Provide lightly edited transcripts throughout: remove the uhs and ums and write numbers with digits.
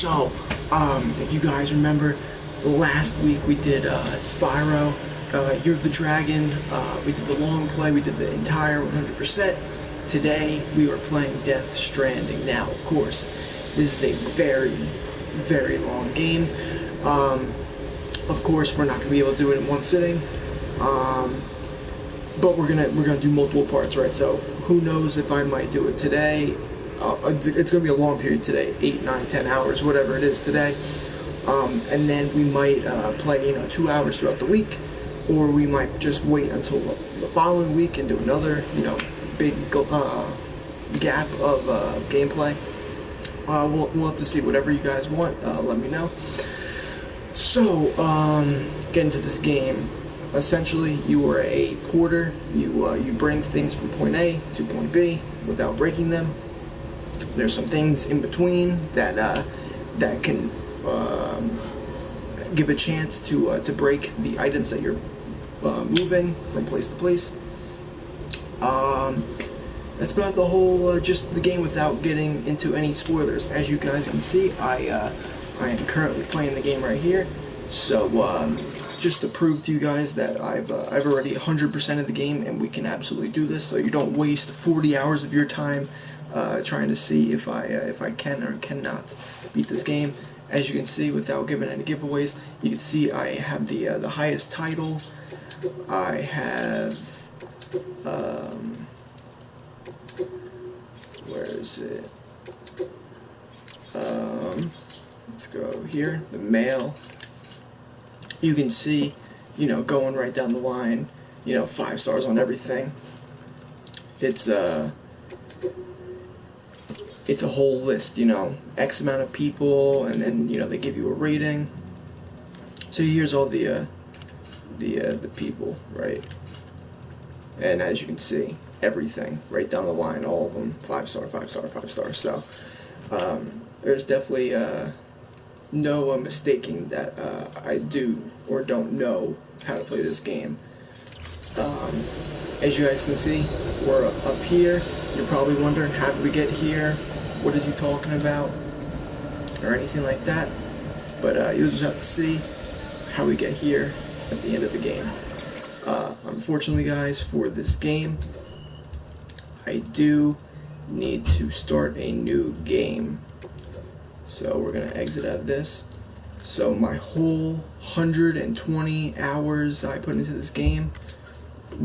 So, if you guys remember, last week we did Spyro, Year of the Dragon, we did the long play, we did the entire 100%. Today we are playing Death Stranding. Now, of course, this is a very, very long game. Of course, we're not going to be able to do it in one sitting, but we're gonna do multiple parts, right? So who knows if I might do it today. It's going to be a long period today, 8, 9, 10 hours, whatever it is today. And then we might play, 2 hours throughout the week, or we might just wait until the following week and do another, big gap of gameplay. We'll have to see. Whatever you guys want, let me know. So, get into this game. Essentially, you are a porter. You bring things from point A to point B without breaking them. There's some things in between that can give a chance to break the items that you're moving from place to place. That's about the whole just the game without getting into any spoilers. As you guys can see, I am currently playing the game right here. So just to prove to you guys that I've already 100% of the game and we can absolutely do this, so you don't waste 40 hours of your time trying to see if I can or cannot beat this game. As you can see, without giving any giveaways, you can see I have the highest title. I have where is it? Let's go here. The male. You can see, going right down the line. 5 stars on everything. It's a whole list, X amount of people, and then they give you a rating. So here's all the people, right? And as you can see, everything right down the line, all of them 5 star, 5 star, 5 star. So there's definitely no mistaking that I do or don't know how to play this game. As you guys can see, we're up here. You're probably wondering, how did we get here? What is he talking about? Or anything like that. But you'll just have to see how we get here at the end of the game. Unfortunately, guys, for this game, I do need to start a new game. So we're going to exit out of this. So my whole 120 hours I put into this game,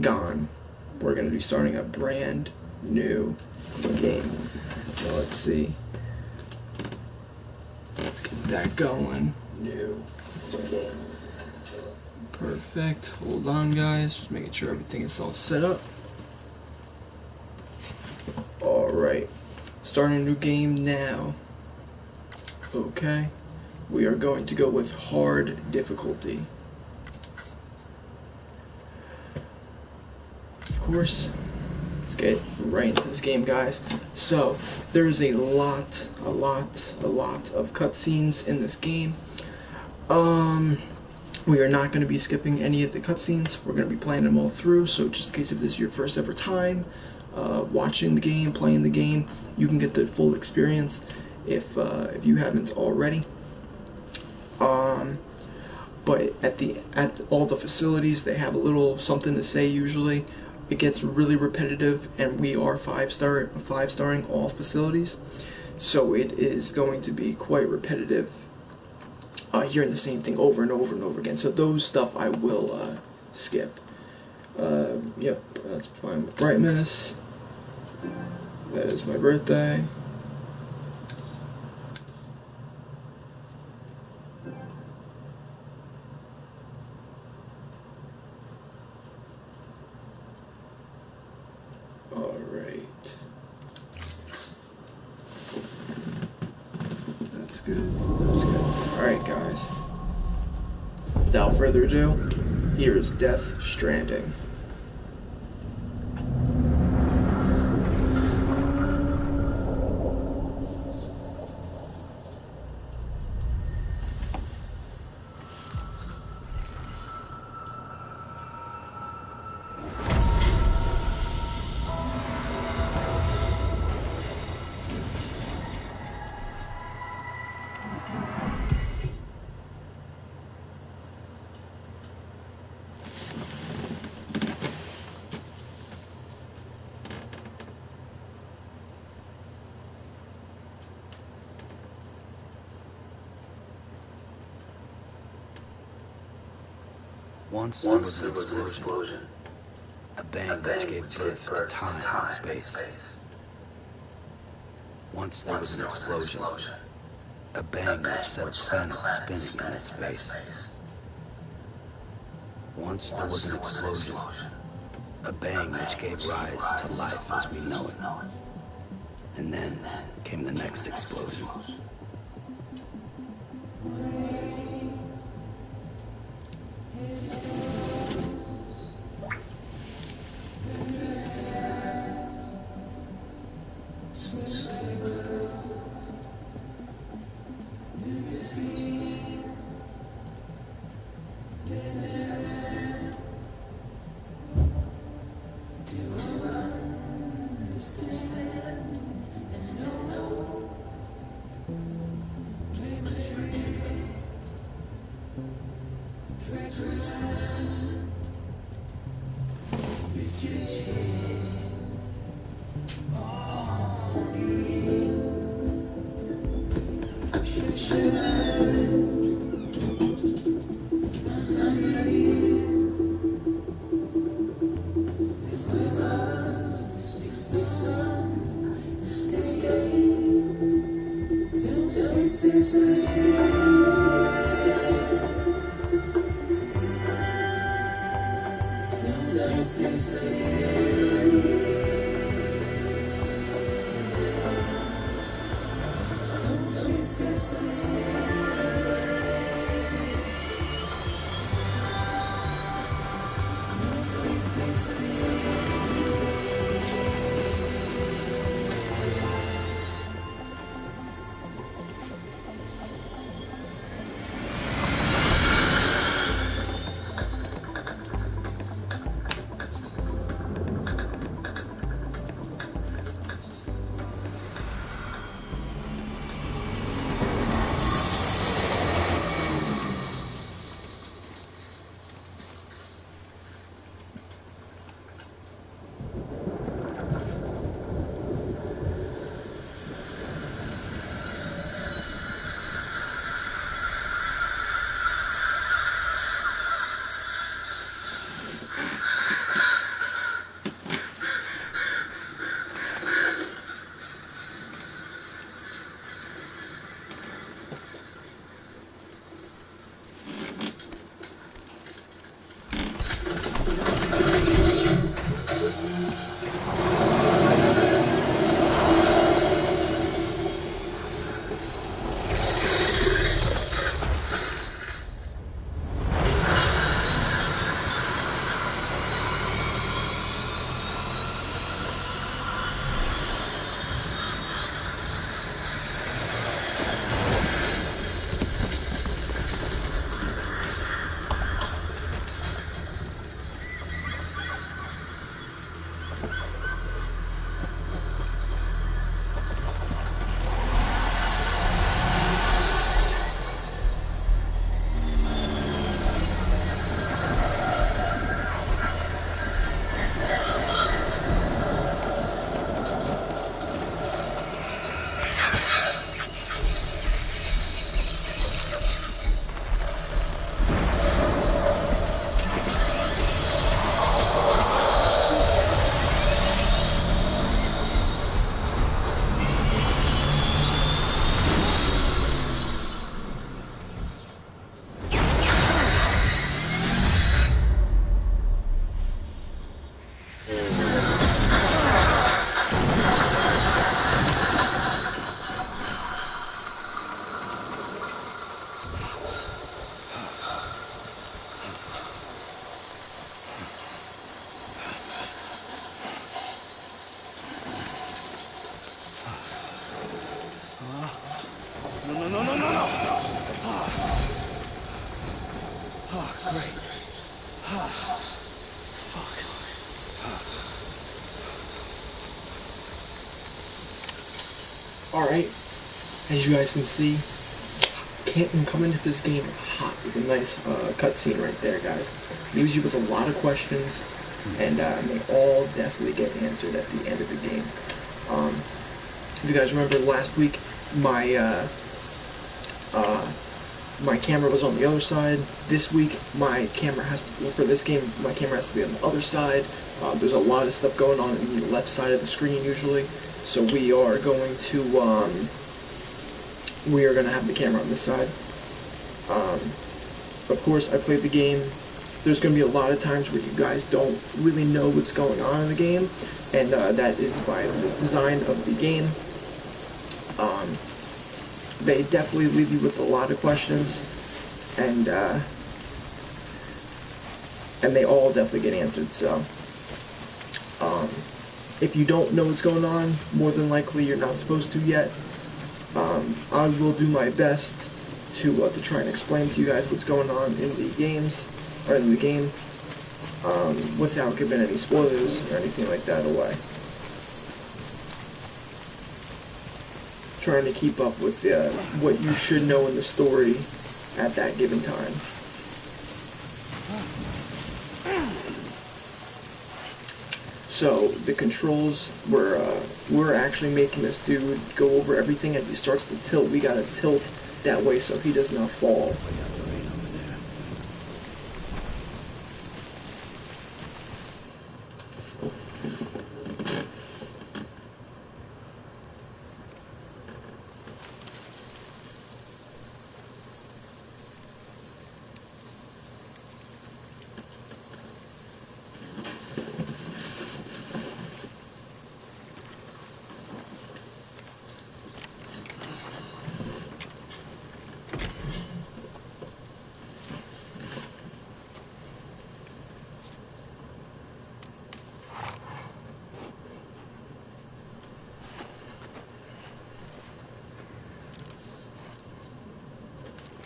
gone. We're going to be starting a brand new game. Well, let's see. Let's get that going. New. Perfect. Hold on, guys. Just making sure everything is all set up. Alright. Starting a new game now. Okay. We are going to go with hard difficulty. Of course. Let's get right into this game, guys. So, there's a lot of cutscenes in this game. We are not going to be skipping any of the cutscenes. We're going to be playing them all through, so just in case if this is your first ever time watching the game, playing the game, you can get the full experience if you haven't already. But at all the facilities, they have a little something to say usually. It gets really repetitive, and we are five-starring all facilities, so it is going to be quite repetitive. Hearing the same thing over and over and over again. So those stuff I will skip. Yep, that's fine with brightness. That is my birthday. Alright. That's good. That's good. Alright, guys. Without further ado, here is Death Stranding. Once there was an explosion. A bang which gave birth to time and space. Once there was an explosion. A bang which set a planet spinning in its space. Once there was an explosion. A bang which gave rise to life as we know it. And then came the next explosion. Alright, as you guys can see, Canton coming into this game hot with a nice cutscene right there, guys. Leaves you with a lot of questions, and they all definitely get answered at the end of the game. If you guys remember last week, my my camera was on the other side. This week, my camera has to, for this game, my camera has to be on the other side. There's a lot of stuff going on in the left side of the screen usually, so we are going to have the camera on this side. Of course, I played the game. There's going to be a lot of times where you guys don't really know what's going on in the game, and that is by the design of the game. They definitely leave you with a lot of questions, and they all definitely get answered. So, if you don't know what's going on, more than likely you're not supposed to yet. I will do my best to try and explain to you guys what's going on in the games, or in the game, without giving any spoilers or anything like that away. Trying to keep up with what you should know in the story at that given time. So the controls we're actually making this dude go over everything as he starts to tilt. We gotta tilt that way so he does not fall.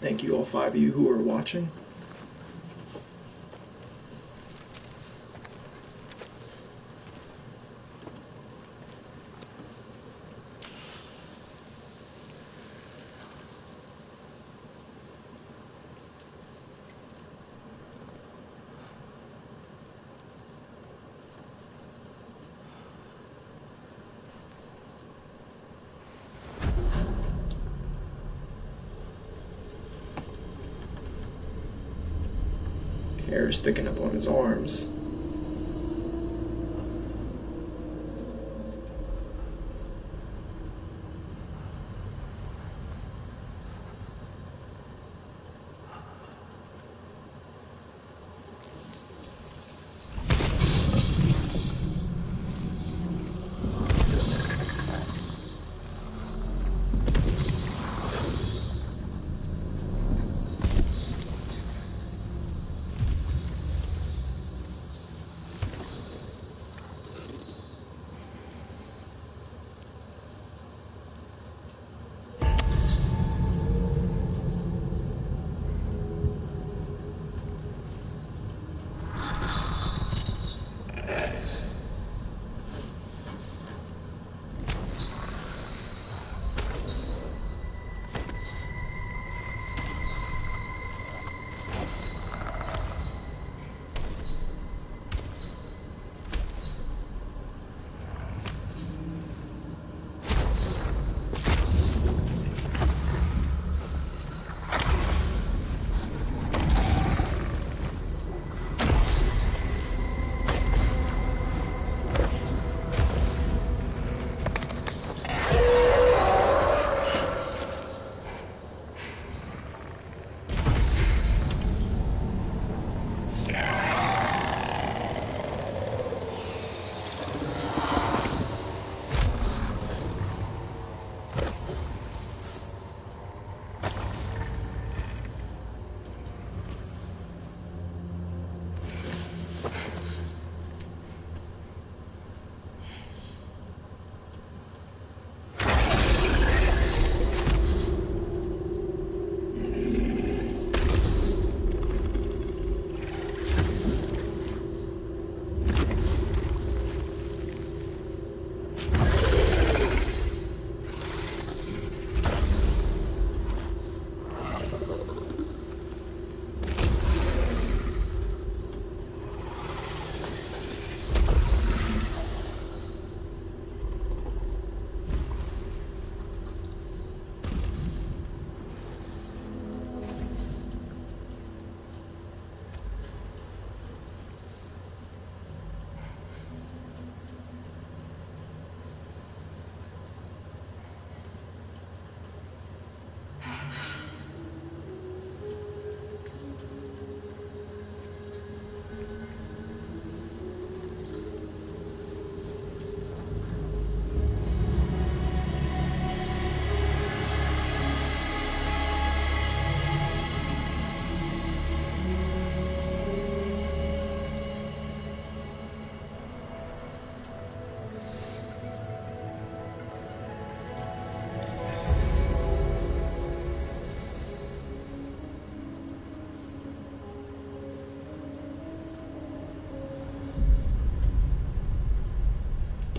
Thank you, all 5 of you who are watching. Hair sticking up on his arms.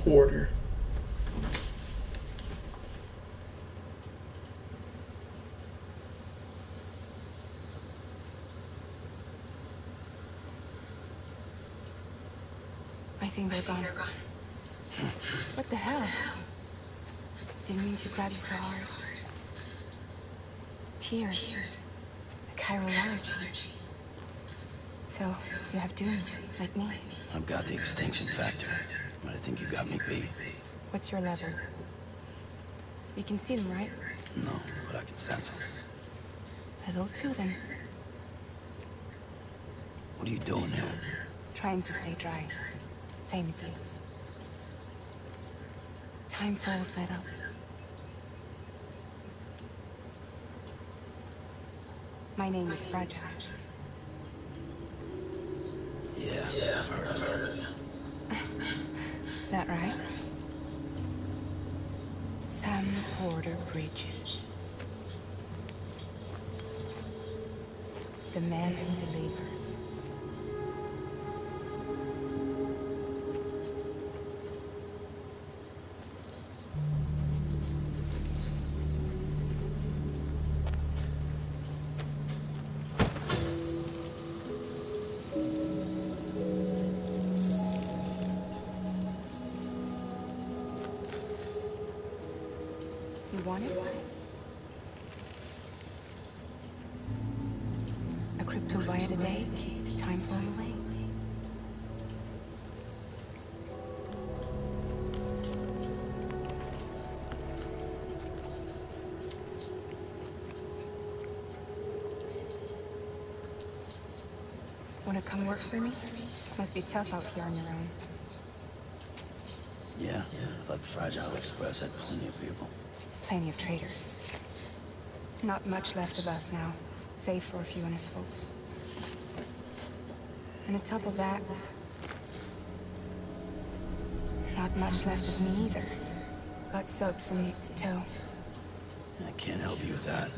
Porter. I think they're gone. What the hell? Didn't mean to grab you so hard. Tears. A chiral allergy. So, you have dooms, like me. I've got the extinction factor, but I think you got me beat. What's your level? You can see them, right? No, but I can sense them. Level 2, then. What are you doing here? Trying to stay dry. Same as you. Time falls let up. My name is Fragile. Yeah, I've heard of it. That right? Sam Porter Bridges. The man who delivers. You want it? A crypto byte a day keeps the time flowing away. Wanna come work for me? Must be tough out here on your own. Yeah, I thought Fragile Express had plenty of people. Plenty of traitors. Not much left of us now, save for a few honest folks. And on top of that, not much left of me either. Got soaked from neck to toe. I can't help you with that.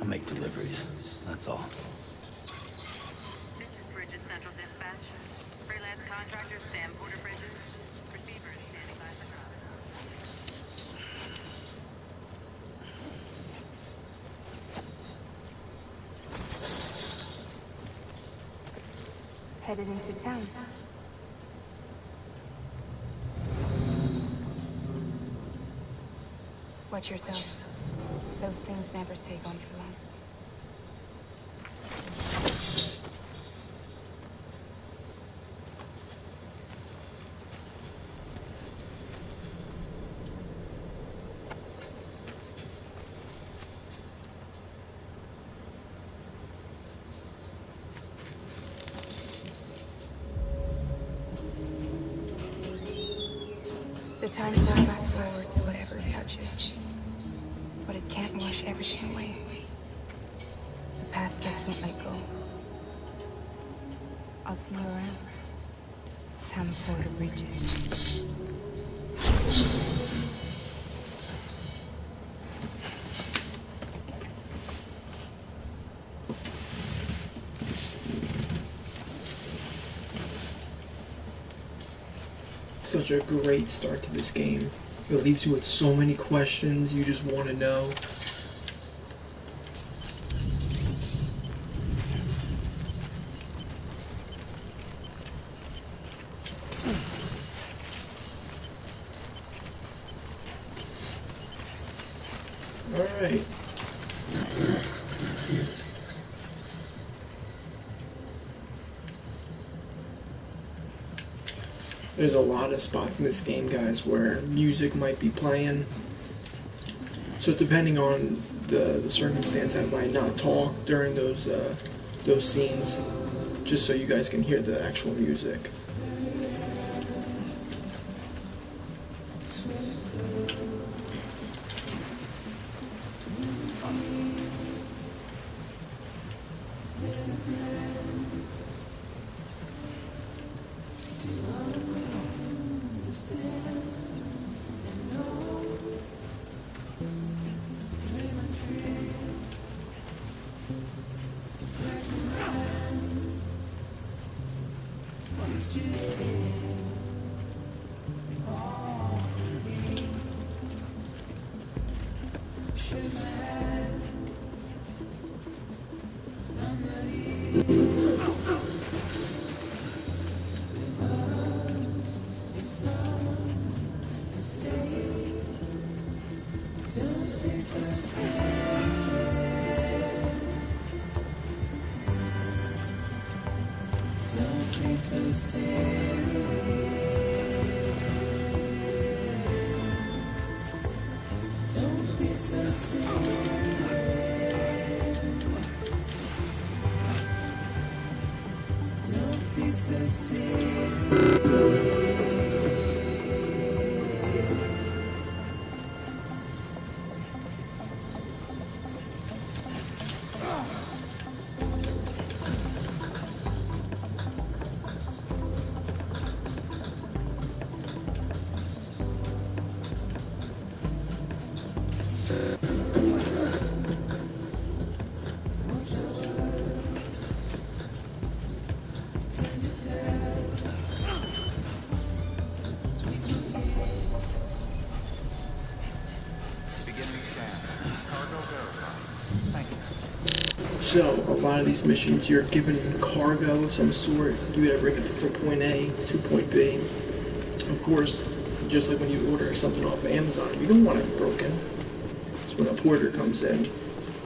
I make deliveries, that's all. This is Bridges Central Dispatch. Freelance contractor Sam Porter Bridges. Receiver is standing by the drop. Headed into town. Watch yourself. Those things never stay gone for long. The time flow fast forwards to whatever it touches. But it can't wash everything away. The past just won't let go. I'll see you around. Sam Porter Bridges. Such a great start to this game. It leaves you with so many questions you just want to know. Alright. There's a lot of spots in this game, guys, where music might be playing. So depending on the circumstance, I might not talk during those scenes, just so you guys can hear the actual music. So, a lot of these missions, you're given cargo of some sort. You gotta bring it from point A to point B. Of course, just like when you order something off of Amazon, you don't want it broken. So when a porter comes in,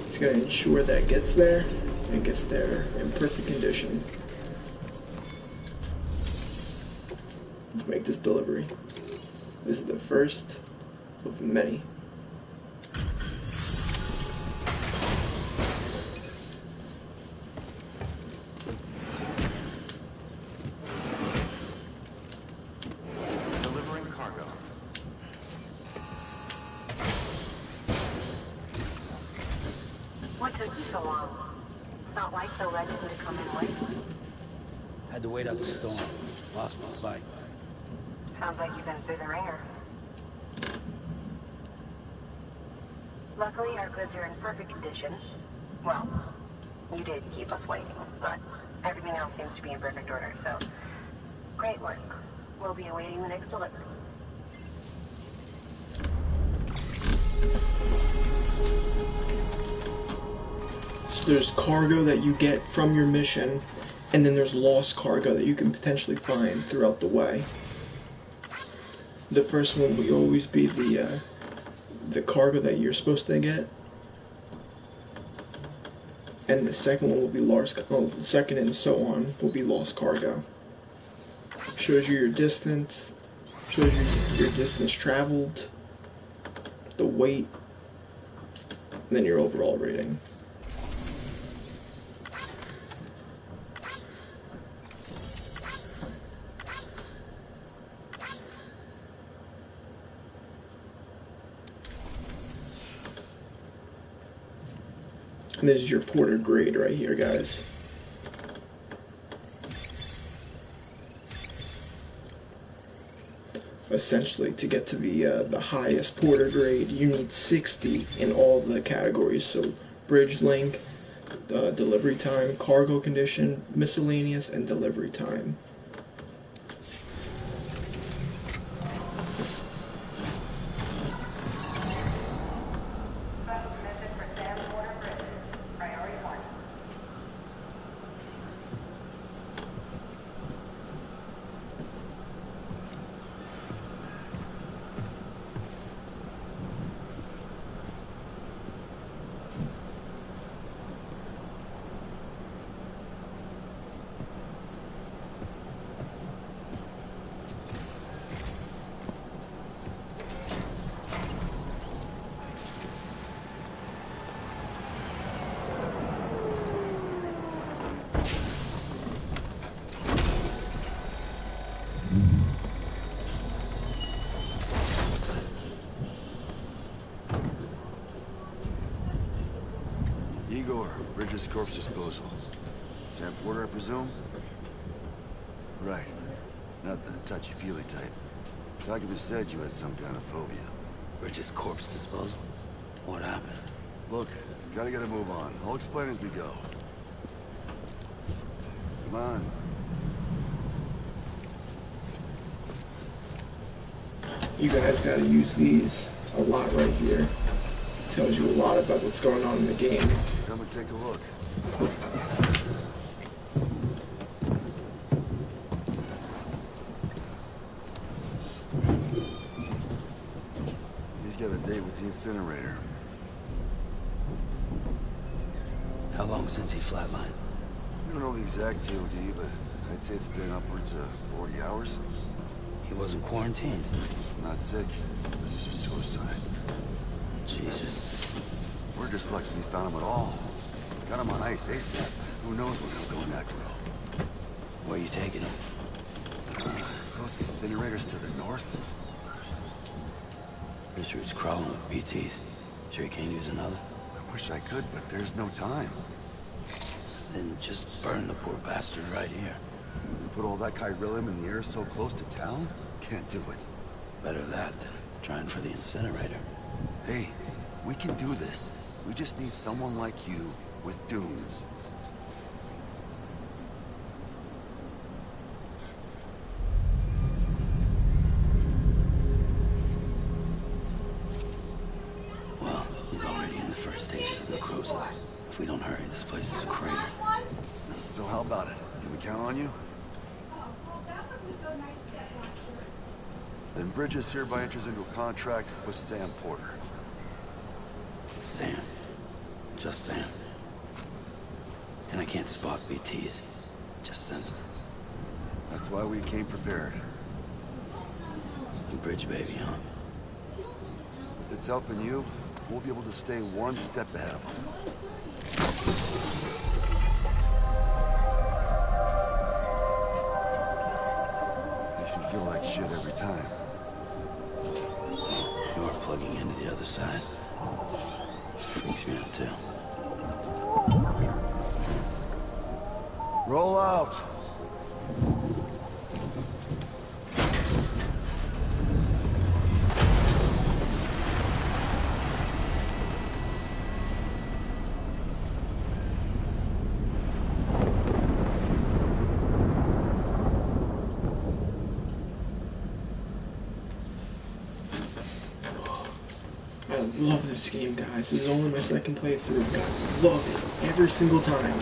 he's gonna ensure that it gets there, and it gets there in perfect condition to make this delivery. This is the first of many. What took you so long? It's not like they're ready to come in late. Had to wait out the storm. Lost my bike. Sounds like you've been through the ringer. Luckily, our goods are in perfect condition. Well, you did keep us waiting, but everything else seems to be in perfect order, so great work. We'll be awaiting the next delivery. So there's cargo that you get from your mission, and then there's lost cargo that you can potentially find throughout the way. The first one will always be the cargo that you're supposed to get, and the second one will be lost. Second and so on will be lost cargo. Shows you your distance, shows you your distance traveled, the weight, and then your overall rating. And this is your porter grade right here, guys. Essentially, to get to the highest porter grade, you need 60 in all the categories. So, bridge length, delivery time, cargo condition, miscellaneous, and delivery time. Bridges corpse disposal. Sam Porter, I presume? Right. Not the touchy-feely type. Documents said you had some kind of phobia. Bridges corpse disposal? What happened? Look, gotta get a move on. I'll explain as we go. Come on. You guys gotta use these a lot right here. tells you a lot about what's going on in the game. Come and take a look. He's got a date with the incinerator. How long since he flatlined? We don't know the exact TOD, but I'd say it's been upwards of 40 hours. He wasn't quarantined. Not sick. This is just suicide. Jesus. We're just lucky we found him at all. Got him on ice ASAP. Who knows where he'll go next, bro. Where you taking him? Closest incinerators to the north. This route's crawling with BTs. Sure you can't use another? I wish I could, but there's no time. Then just burn the poor bastard right here. Put all that chiralium in the air so close to town? Can't do it. Better that than trying for the incinerator. Hey, we can do this. We just need someone like you with dunes. Well, he's already in the first stages of necrosis. If we don't hurry, this place is a crater. So how about it? Can we count on you? Then Bridges hereby enters into a contract with Sam Porter. Sam. Just Sam. And I can't spot BTs. Just sense them. That's why we came prepared. A bridge baby, huh? If it's helping you, we'll be able to stay one step ahead of them. Makes me feel like shit every time. You are plugging into the other side. Freaks me out, too. Roll out! I love this game, guys. This is only my second playthrough, but I love it every single time.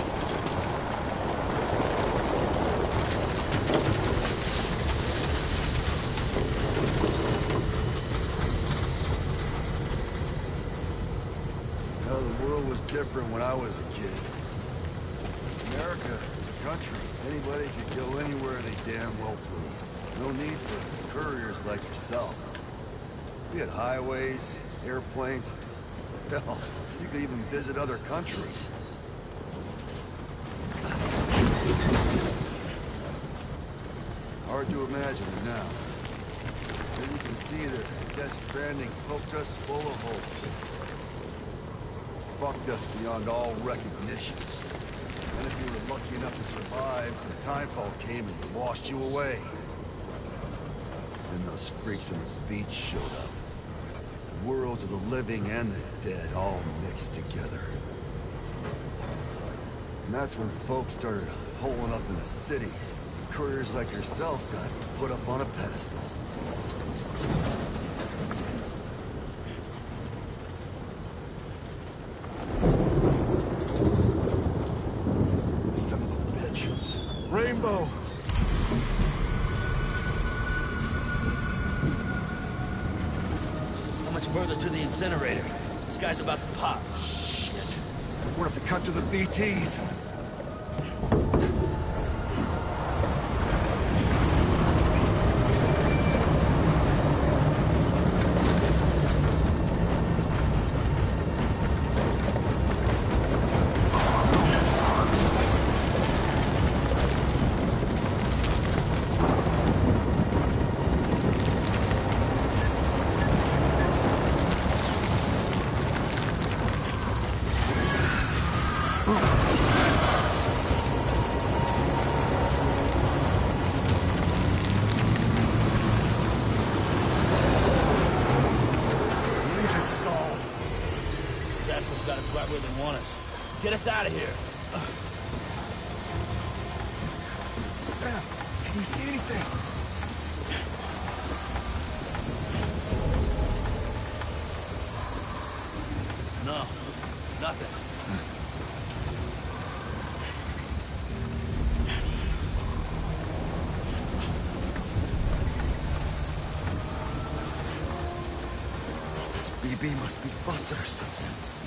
Well, the world was different when I was a kid. America was a country. Anybody could go anywhere they damn well pleased. No need for couriers like yourself. We had highways, airplanes. Hell, you could even visit other countries. Hard to imagine it now. As you can see, the Death Stranding poked us full of holes. Fucked us beyond all recognition. And if you were lucky enough to survive, the timefall came and washed you away. Then those freaks from the beach showed up. Worlds of the living and the dead all mixed together. And that's when folks started holing up in the cities. Couriers like yourself got put up on a pedestal. Son of a bitch. Rainbow! How much further to the incinerator? This guy's about to pop. Shit. We're gonna have to cut to the BTs. Got us right where they want us. Get us out of here. Sam, can you see anything? No, nothing. This BB must be busted or something.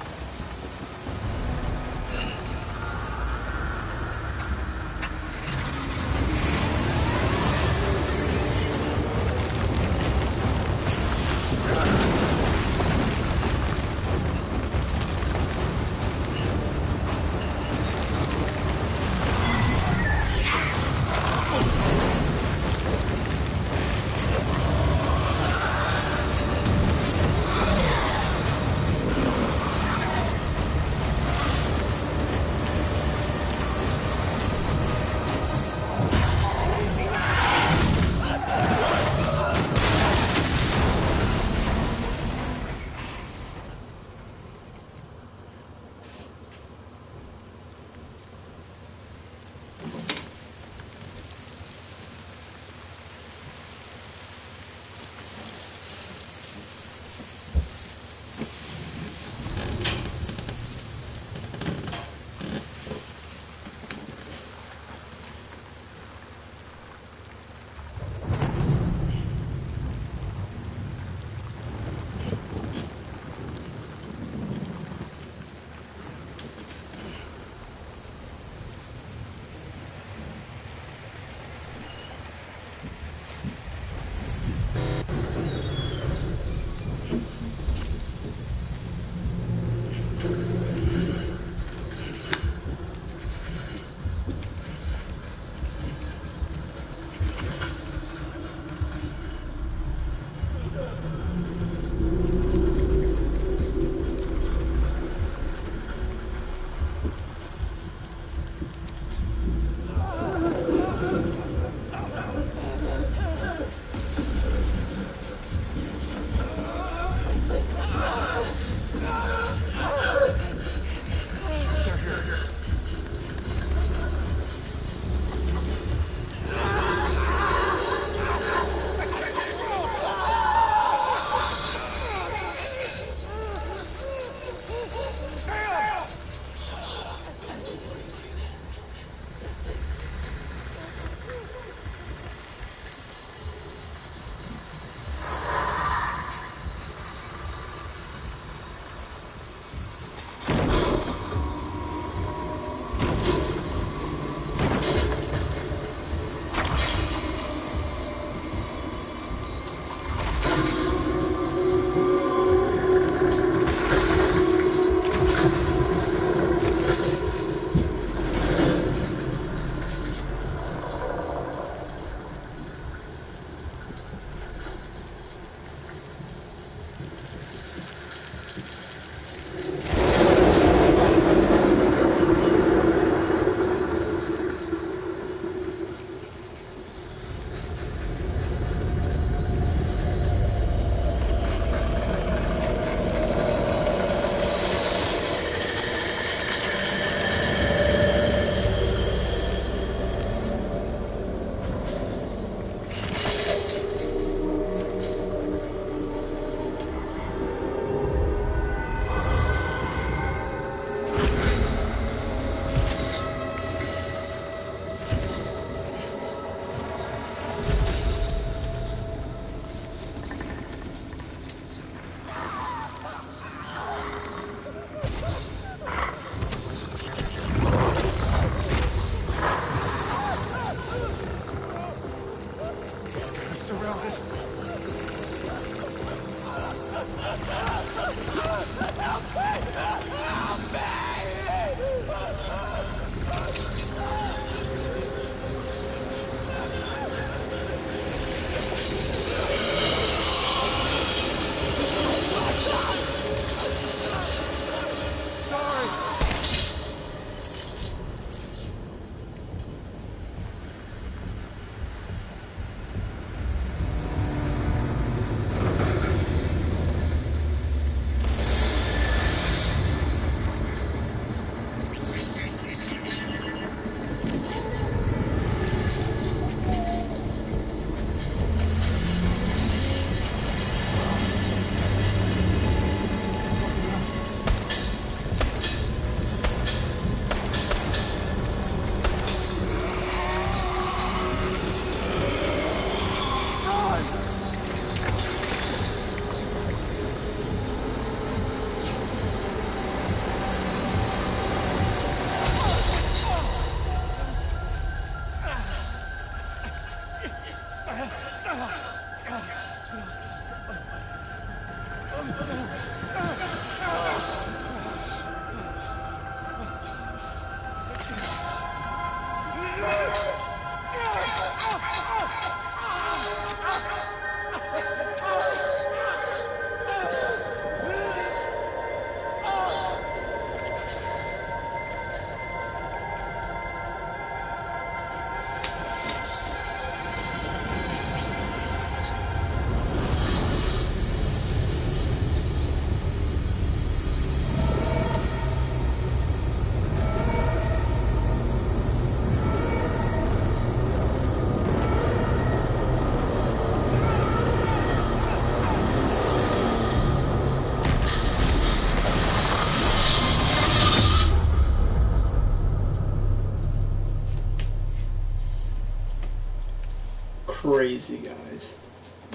crazy, guys.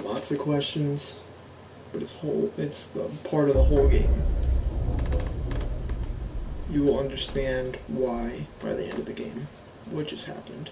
Lots of questions, but it's the part of the whole game. You will understand why by the end of the game, what just happened.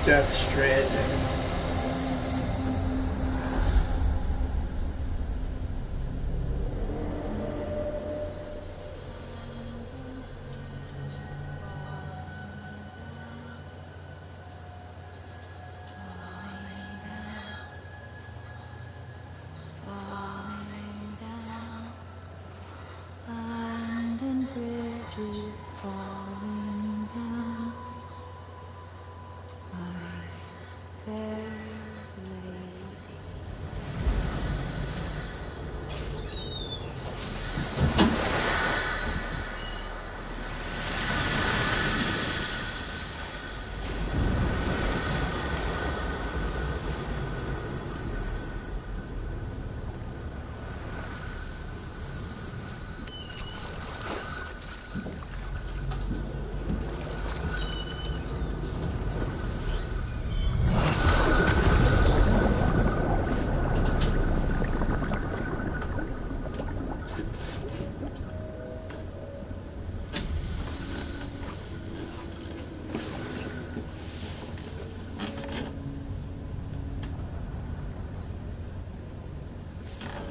Death Stranding. Abandoned bridges falling down. My fair lady.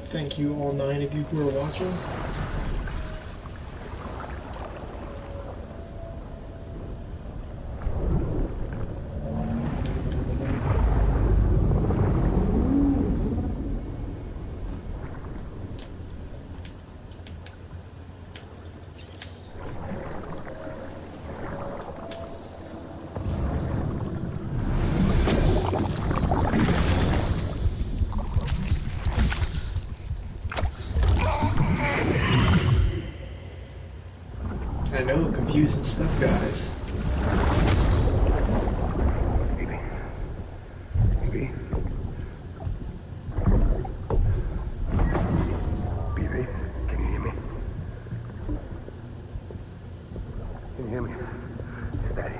Thank you, all 9 of you who are watching. I know, confusing stuff, guys. Baby. Baby. Baby, can you hear me? Can you hear me? It's Daddy.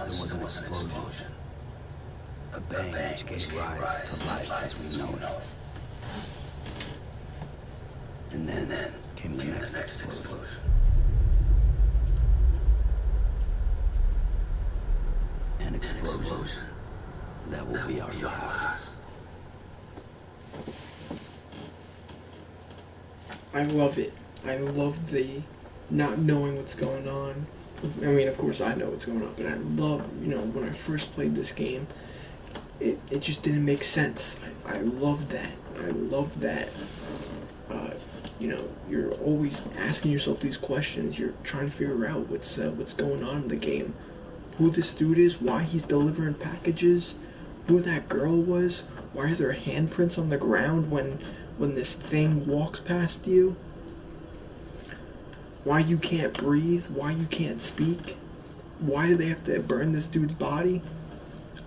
there was an explosion. A bang which gave rise to life as we know it. And then came the next explosion. An explosion that will be our last. I love it. I love the not knowing what's going on. I mean, of course I know what's going on, but I love, when I first played this game, it just didn't make sense. I love that. I love that. You're always asking yourself these questions. You're trying to figure out what's going on in the game. Who this dude is, why he's delivering packages, who that girl was, why are there handprints on the ground when this thing walks past you, why you can't breathe, why you can't speak, why do they have to burn this dude's body?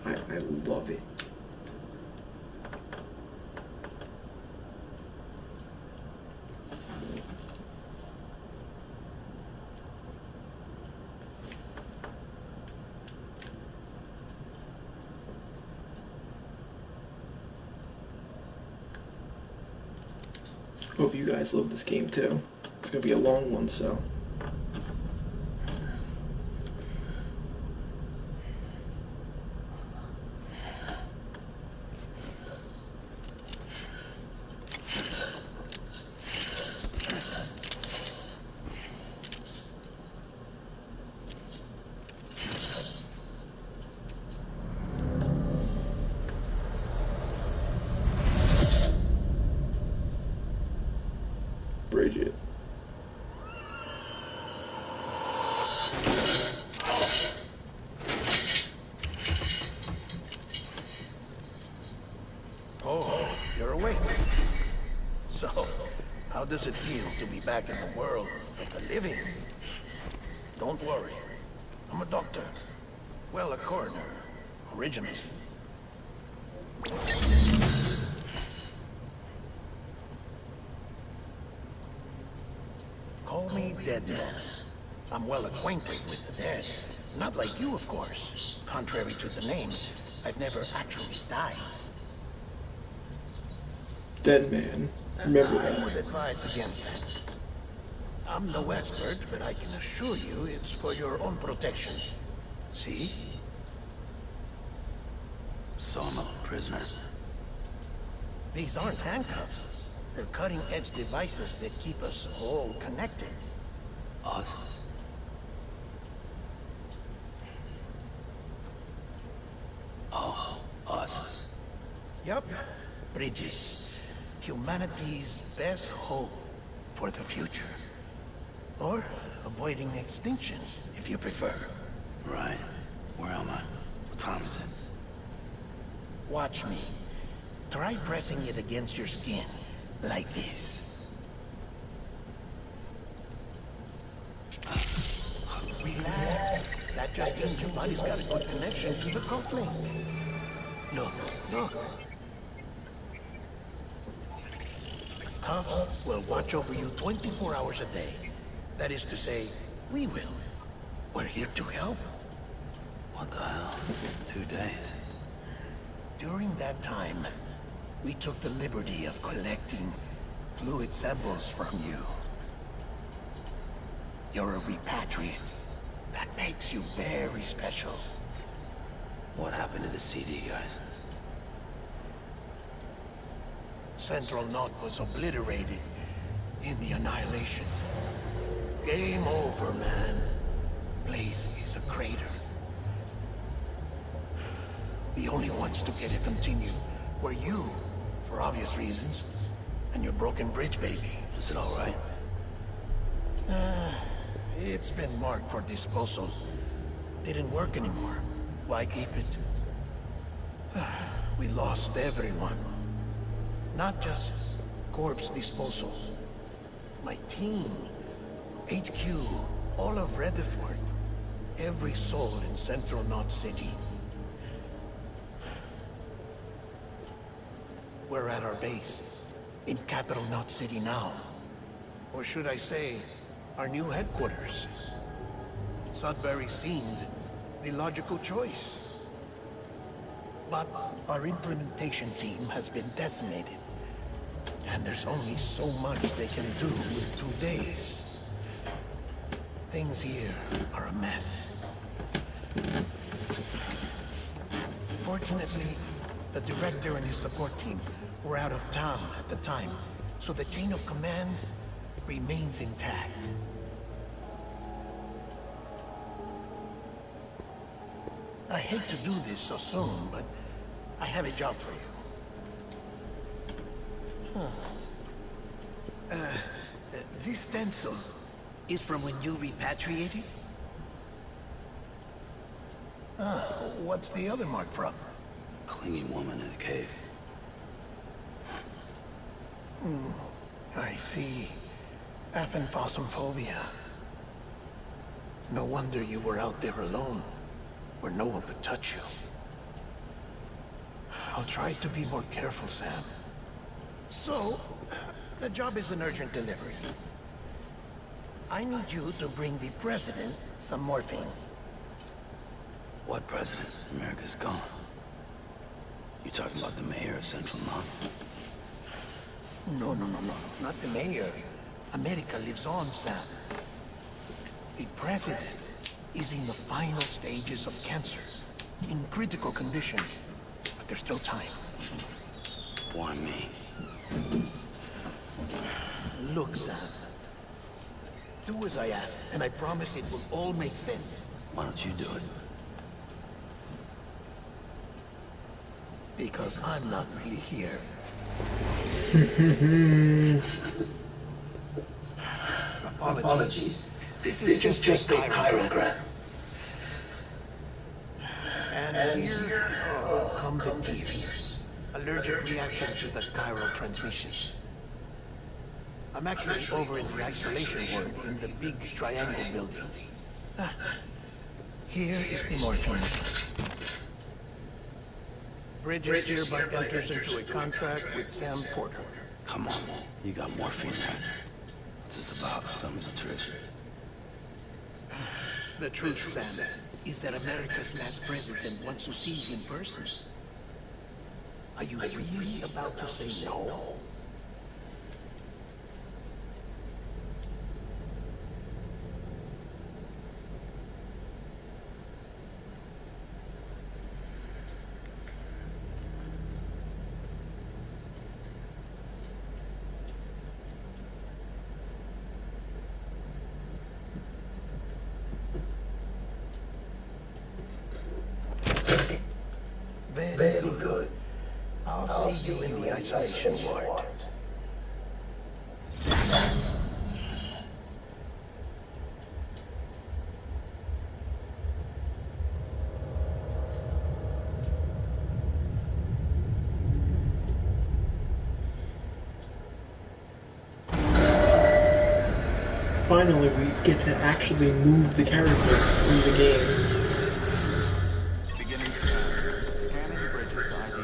I love it. Hope you guys love this game too. It's gonna be a long one, so. Bridget. Oh, you're awake. So, how does it feel to be back in the world of the living? Don't worry. I'm a doctor. Well, a coroner. Originally. Call me Dead Man. I'm well acquainted with the dead. Not like you, of course. Contrary to the name, I've never actually died. Dead Man. Remember I would that. advise against that. I'm no expert, but I can assure you it's for your own protection. See? So I'm a prisoner. These aren't handcuffs. They're cutting-edge devices that keep us all connected. Us? Oh, us. Yup. Bridges. Humanity's best hope for the future. Or avoiding extinction, if you prefer. Right. Where am I? What time is it? Watch me. Try pressing it against your skin, like this. Relax. That just means your body's got a good connection to the cufflink. Look, look. Cuffs will watch over you 24 hours a day. That is to say, we will. We're here to help. What the hell? 2 days. During that time, we took the liberty of collecting fluid samples from you. You're a repatriate. That makes you very special. What happened to the CD, guys? Central Knot was obliterated in the Annihilation. Game over, man. Place is a crater. The only ones to get it continue were you, for obvious reasons, and your broken bridge baby. Is it all right? It's been marked for disposal. Didn't work anymore. Why keep it? We lost everyone. Not just corpse disposal. My team, HQ, all of Redford, every soul in Central Knot City. We're at our base, in Capital Knot City now. Or should I say, our new headquarters. Sudbury seemed the logical choice. But our implementation team has been decimated. And there's only so much they can do with 2 days. Things here are a mess. Fortunately, the director and his support team were out of town at the time, so the chain of command remains intact. I hate to do this so soon, but I have a job for you. This stencil is from when you repatriated? What's the other mark from? Clinging woman in a cave. I see. Aphenphosmphobia. No wonder you were out there alone, where no one could touch you. I'll try to be more careful, Sam. So, the job is an urgent delivery. I need you to bring the president some morphine. What president? America's gone. You talking about the mayor of Central Knob? No, not the mayor. America lives on, Sam. The president is in the final stages of cancer, in critical condition, but there's still time. Why me? Look, Sam. Do as I ask, and I promise it will all make sense. Why don't you do it? Because I'm not really here. Apologies. This is just a chirogram. And here come the tears. Allergic reaction to the chiral transmission. I'm actually over in the isolation ward in the big triangle building. Here is the morphine. Bridges hereby enters into a contract with Sam Porter. Come on, you got morphine there. What's this about? Tell me the truth. The truth, Sam, is that America's last president wants to see you in person. Are you really about to say no? Very good. I'll see you in the isolation ward. Finally, we get to actually move the character in the game. Beginning scan. Scanning bridges ID.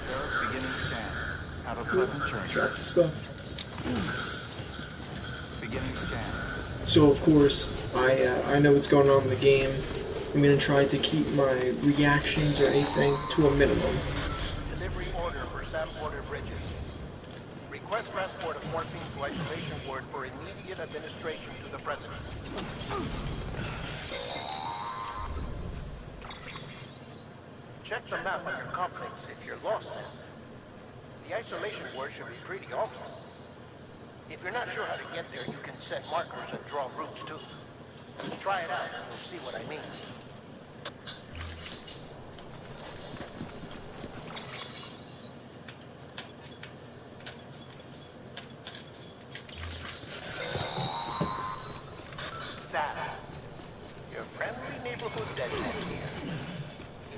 Barrels beginning scan. Have a pleasant journey. Track the stuff. Beginning scan. So of course, I know what's going on in the game. I'm gonna try to keep my reactions or anything to a minimum. Delivery order for Sam Porter Bridges. Request transport of morphine to isolation ward for immediate administration to the president. Check the map on your complex if you're lost, Sam. The isolation ward should be pretty obvious. If you're not sure how to get there, you can set markers and draw routes too. Try it out and you'll see what I mean. Sam, your friendly neighborhood deadhead here.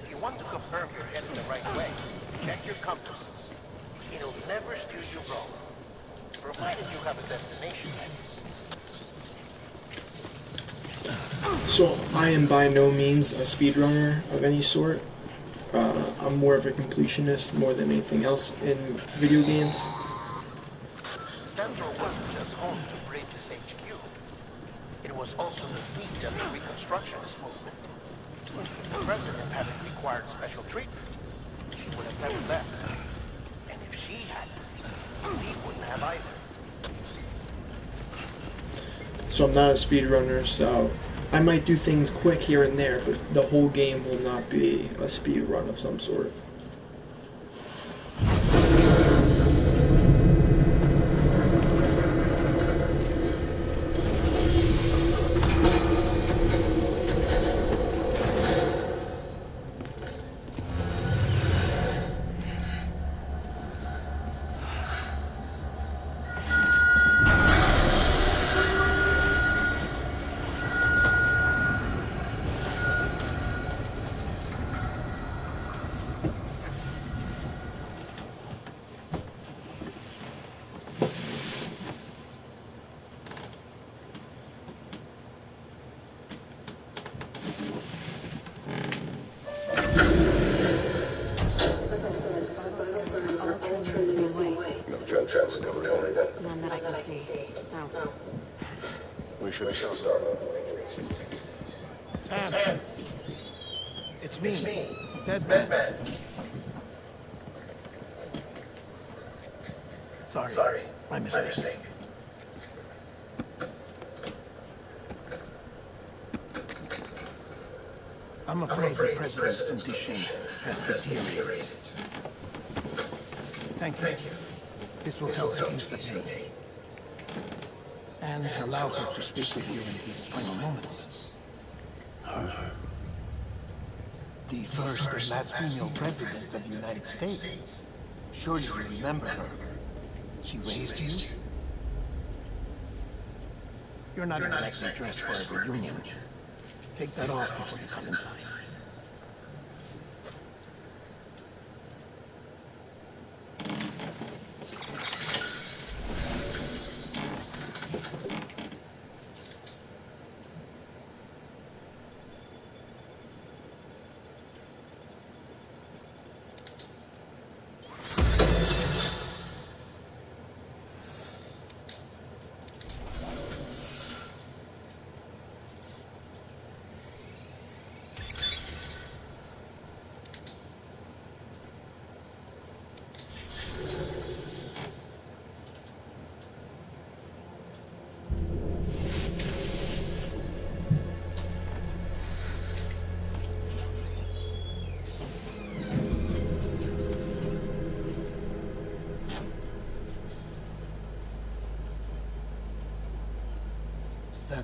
If you want to confirm you're heading the right way, check your compass. It'll never steer you wrong, provided you have a destination. So I am by no means a speedrunner of any sort. I'm more of a completionist more than anything else in video games. Central wasn't just home to Bridges HQ. It was also the seat of the Reconstructionist movement. If the president hadn't required special treatment, she would have never left. And if she hadn't, he wouldn't have either. So I'm not a speedrunner, so I might do things quick here and there, but the whole game will not be a speed run of some sort. No chance of overcoming that. None that I can see. No. We should start. Sam. It's me. Dead man. Sorry. My mistake. I'm afraid the president's condition has deteriorated. Thank you. This will help ease the pain. And allow her to speak with you in these final moments. The first and last female president of the United States. Surely you remember her. She raised you? You're not exactly dressed for a reunion. Take that off before you come inside.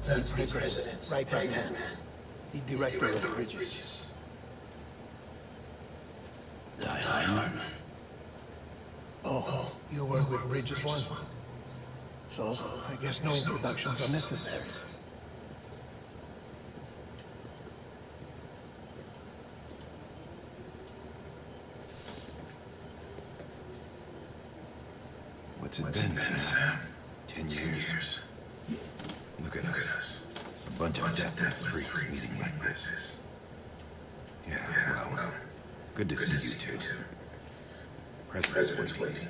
That's the president's right-hand man, the director of bridges. Oh, you work with Bridges 1? So, I guess no introductions are necessary. What's it been, Sam? 10 years. Look at us. A bunch of deathless freaks meeting like this. Yeah, well, good to see you two. President's waiting.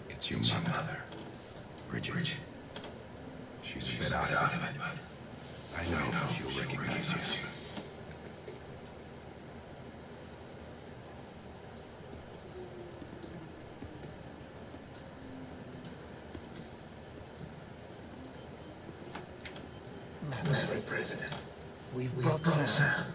It's your mother, Bridget. She's a bit out of it, but I know she'll recognize you. Madam President, we've brought Sam.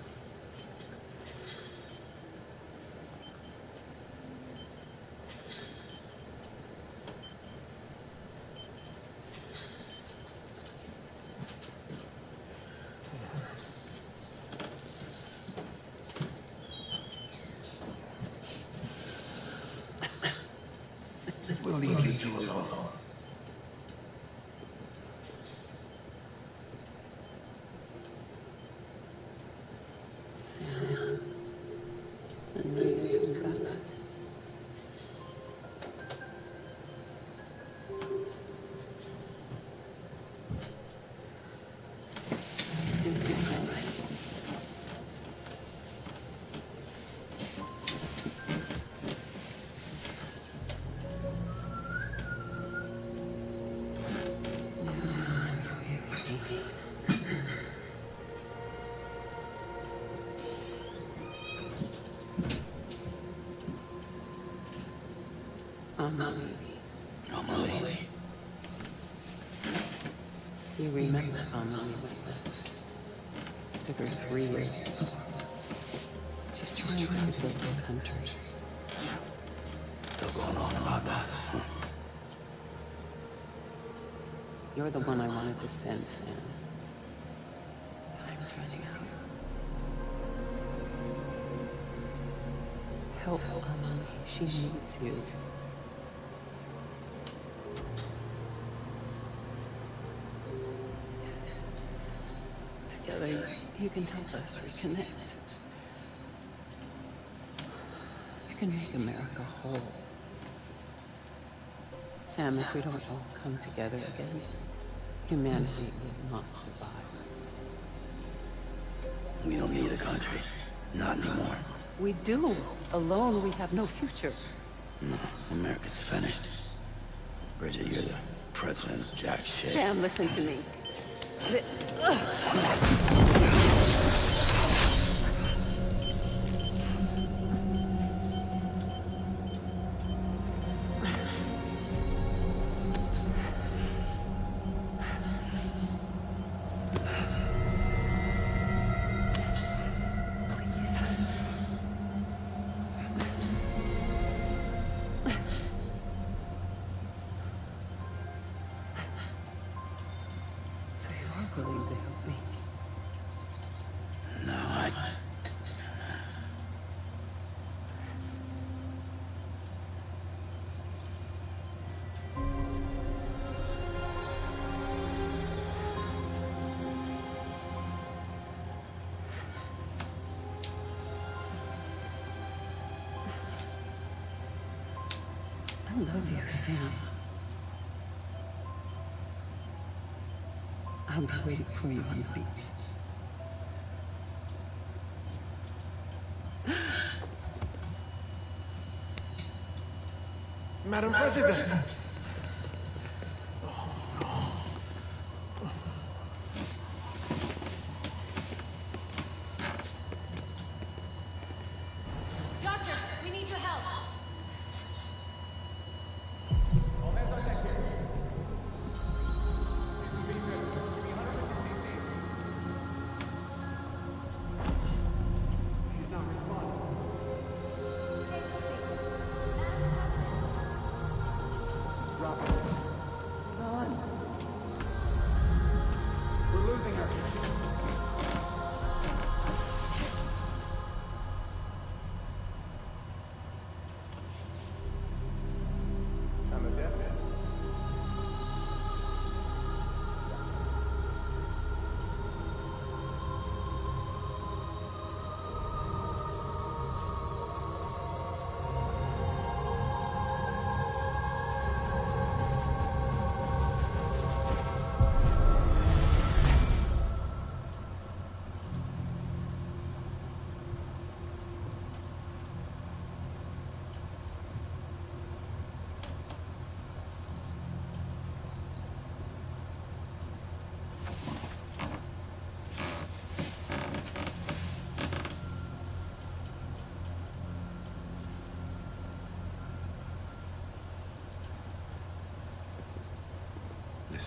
We'll leave you two alone. Sam. I know you'll come back. You'll be all right. Amelie. You remember Amelie went west. Took her 3 years to divorce. She's trying to rebuild the country. Still going on about that. You're the one I wanted to send, Sam. Time's running out. Help Amelie. She needs you. Together, you can help us reconnect. You can make America whole. Sam, if we don't all come together again, humanity will not survive. We don't need a country. Not anymore. We do. Alone, we have no future. No, America's finished. Bridget, you're the president of jack shit. Sam, listen to me. Willing to help me. No, I love you, Sam. I'll be waiting for you on the beach. Madam President! Doctor, we need your help.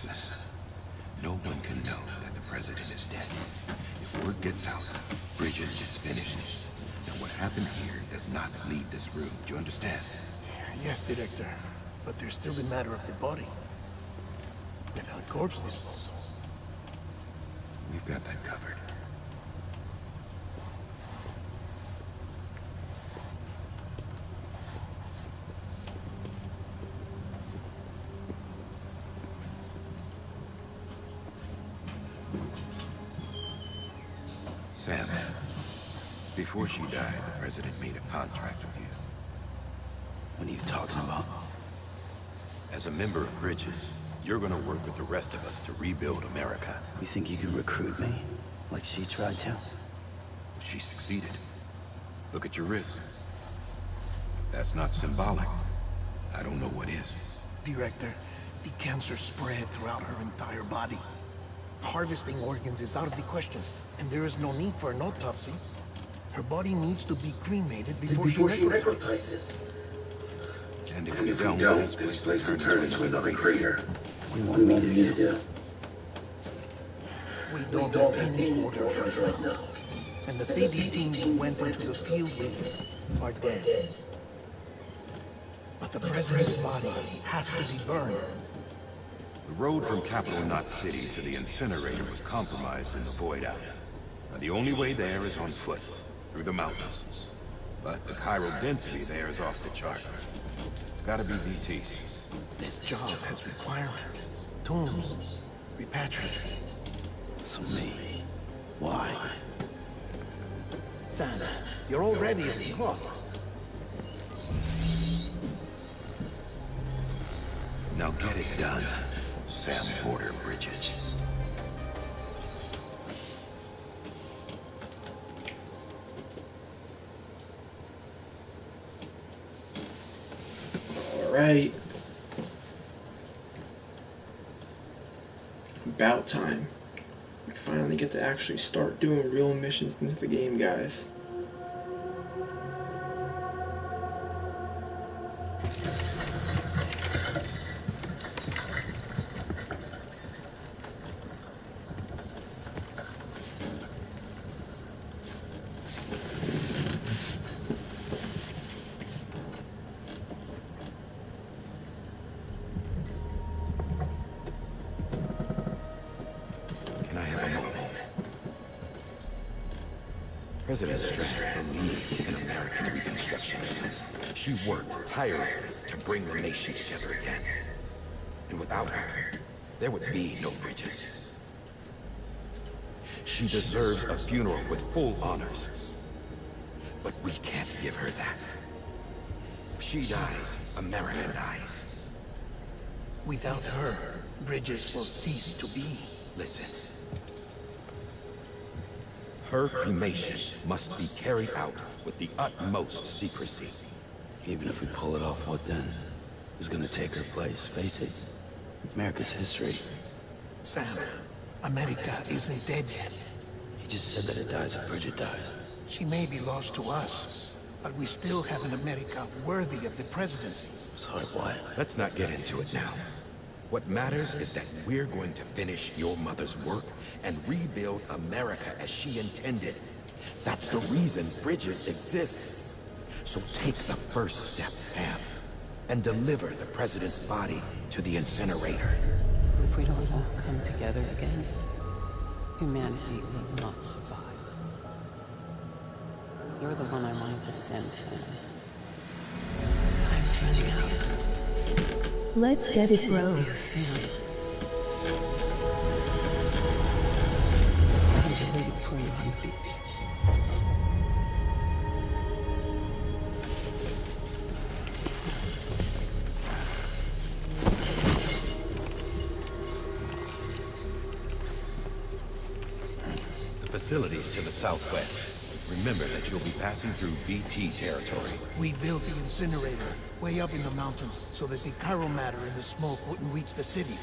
Listen, no one can know that the president is dead. If word gets out, Bridget is finished. And what happened here does not leave this room. Do you understand? Yes, Director. But there's still the matter of the body. Without corpse disposal. We've got that covered. Sam, before she died, the president made a contract with you. What are you talking about? As a member of Bridges, you're gonna work with the rest of us to rebuild America. You think you can recruit me, like she tried to? She succeeded. Look at your wrist. If that's not symbolic, I don't know what is. Director, the cancer spread throughout her entire body. Harvesting organs is out of the question, and there is no need for an autopsy. Her body needs to be cremated before she necrotizes. And if we don't, this place will turn into another crater. What do you want me to do? We don't have any orders right now. And the CD team who went into the field with you are dead. But the president's body has to be burned. The road from Capital Knot City to the incinerator was compromised in the void out. Now, the only way there is on foot, through the mountains. But the chiral density there is off the chart. It's gotta be VTs. This job has requirements. Tombs. Repatriate. So me. Why? Sam, you're already on the clock. Now get it done, Sam Porter Bridges. All right. About time. We finally get to actually start doing real missions into the game, guys. Can I have a moment? President Strand believed in American Reconstructionism. She worked tirelessly to bring the nation together again. And without her, there would be no Bridges. She deserves a funeral with full honors. But we can't give her that. If she dies, America dies. Without her, Bridges will cease to be. Listen. Her cremation must be carried out with the utmost secrecy. Even if we pull it off, what then? Who's gonna take her place? Face it. America's history. Sam, America isn't dead yet. He just said that it dies if Bridget dies. She may be lost to us, but we still have an America worthy of the presidency. Sorry, Wyatt. Let's not get into it now. What matters is that we're going to finish your mother's work and rebuild America as she intended. That's the reason Bridges exists. So take the first step, Sam, and deliver the president's body to the incinerator. If we don't all come together again, humanity will not survive. You're the one I wanted to send, Sam. Time's running out. Let's get it, bro. Sam. I'm just waiting for you on the beach. The facilities to the southwest. Remember that you'll be passing through BT territory. We built the incinerator way up in the mountains so that the chiral matter in the smoke wouldn't reach the city.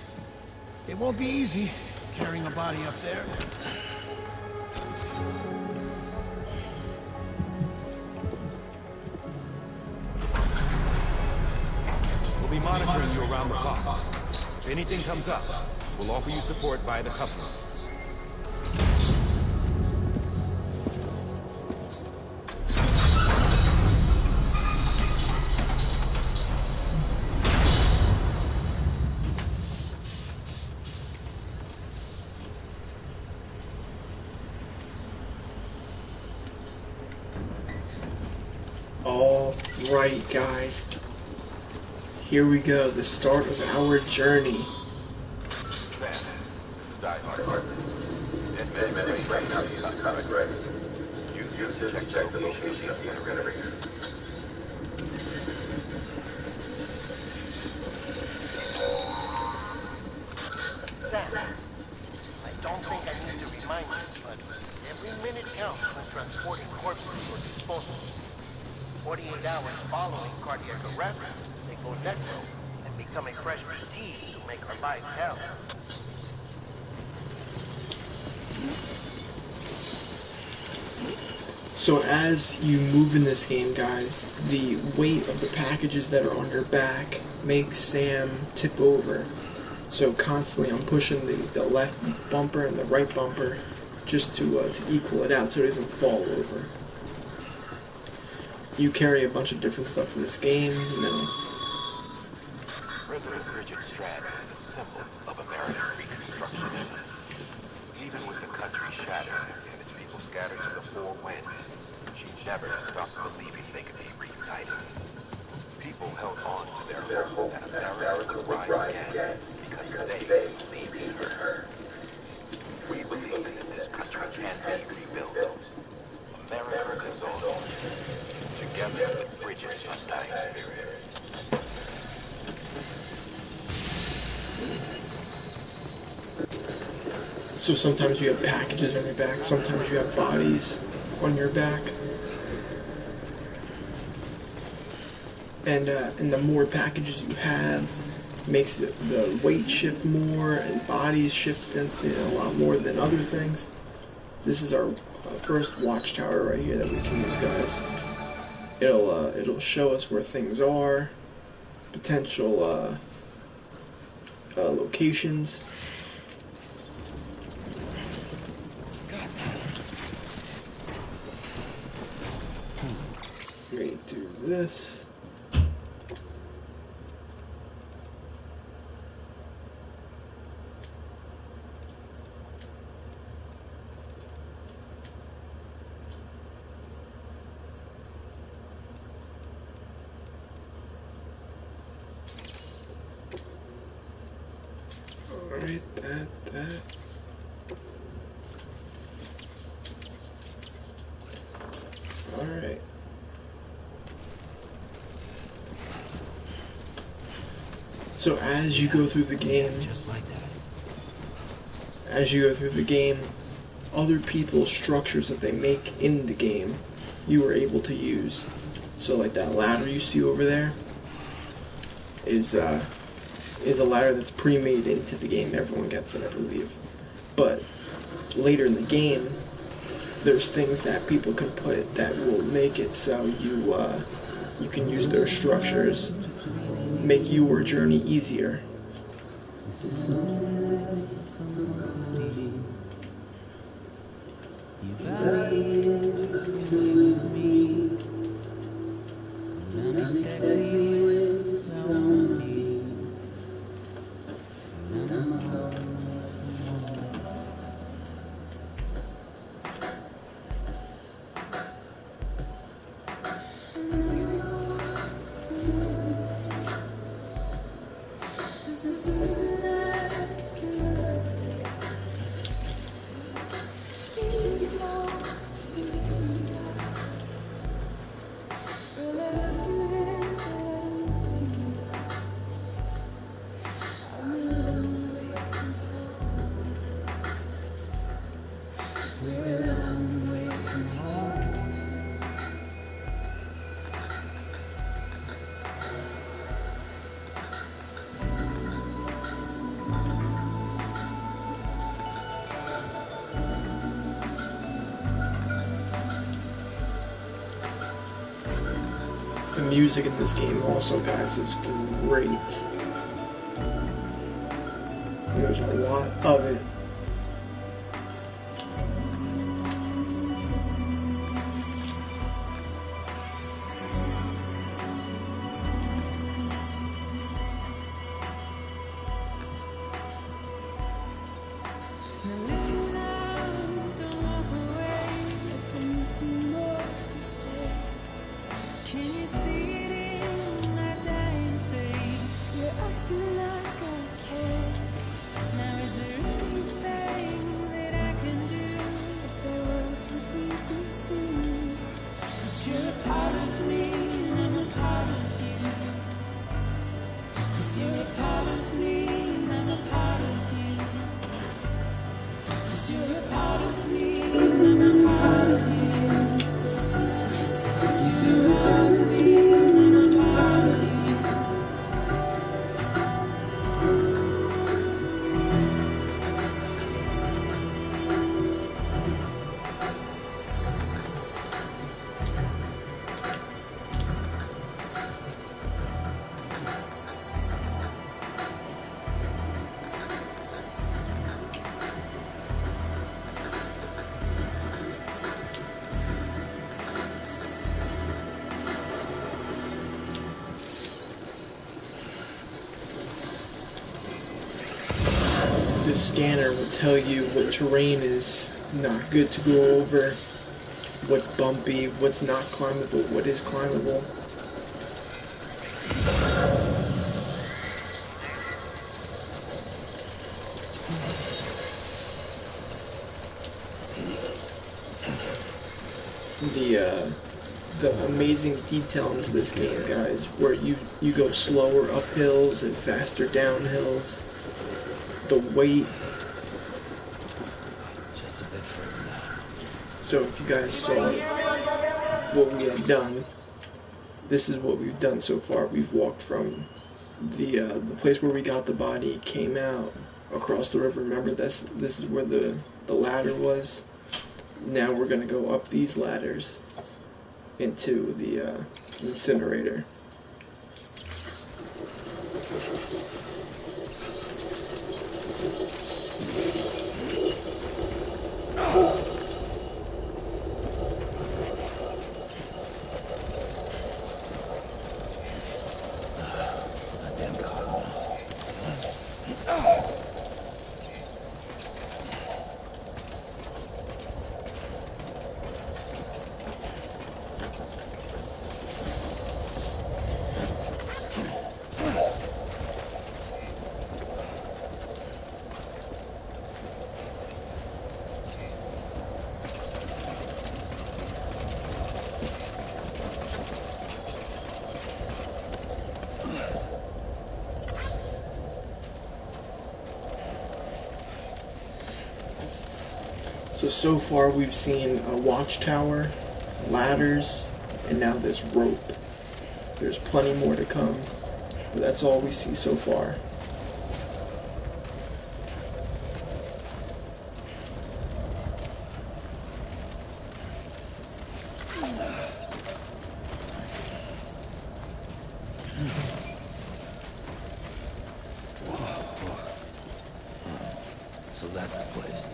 It won't be easy carrying a body up there. We'll be monitoring you around the clock. If anything comes up, we'll offer you support via the cufflinks. Alright, guys. Here we go, the start of our journey. Sam, this is Die Hard. Dead men right now, you got it right. Use to check the location of the incinerator. Sam, I don't think I need to remind you, but every minute counts when transporting corpses for disposal. 48 hours following cardiac arrest, they go necro and become a fresh BT to make our lives hell. So as you move in this game, guys, the weight of the packages that are on your back makes Sam tip over. So constantly I'm pushing the left bumper and the right bumper just to equal it out so it doesn't fall over. You carry a bunch of different stuff in this game, you know. President Bridget Strand is the symbol of American Reconstructionism. Even with the country shattered and its people scattered to the four winds, she never stopped believing they could be reunited. People held on to their hope that America could rise again because they believed in her. We believe that this country can be rebuilt. America lives on, together with Bridget's undying spirit. So sometimes you have packages on your back, sometimes you have bodies on your back. And the more packages you have makes the weight shift more and bodies shift a lot more than other things. This is our first watchtower right here that we can use, guys. It'll show us where things are, potential locations. Let me do this. Alright, that. Alright. So as you go through the game, other people's structures that they make in the game, you are able to use. So like that ladder you see over there is a ladder that's pre-made into the game. Everyone gets it, I believe. But later in the game, there's things that people can put that will make it so you can use their structures, make your journey easier. The music in this game also, guys, is great. There's a lot of it. scanner will tell you what terrain is not good to go over, what's bumpy, what's not climbable, what is climbable. The amazing detail into this game, guys, where you go slower up hills and faster down hills. The weight. Just a bit further now. So if you guys saw what we have done, this is what we've done so far. We've walked from the place where we got the body, came out across the river. Remember, this is where the ladder was. Now we're gonna go up these ladders into the incinerator. So far we've seen a watchtower, ladders, and now this rope. There's plenty more to come, but that's all we see so far. So that's the place.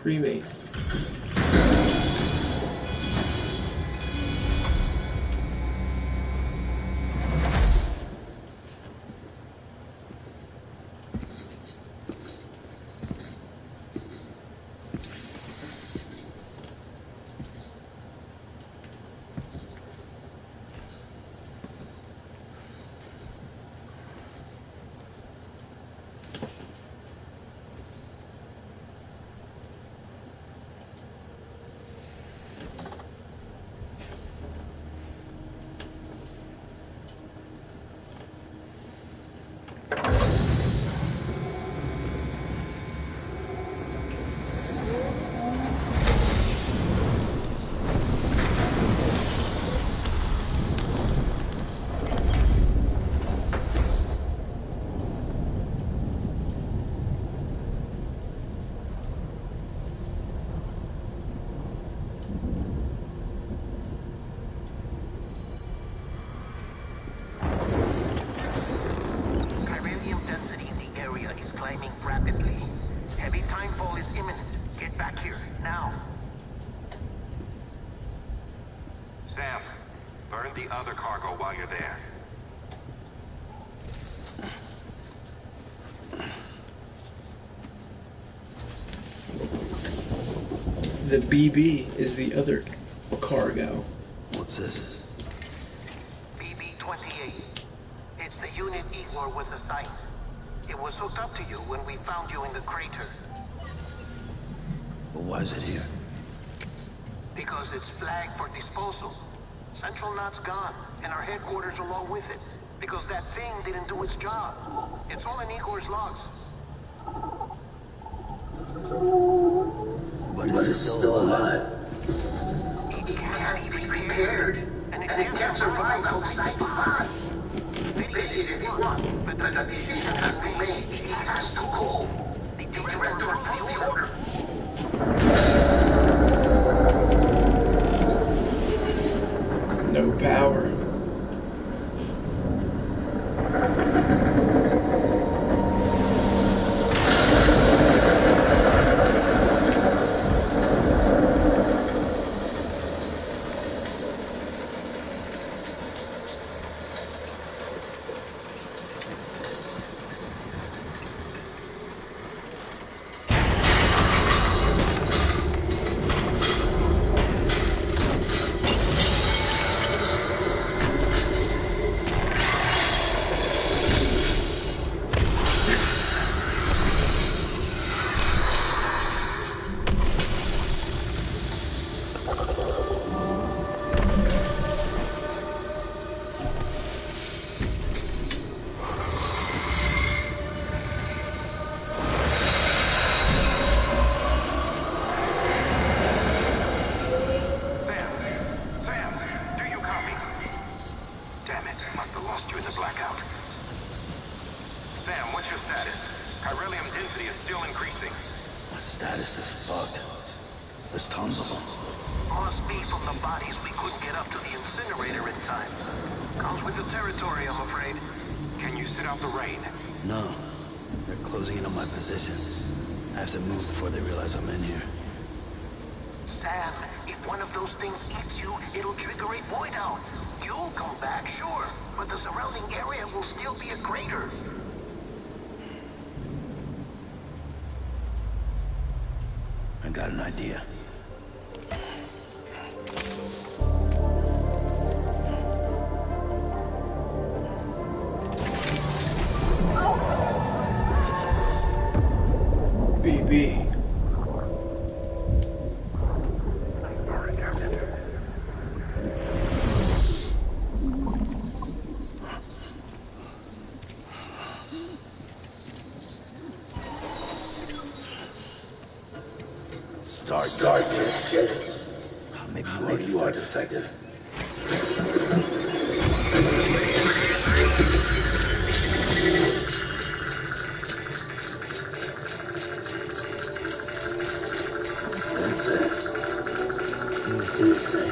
Cremate. Rapidly. Heavy timefall is imminent. Get back here, now. Sam, burn the other cargo while you're there. The BB is the other cargo. What's this? BB-28. It's the unit Igor was assigned. It was hooked up to you when we found you in the crater. But why is it here? Because it's flagged for disposal. Central Knot's gone, and our headquarters along with it. Because that thing didn't do its job. It's all in Igor's logs. But it's still alive. It can't be repaired, and it can't survive outside the pod. Finish it if you want, but the decision has been made. It has to go. The director approved the order. No power. I got an idea. BB. Start schedule. Maybe you are defective. That's it. Do your thing.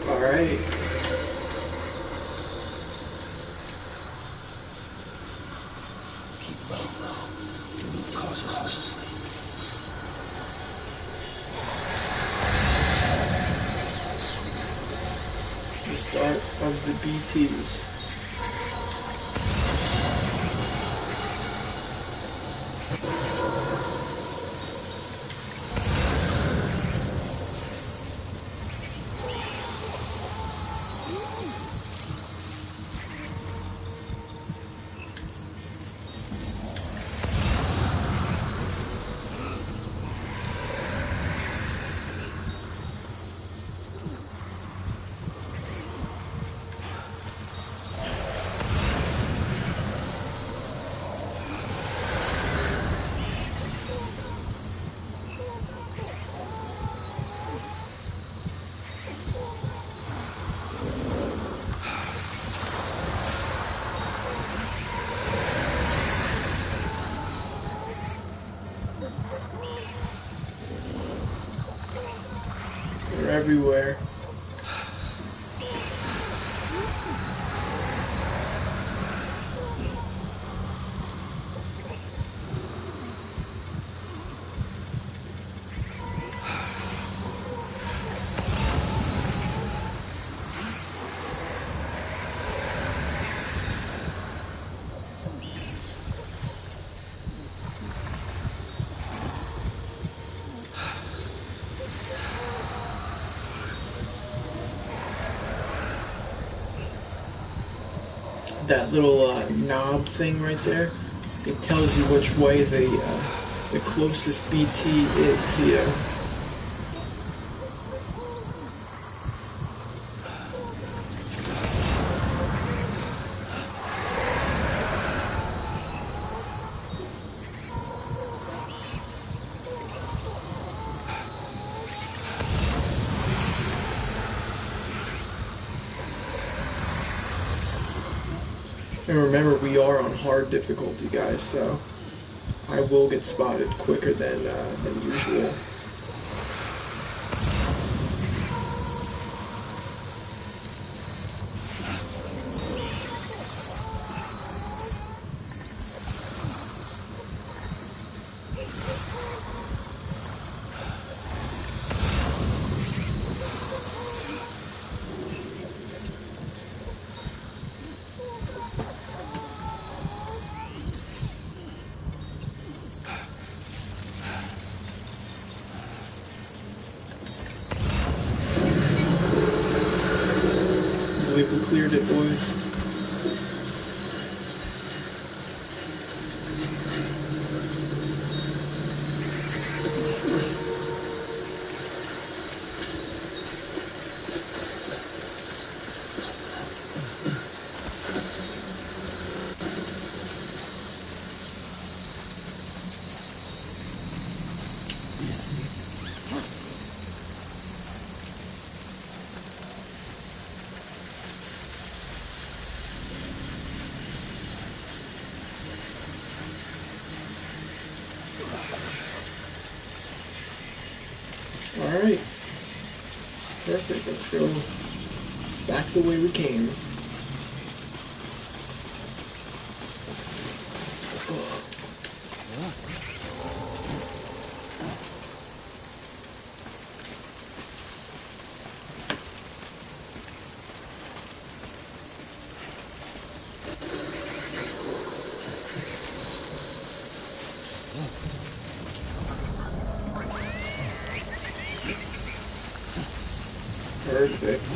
Alright. Keep low. Move cautiously. The start of the BTs. They're everywhere. that little knob thing right there, it tells you which way the closest BT is to you. And remember, we are on hard difficulty, guys, so I will get spotted quicker than usual. I believe we cleared it, boys. Alright. Perfect. Let's go back the way we came. Perfect.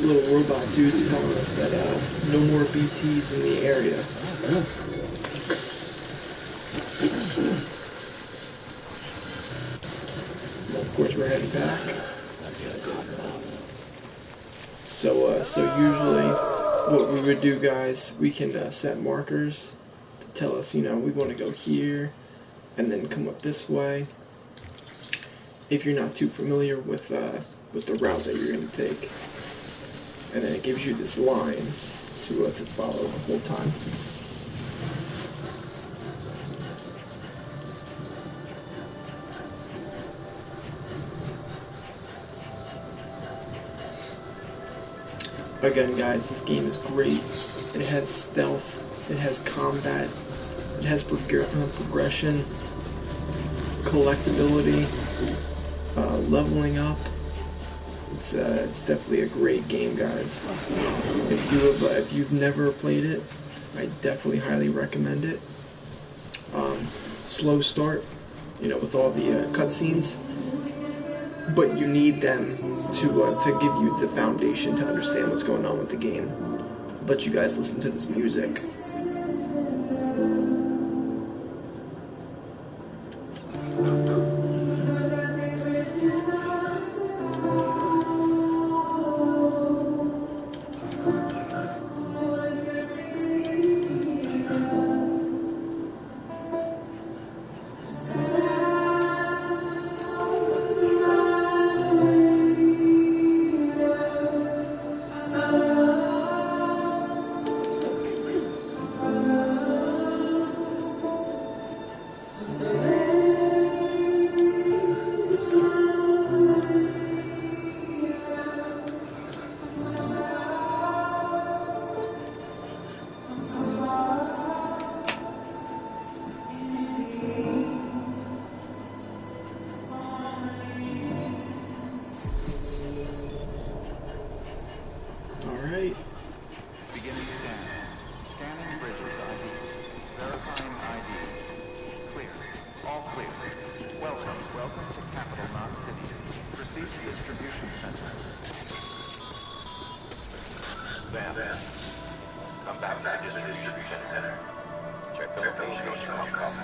Little robot dude's telling us that no more BTs in the area. Well, of course, we're heading back. So usually, what we would do, guys, we can set markers to tell us, we want to go here, and then come up this way. If you're not too familiar with the route that you're going to take, and then it gives you this line to follow the whole time. Again, guys, this game is great. It has stealth, it has combat, it has progression, collectability, leveling up. It's definitely a great game, guys. If you've never played it, I definitely highly recommend it. Slow start, with all the cutscenes, but you need them to give you the foundation to understand what's going on with the game. Let you guys listen to this music. Sam, come back to the distribution center. Check the location when you come.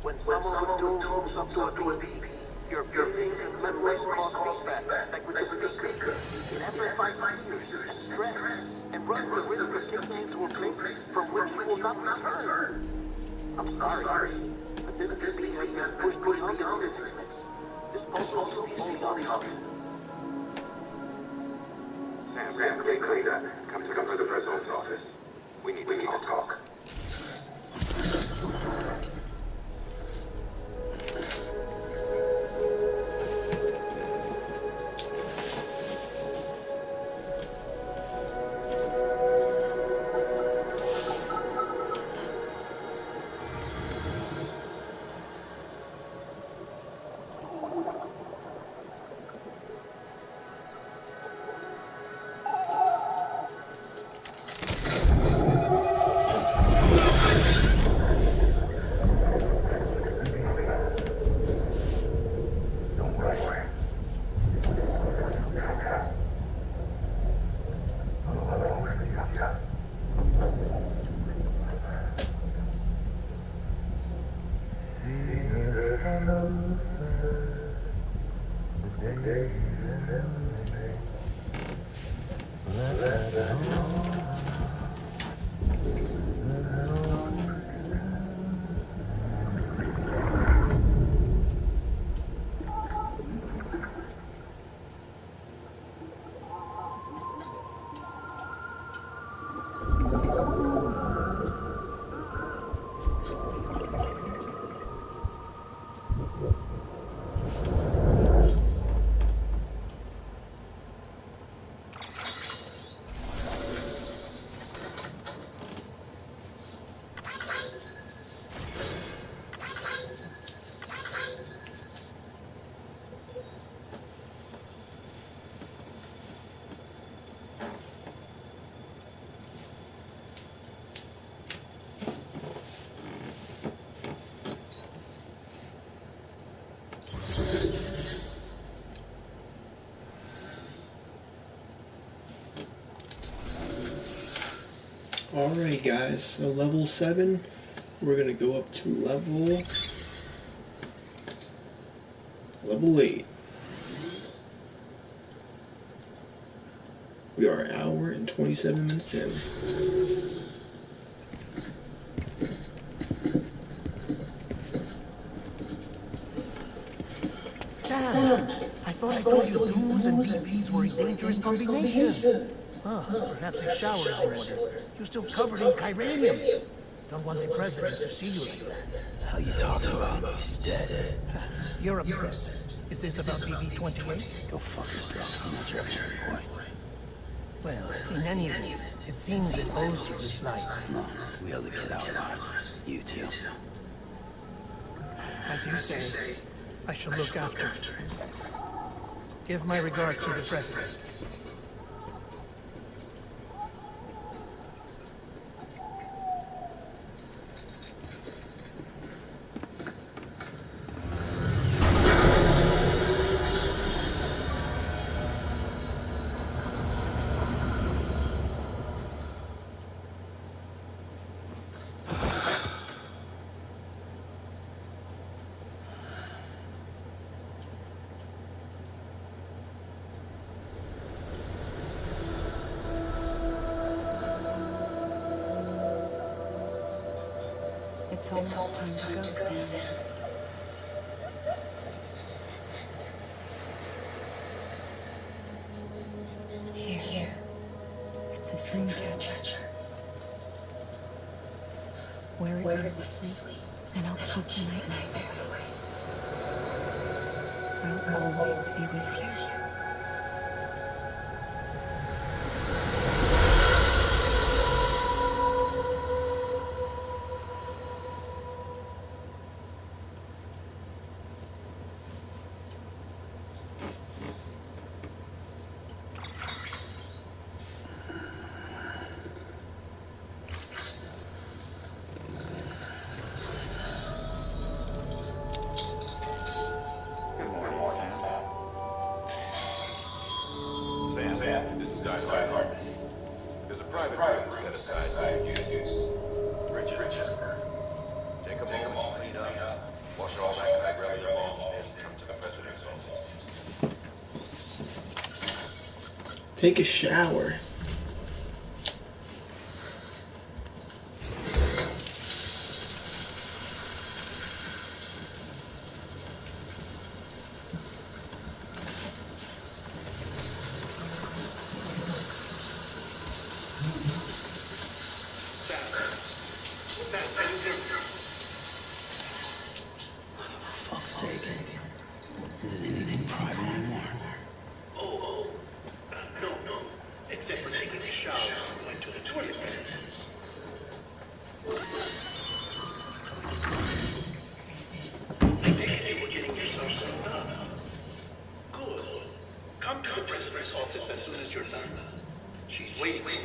When someone with doom hooks up to a BB, your feelings and memories cross feedback, like with a speaker. It amplifies fears, stress, and runs the risk of taking you to a place from which you will not return. I'm sorry, but this BB has been pushed beyond its limits. This postal is the only option. Sam, clean up. Come to the president's office. We need to talk. Alright guys, so level 7, we're going to go up to level 8. We are an hour and 27 minutes in. Sam, I thought I told you dooms and BBs were a dangerous combination. Perhaps a shower is in order. You're still covered in chiranium. Don't want the president to see you like that. The hell you talking about? He's dead. You're upset. Is this about BB-28? Go fuck yourself. I'm not your boy. Well, in any event, it seems it owes you this life. No, we owe the kid our lives. You too. As you say, I shall look after it. Give my regards to the president. It's almost time to go, Sam. Here. It's a dream catcher. Wear it when you sleep, and I'll keep the nightmares away. I'll always be with you. Take a shower. For fuck's sake. Isn't anything private anymore? No. Except for taking a shower and went to the toilet minutes. I think you were getting yourself set up. Good. Come to the president's office as soon as you're done. She's waiting for you.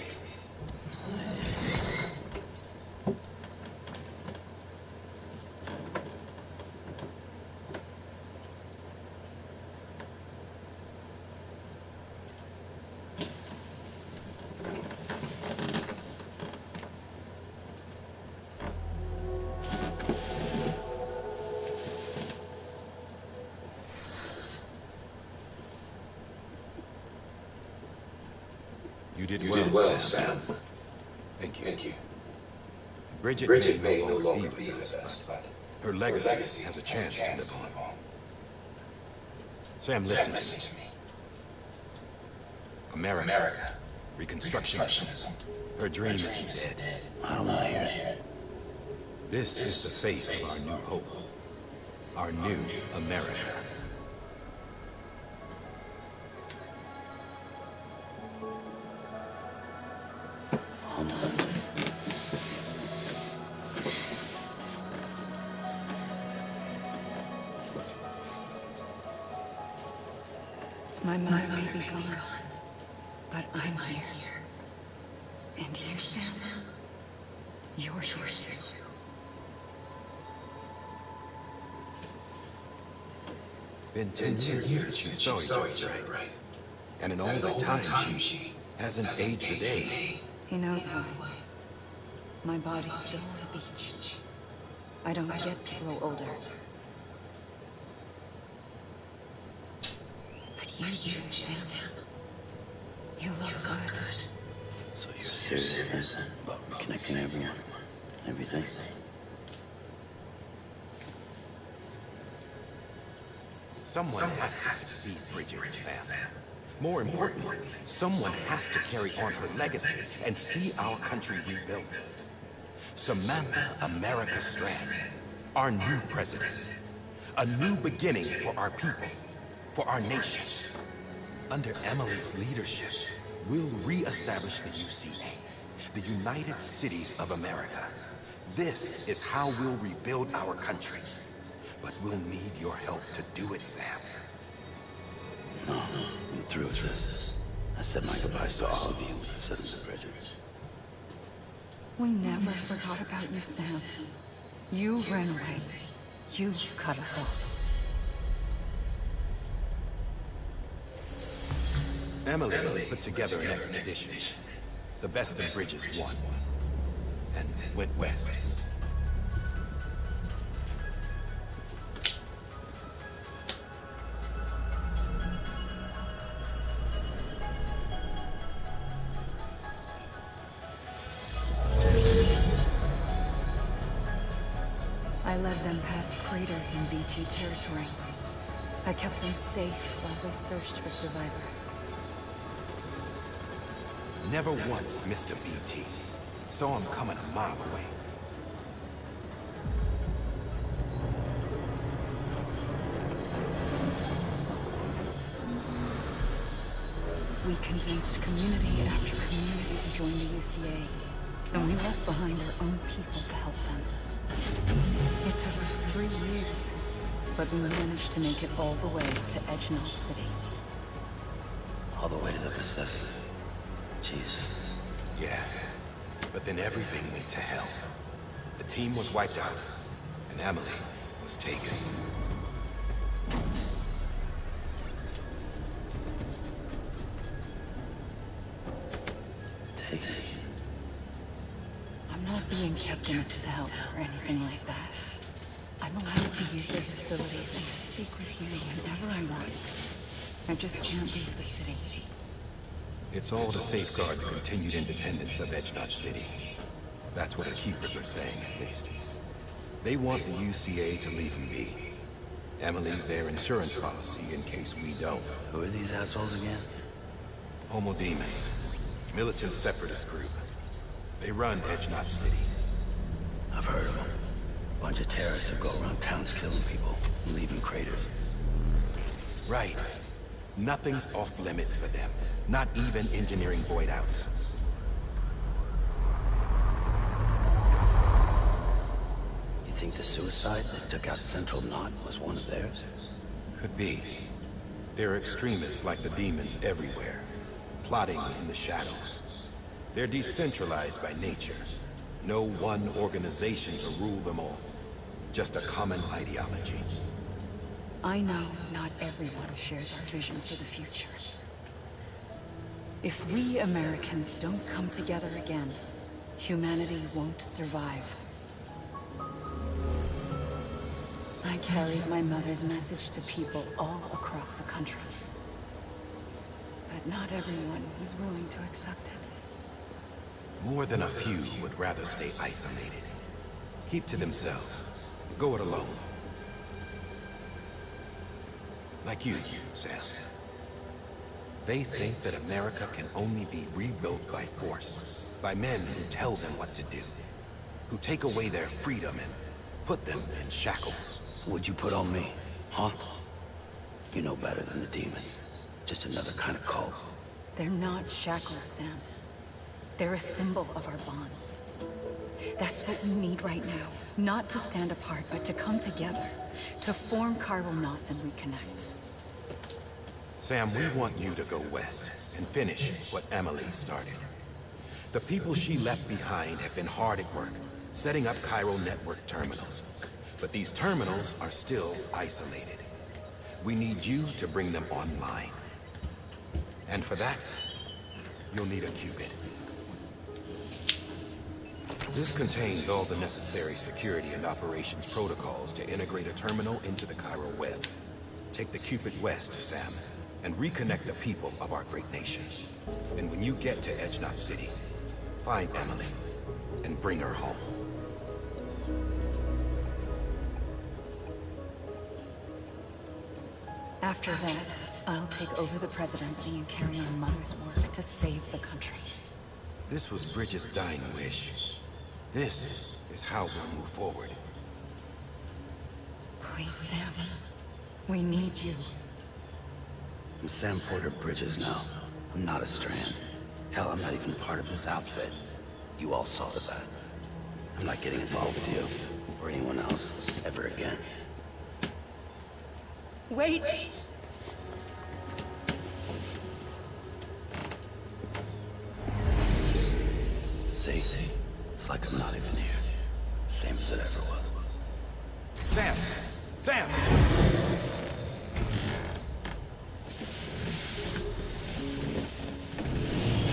You did You well, did well, Sam. Sam. Thank you. Bridget may no longer be with us, but her legacy has a chance to live on. Sam, listen to me. America. Reconstructionism. Her dream isn't dead. I don't want to hear it. This is the face of our new hope. Our new America. My mother may be gone, but I'm here. And you, Sam, you're here too. Been 10 years since you saw each other, right? And in all that time, she hasn't aged a day. He knows why. My body's still on the beach. I don't get to grow older. But you do, Sam. You look good. So you're serious then about reconnecting everyone? Everything? Someone has to succeed Bridget, Sam. More importantly, someone has to carry on her legacy and see our country rebuilt. Samantha America Strand, our new president. A new beginning for our people, for our nation. Under Emily's leadership, we'll re-establish the UCA, the United Cities of America. This is how we'll rebuild our country. But we'll need your help to do it, Sam. No, I'm through with this. I said my goodbyes to all of you when I said them to Bridget. We never forgot about you, Sam. You ran away. You cut us off. Emily put together an expedition. The best of Bridges won. And went west. I led them past craters in BT territory. I kept them safe while they searched for survivors. Never once missed a BT. Saw him coming a mile away. We convinced community after community to join the UCA. And we left behind our own people to help them. It took us 3 years, but we managed to make it all the way to Edgenull City. All the way to the Pacific. Jesus. Yeah, but then everything went to hell. The team was wiped out, and Emily was taken. Taken? I'm not being kept in a cell or anything like that. I'm allowed to use their facilities and speak with you whenever I want. I just can't leave the city. It's all to safeguard the continued independence of Edge City. That's what the Keepers are saying, at least. They want the UCA to leave them be. Emily's their insurance policy in case we don't. Who are these assholes again? Homo Demons. Militant separatist group. They run Edge City. I've heard of them. Bunch of terrorists who go around towns killing people and leaving craters. Right. Nothing's off limits for them. Not even engineering void outs. You think the suicide that took out Central Knot was one of theirs? Could be. There are extremists like the demons everywhere, plotting in the shadows. They're decentralized by nature. No one organization to rule them all. Just a common ideology. I know not everyone shares our vision for the future. If we Americans don't come together again, humanity won't survive. I carried my mother's message to people all across the country. But not everyone was willing to accept it. More than a few would rather stay isolated. Keep to themselves. Go it alone. Like you, Sam. They think that America can only be rebuilt by force. By men who tell them what to do. Who take away their freedom and put them in shackles. What'd you put on me? Huh? You know better than the demons. Just another kind of cult. They're not shackles, Sam. They're a symbol of our bonds. That's what we need right now. Not to stand apart, but to come together. To form chiral knots and reconnect. Sam, we want you to go west and finish what Emily started. The people she left behind have been hard at work, setting up chiral network terminals. But these terminals are still isolated. We need you to bring them online. And for that, you'll need a Cupid. This contains all the necessary security and operations protocols to integrate a terminal into the chiral web. Take the Cupid west, Sam, and reconnect the people of our great nation. And when you get to Edge City, find Emily and bring her home. After that, I'll take over the presidency and carry on Mother's work to save the country. This was Bridget's dying wish. This is how we'll move forward. Please, Sam. We need you. I'm Sam Porter Bridges now. I'm not a Strand. Hell, I'm not even part of this outfit. You all saw to that. I'm not getting involved with you, or anyone else, ever again. Wait! See? It's like I'm not even here. Same as it ever was. Sam! Sam!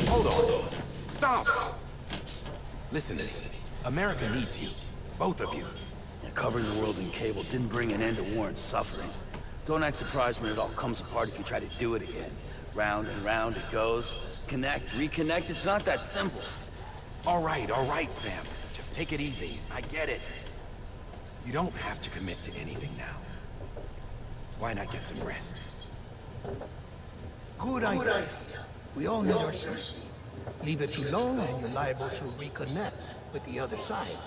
Hold on. Stop! Listen to me. America needs you. Both of you. Yeah, covering the world in cable didn't bring an end to war and suffering. Don't act surprised when it all comes apart if you try to do it again. Round and round it goes. Connect, reconnect, it's not that simple. All right, Sam. Just take it easy. I get it. You don't have to commit to anything now. Why not get some rest? Good idea. We all need our sleep. Leave it too long and you're liable to reconnect with the other side.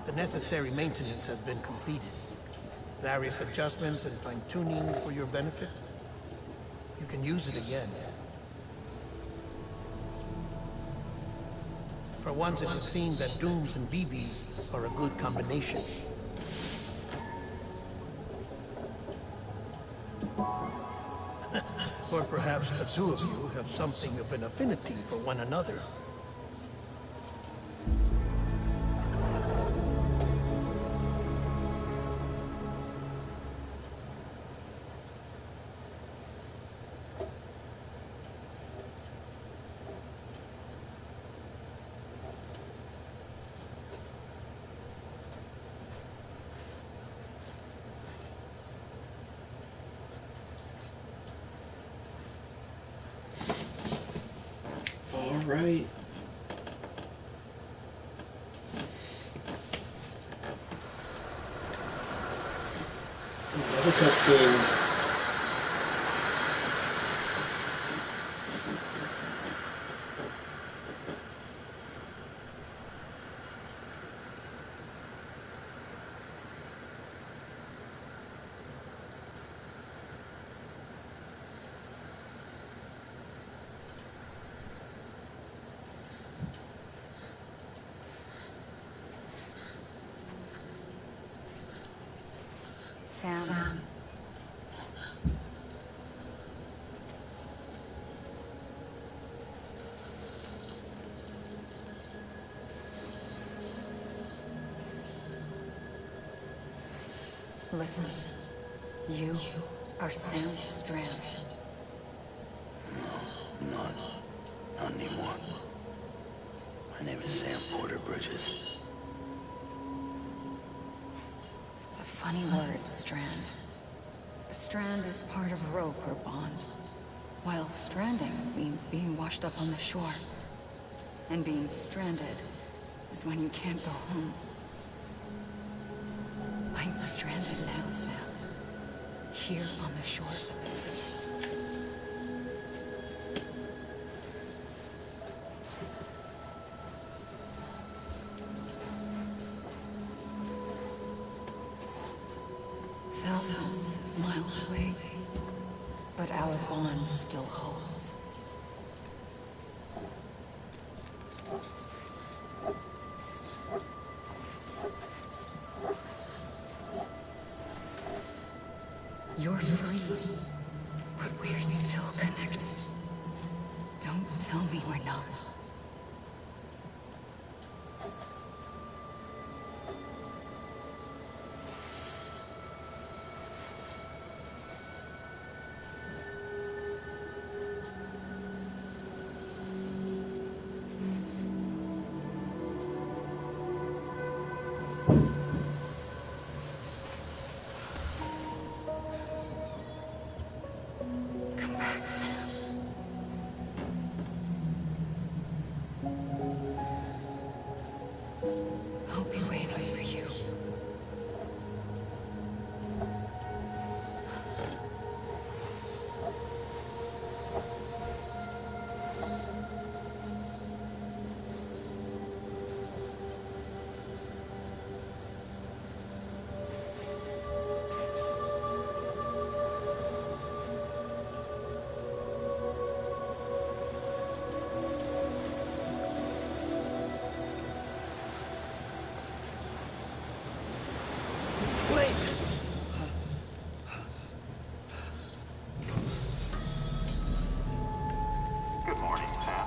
The necessary maintenance has been completed. Various adjustments and fine-tuning for your benefit. You can use it again. For once it would seem that Dooms and BBs are a good combination. Or perhaps the two of you have something of an affinity for one another. Another cutscene. Sam. Listen, you are Sam Strand. No, not anymore. My name is Sam Porter Bridges. It's a funny word, Strand. A strand is part of a rope or bond, while stranding means being washed up on the shore. And being stranded is when you can't go home. I'm stranded now, Sam. Here on the shore of the Pacific. Thousands of miles away, but our bond still holds. You're free, but we're still connected. Don't tell me we're not. Come back, Sam. I'll be waiting for you. Good morning, Sam.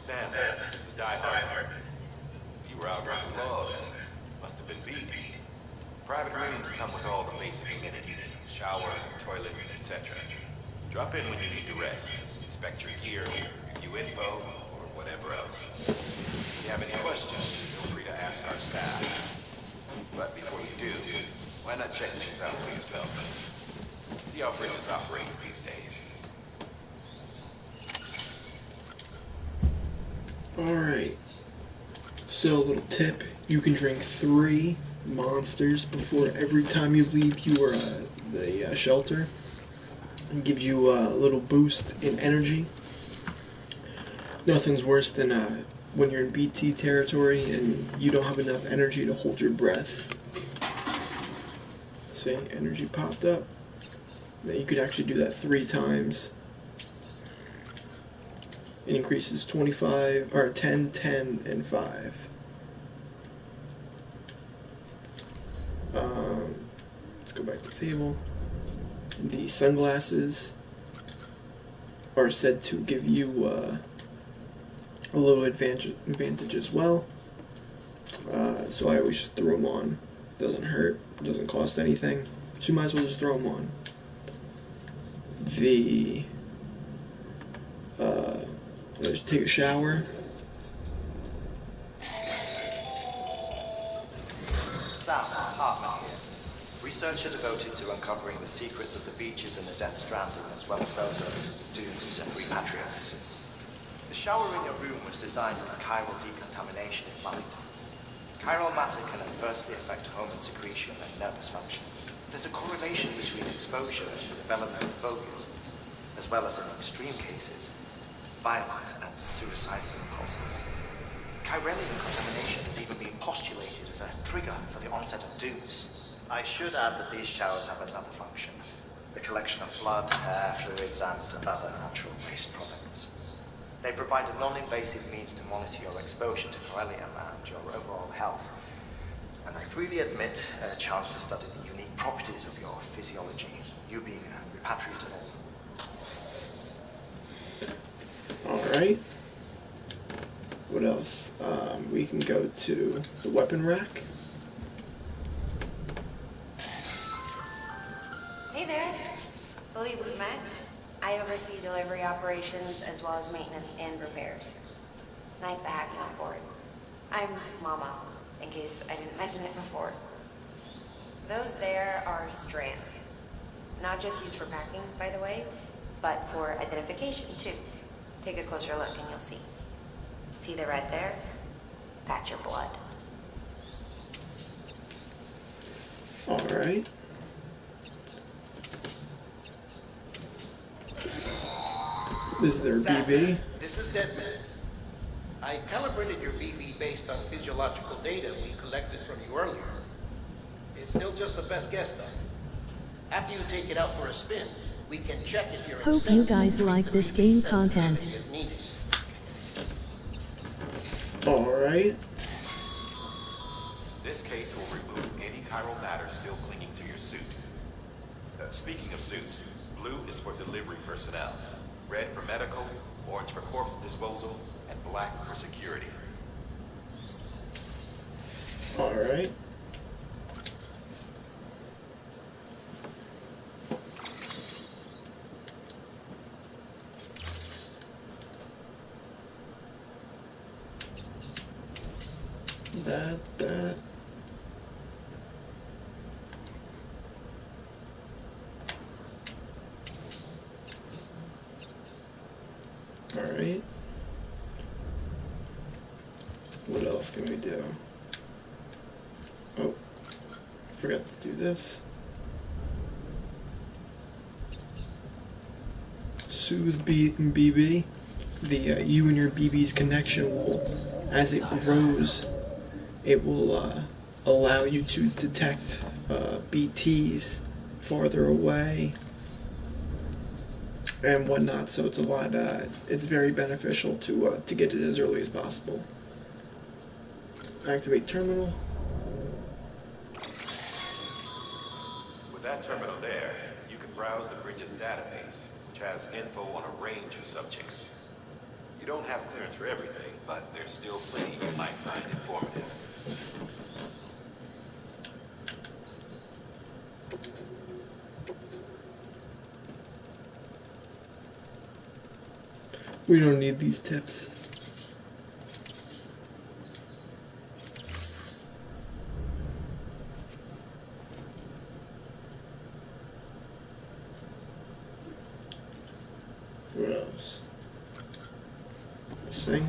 Sam, this is Die Hard. You were out running law then. Must have been beat. Private rooms come with all the basic amenities. Shower, toilet, etc. Drop in when you need to rest. Inspect your gear, review info, or whatever else. If you have any questions, feel free to ask our staff. But before you do, why not check things out for yourself? See how Bridges operates these days. Alright. So, a little tip. You can drink 3 monsters before every time you leave the shelter. It gives you a little boost in energy. Nothing's worse than when you're in BT territory and you don't have enough energy to hold your breath. See, energy popped up. Now you could actually do that 3 times. It increases 25, or 10, 10, and 5. Let's go back to the table. The sunglasses are said to give you a little advantage as well. So I always just throw them on. Doesn't hurt, doesn't cost anything. So you might as well just throw them on. The take a shower. Sam, Hartman here. Researcher devoted to uncovering the secrets of the beaches in the Death Stranding, as well as those of dooms and repatriates. The shower in your room was designed with chiral decontamination in mind. Chiral matter can adversely affect hormone secretion and nervous function. There's a correlation between exposure and the development of phobias, as well as in extreme cases, violent and suicidal impulses. Chiralian contamination has even been postulated as a trigger for the onset of dooms. I should add that these showers have another function, the collection of blood, hair, fluids, and other natural waste products. They provide a non-invasive means to monitor your exposure to chiralium and your overall health. And I freely admit a chance to study the unique properties of your physiology, you being a repatriate and all. Alright. What else? We can go to the weapon rack. Hey there. Believe we've met. I oversee delivery operations as well as maintenance and repairs. Nice to have you on board. I'm Mama, in case I didn't mention it before. Those there are strands. Not just used for packing, by the way, but for identification, too. Take a closer look and you'll see. See the red there? That's your blood. Alright. Is there BB? This is Deadman. I calibrated your BB based on physiological data we collected from you earlier. It's still just the best guess, though. After you take it out for a spin, we can check if you're Hope you guys like this game content. Alright. This case will remove any chiral matter still clinging to your suit. Speaking of suits, blue is for delivery personnel, red for medical, orange for corpse disposal, and black for security. Alright. That. Alright. What else can we do? Oh, forgot to do this. Soothe BB. The you and your BB's connection will, as it grows, it will allow you to detect BTs farther away and whatnot. So it's a lot. It's very beneficial to get it as early as possible. Activate terminal. With that terminal there, you can browse the Bridges database, which has info on a range of subjects. You don't have clearance for everything, but there's still plenty you might find informative. We don't need these tips. What else? Sink.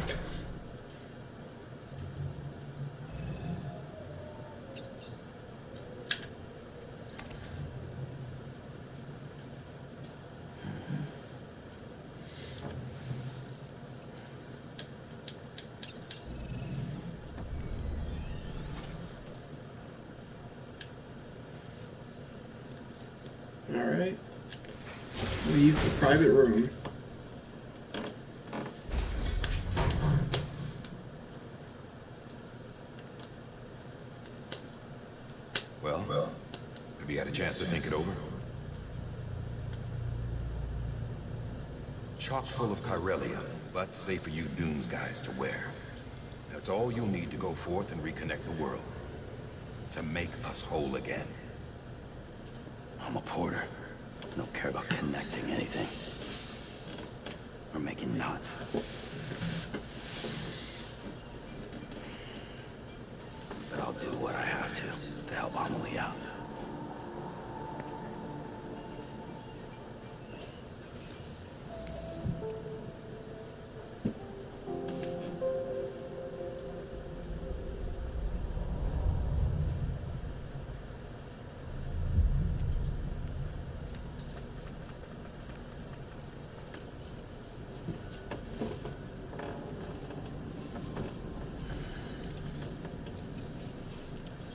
Alright. Leave the private room. Well, have you had a chance to think it over? Chock full of chiralium, but safe for you Dooms guys to wear. That's all you'll need to go forth and reconnect the world. To make us whole again. I'm a porter. Don't care about connecting anything. Or making knots.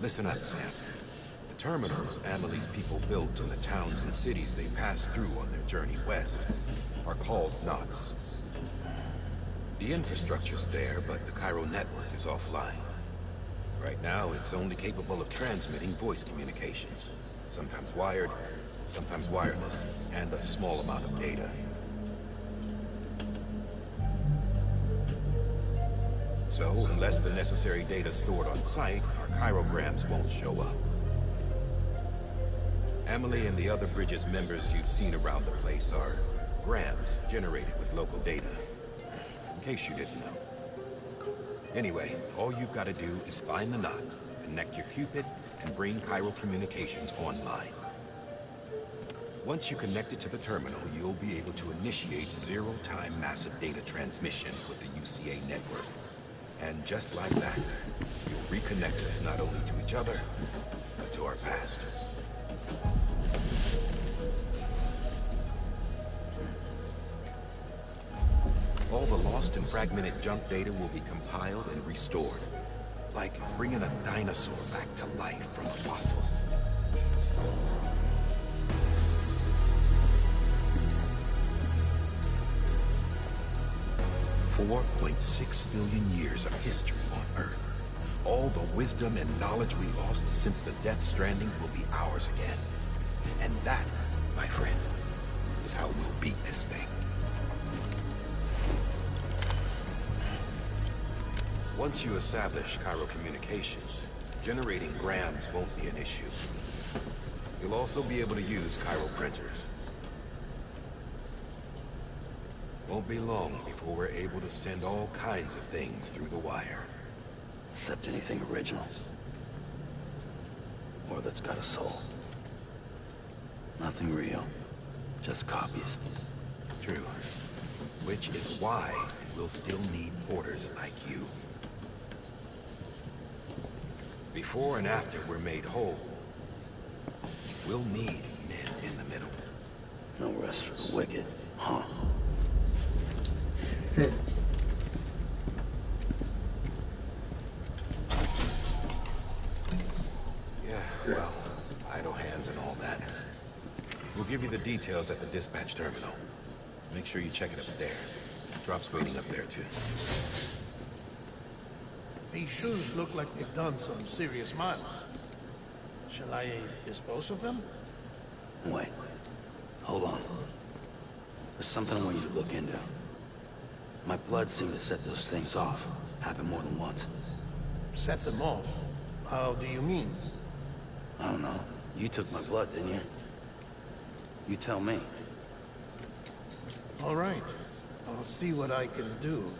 Listen up, Sam. The terminals Amelie's people built in the towns and cities they passed through on their journey west are called knots. The infrastructure's there, but the Cairo network is offline. Right now, it's only capable of transmitting voice communications. Sometimes wired, sometimes wireless, and a small amount of data. So, unless the necessary data is stored on site, our chirograms won't show up. Amelie and the other Bridges members you've seen around the place are grams generated with local data. In case you didn't know. Anyway, all you've got to do is find the knot, connect your Cupid, and bring Cairo communications online. Once you connect it to the terminal, you'll be able to initiate zero-time massive data transmission with the UCA network. And just like that, you'll reconnect us not only to each other, but to our past. All the lost and fragmented junk data will be compiled and restored. Like bringing a dinosaur back to life from a fossil. $4.6 billion years of history on Earth. All the wisdom and knowledge we lost since the Death Stranding will be ours again. And that, my friend, is how we'll beat this thing. Once you establish Cairo communications, generating grams won't be an issue. You'll also be able to use Cairo printers. Won't be long before we're able to send all kinds of things through the wire. Except anything original. Or that's got a soul. Nothing real. Just copies. True. Which is why we'll still need porters like you. Before and after we're made whole, we'll need men in the middle. No rest for the wicked, huh? Yeah, well, idle hands and all that. We'll give you the details at the dispatch terminal. Make sure you check it upstairs. Drop's waiting up there, too. These shoes look like they've done some serious miles. Shall I dispose of them? Wait. Hold on. There's something I want you to look into. My blood seemed to set those things off. Happened more than once. Set them off? How do you mean? I don't know. You took my blood, didn't you? You tell me. All right. I'll see what I can do.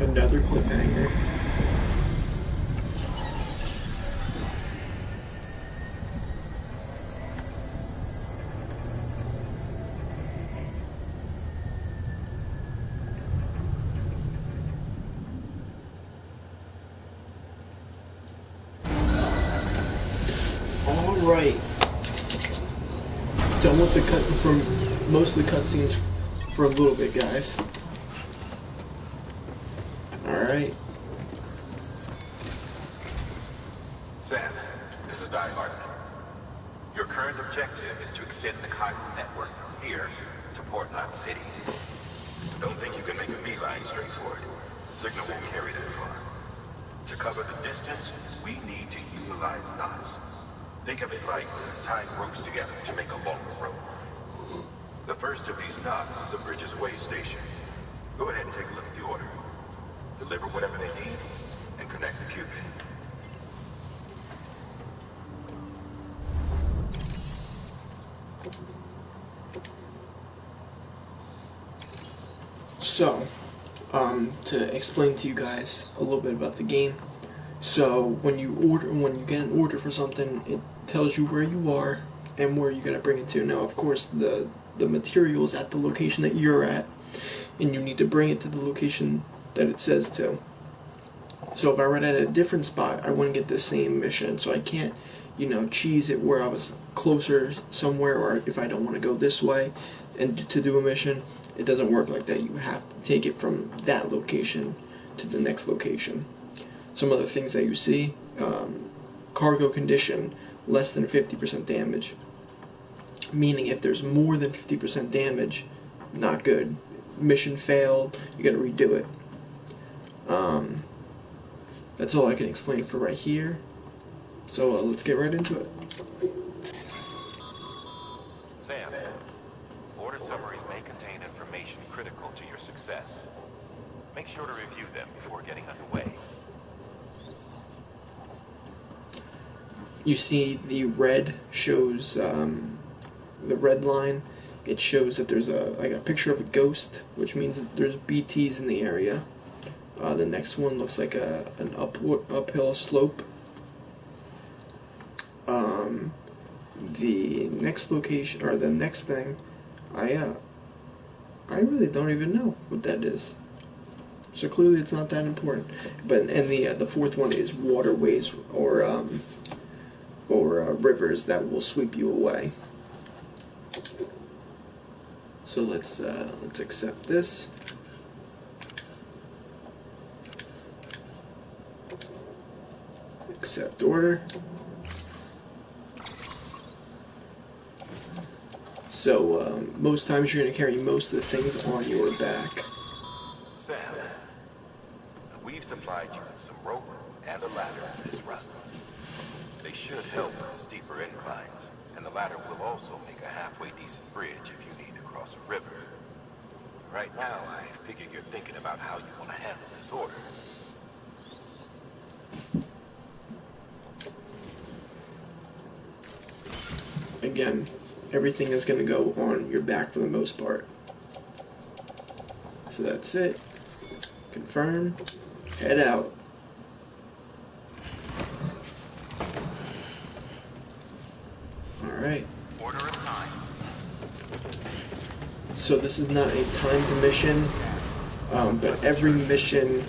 Another cliffhanger. All right. Done with the cut from most of the cutscenes for a little bit, guys. Alright. Sam, this is Di Martin. Your current objective is to extend the Chiral network from here to Portland City. Don't think you can make a beeline straight for it. Signal won't carry that far. To cover the distance, we need to utilize knots. Think of it like tying ropes together to make a longer rope. The first of these knots is a Bridges way station. Go ahead and take a look at the order. Deliver whatever they need, and connect the Cupid. So, to explain to you guys a little bit about the game. So when you get an order for something, it tells you where you are and where you're gonna bring it to. Now, of course, the material is at the location that you're at, and you need to bring it to the location that it says to. So if I were at a different spot, I wouldn't get the same mission. So I can't, cheese it where I was closer somewhere, or if I don't want to go this way and to do a mission, it doesn't work like that. You have to take it from that location to the next location. Some other things that you see, cargo condition, less than 50% damage. Meaning if there's more than 50% damage, not good. Mission failed, you gotta redo it. That's all I can explain for right here. So let's get right into it. Sam, order summaries may contain information critical to your success. Make sure to review them before getting underway. You see the red shows, the red line, it shows that there's a picture of a ghost, which means that there's BTs in the area. The next one looks like an uphill slope. The next location, or the next thing, I really don't even know what that is. So clearly it's not that important. But and the fourth one is waterways or rivers that will sweep you away. So let's accept this. Accept order. So most times you're going to carry most of the things on your back. Sam, we've supplied you with some rope and a ladder for this run. They should help with the steeper inclines, and the ladder will also make a halfway decent bridge if you need to cross a river. Right now, I figure you're thinking about how you want to handle this order. Again, everything is going to go on your back for the most part. So that's it. Confirm. Head out. Alright. Order assigned. So this is not a timed mission, but every mission,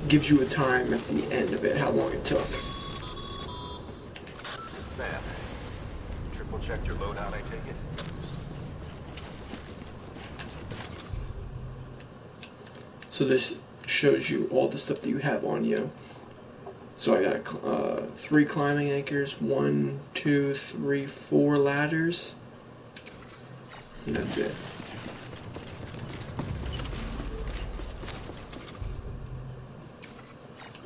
gives you a time at the end of it, how long it took. Sam, triple checked your loadout, I take it? So this shows you all the stuff that you have on you. So I got 3 climbing anchors, 1, 2, 3, 4 ladders, and that's it.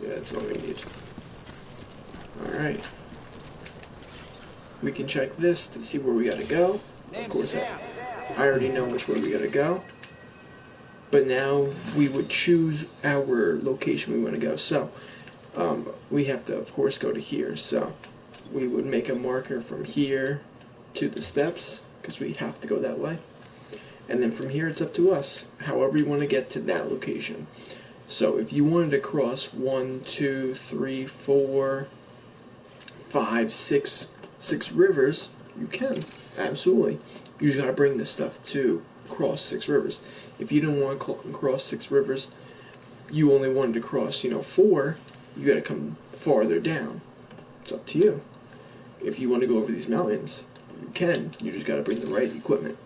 Yeah, that's all we need. Alright. We can check this to see where we gotta go. Of course, I already know which way we gotta go. But now we would choose our location we want to go. So we have to, of course, go to here. So we would make a marker from here to the steps, because we have to go that way. And then from here, it's up to us, however you want to get to that location. So if you wanted to cross 1, 2, 3, 4, 5, 6 rivers, you can. Absolutely. You just got to bring this stuff to cross 6 rivers. If you don't want to cross 6 rivers, you only wanted to cross, 4, you got to come farther down. It's up to you. If you want to go over these mountains, you can. You just got to bring the right equipment.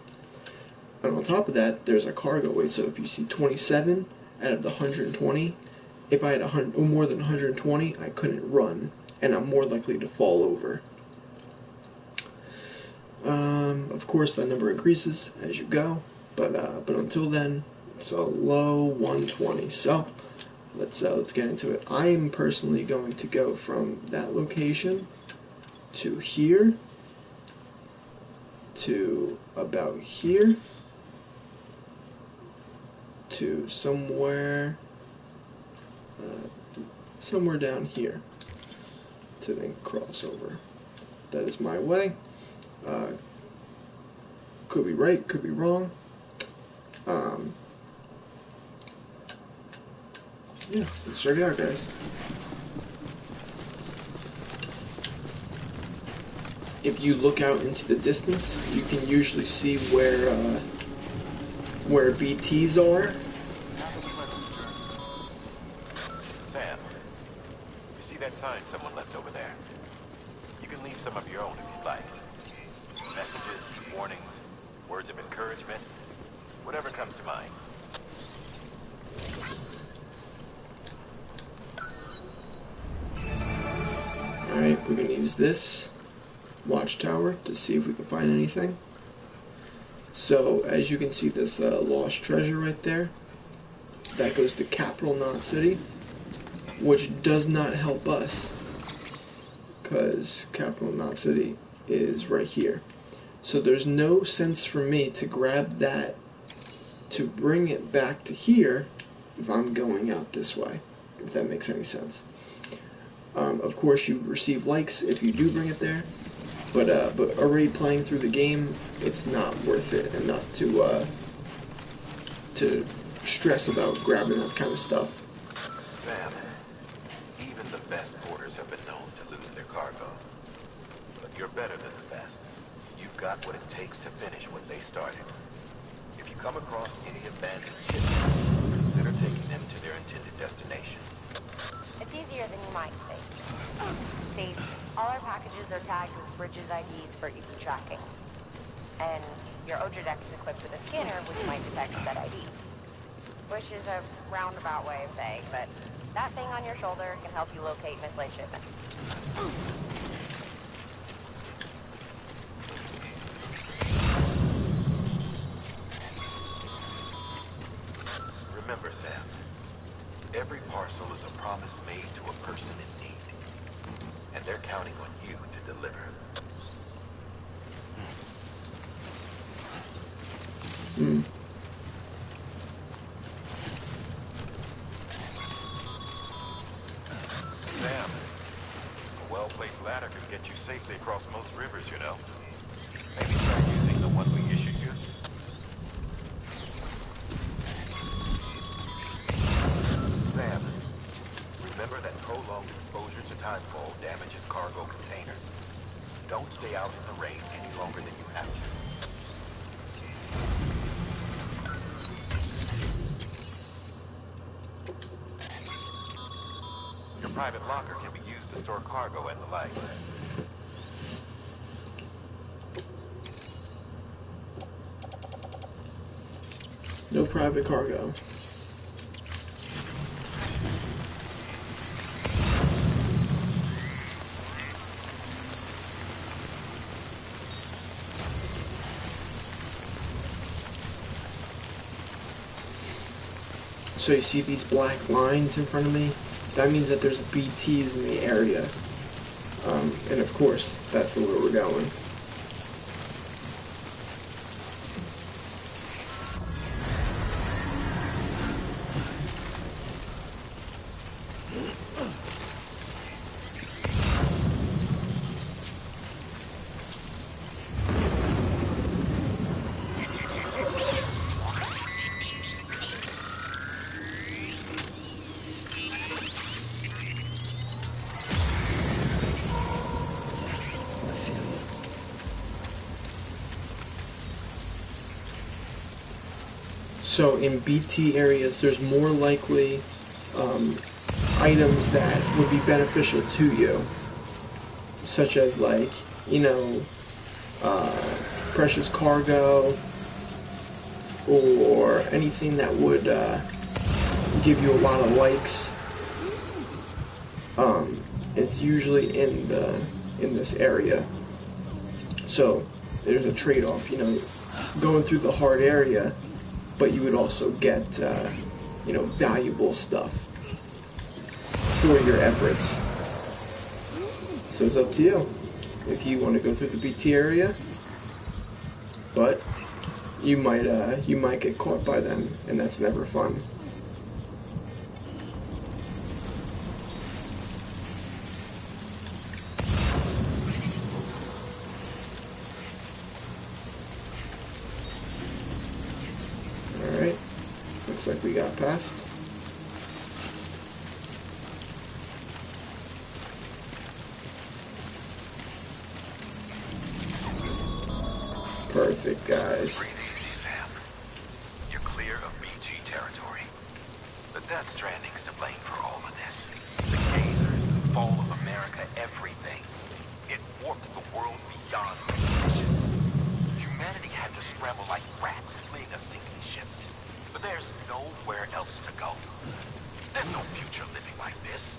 And on top of that, there's a cargo weight. So if you see 27 out of the 120, if I had more than 120, I couldn't run, and I'm more likely to fall over. Of course, that number increases as you go, but until then, it's a low 120. So let's get into it. I am personally going to go from that location to here to about here to somewhere down here to then cross over. That is my way. Could be right, could be wrong. Yeah, let's check it out, guys. If you look out into the distance, you can usually see where BTs are. Sam, you see that sign someone left over there? You can leave some of your own if you'd like. Messages, warnings, words of encouragement, whatever comes to mind. Alright, we're going to use this watchtower to see if we can find anything. So, as you can see, this lost treasure right there, that goes to Capital Knot City, which does not help us, because Capital Knot City is right here. So there's no sense for me to grab that to bring it back to here if I'm going out this way, if that makes any sense. Of course, you receive likes if you do bring it there, but already playing through the game, it's not worth it enough to stress about grabbing that kind of stuff. Sam, even the best porters have been known to lose their cargo. But you're better than the best. You've got what it takes to finish what they started. If you come across any abandoned shipments, consider taking them to their intended destination. It's easier than you might think. See, all our packages are tagged with Bridges IDs for easy tracking. And your Odra deck is equipped with a scanner which might detect said IDs. Which is a roundabout way of saying, but that thing on your shoulder can help you locate mislaid shipments. Remember, Sam, every parcel is a promise made to a person in need. And they're counting on you to deliver. Sam, a well-placed ladder could get you safely across most rivers, you know. Maybe try using the one we issued you. Sam, remember that prolonged exposure to timefall damages cargo containers. Don't stay out in the rain any longer than you have to. Your private locker can be used to store cargo and the like. No private cargo. So you see these black lines in front of me? That means that there's BTs in the area. And of course, that's where we're going. So in BT areas, there's more likely items that would be beneficial to you, such as like, you know, precious cargo or anything that would give you a lot of likes. It's usually in this area. So there's a trade-off, you know, going through the hard area, but you would also get, you know, valuable stuff for your efforts. So it's up to you if you want to go through the BT area, but you might get caught by them, and that's never fun. Alright, looks like we got past. Perfect, guys. Breathe easy, Sam. You're clear of BG territory. The Death Stranding's to blame for all of this. The gazers, the fall of America, everything. It warped the world beyond recognition. Humanity had to scramble like rats fleeing a sinking ship. But there's nowhere else to go. There's no future living like this.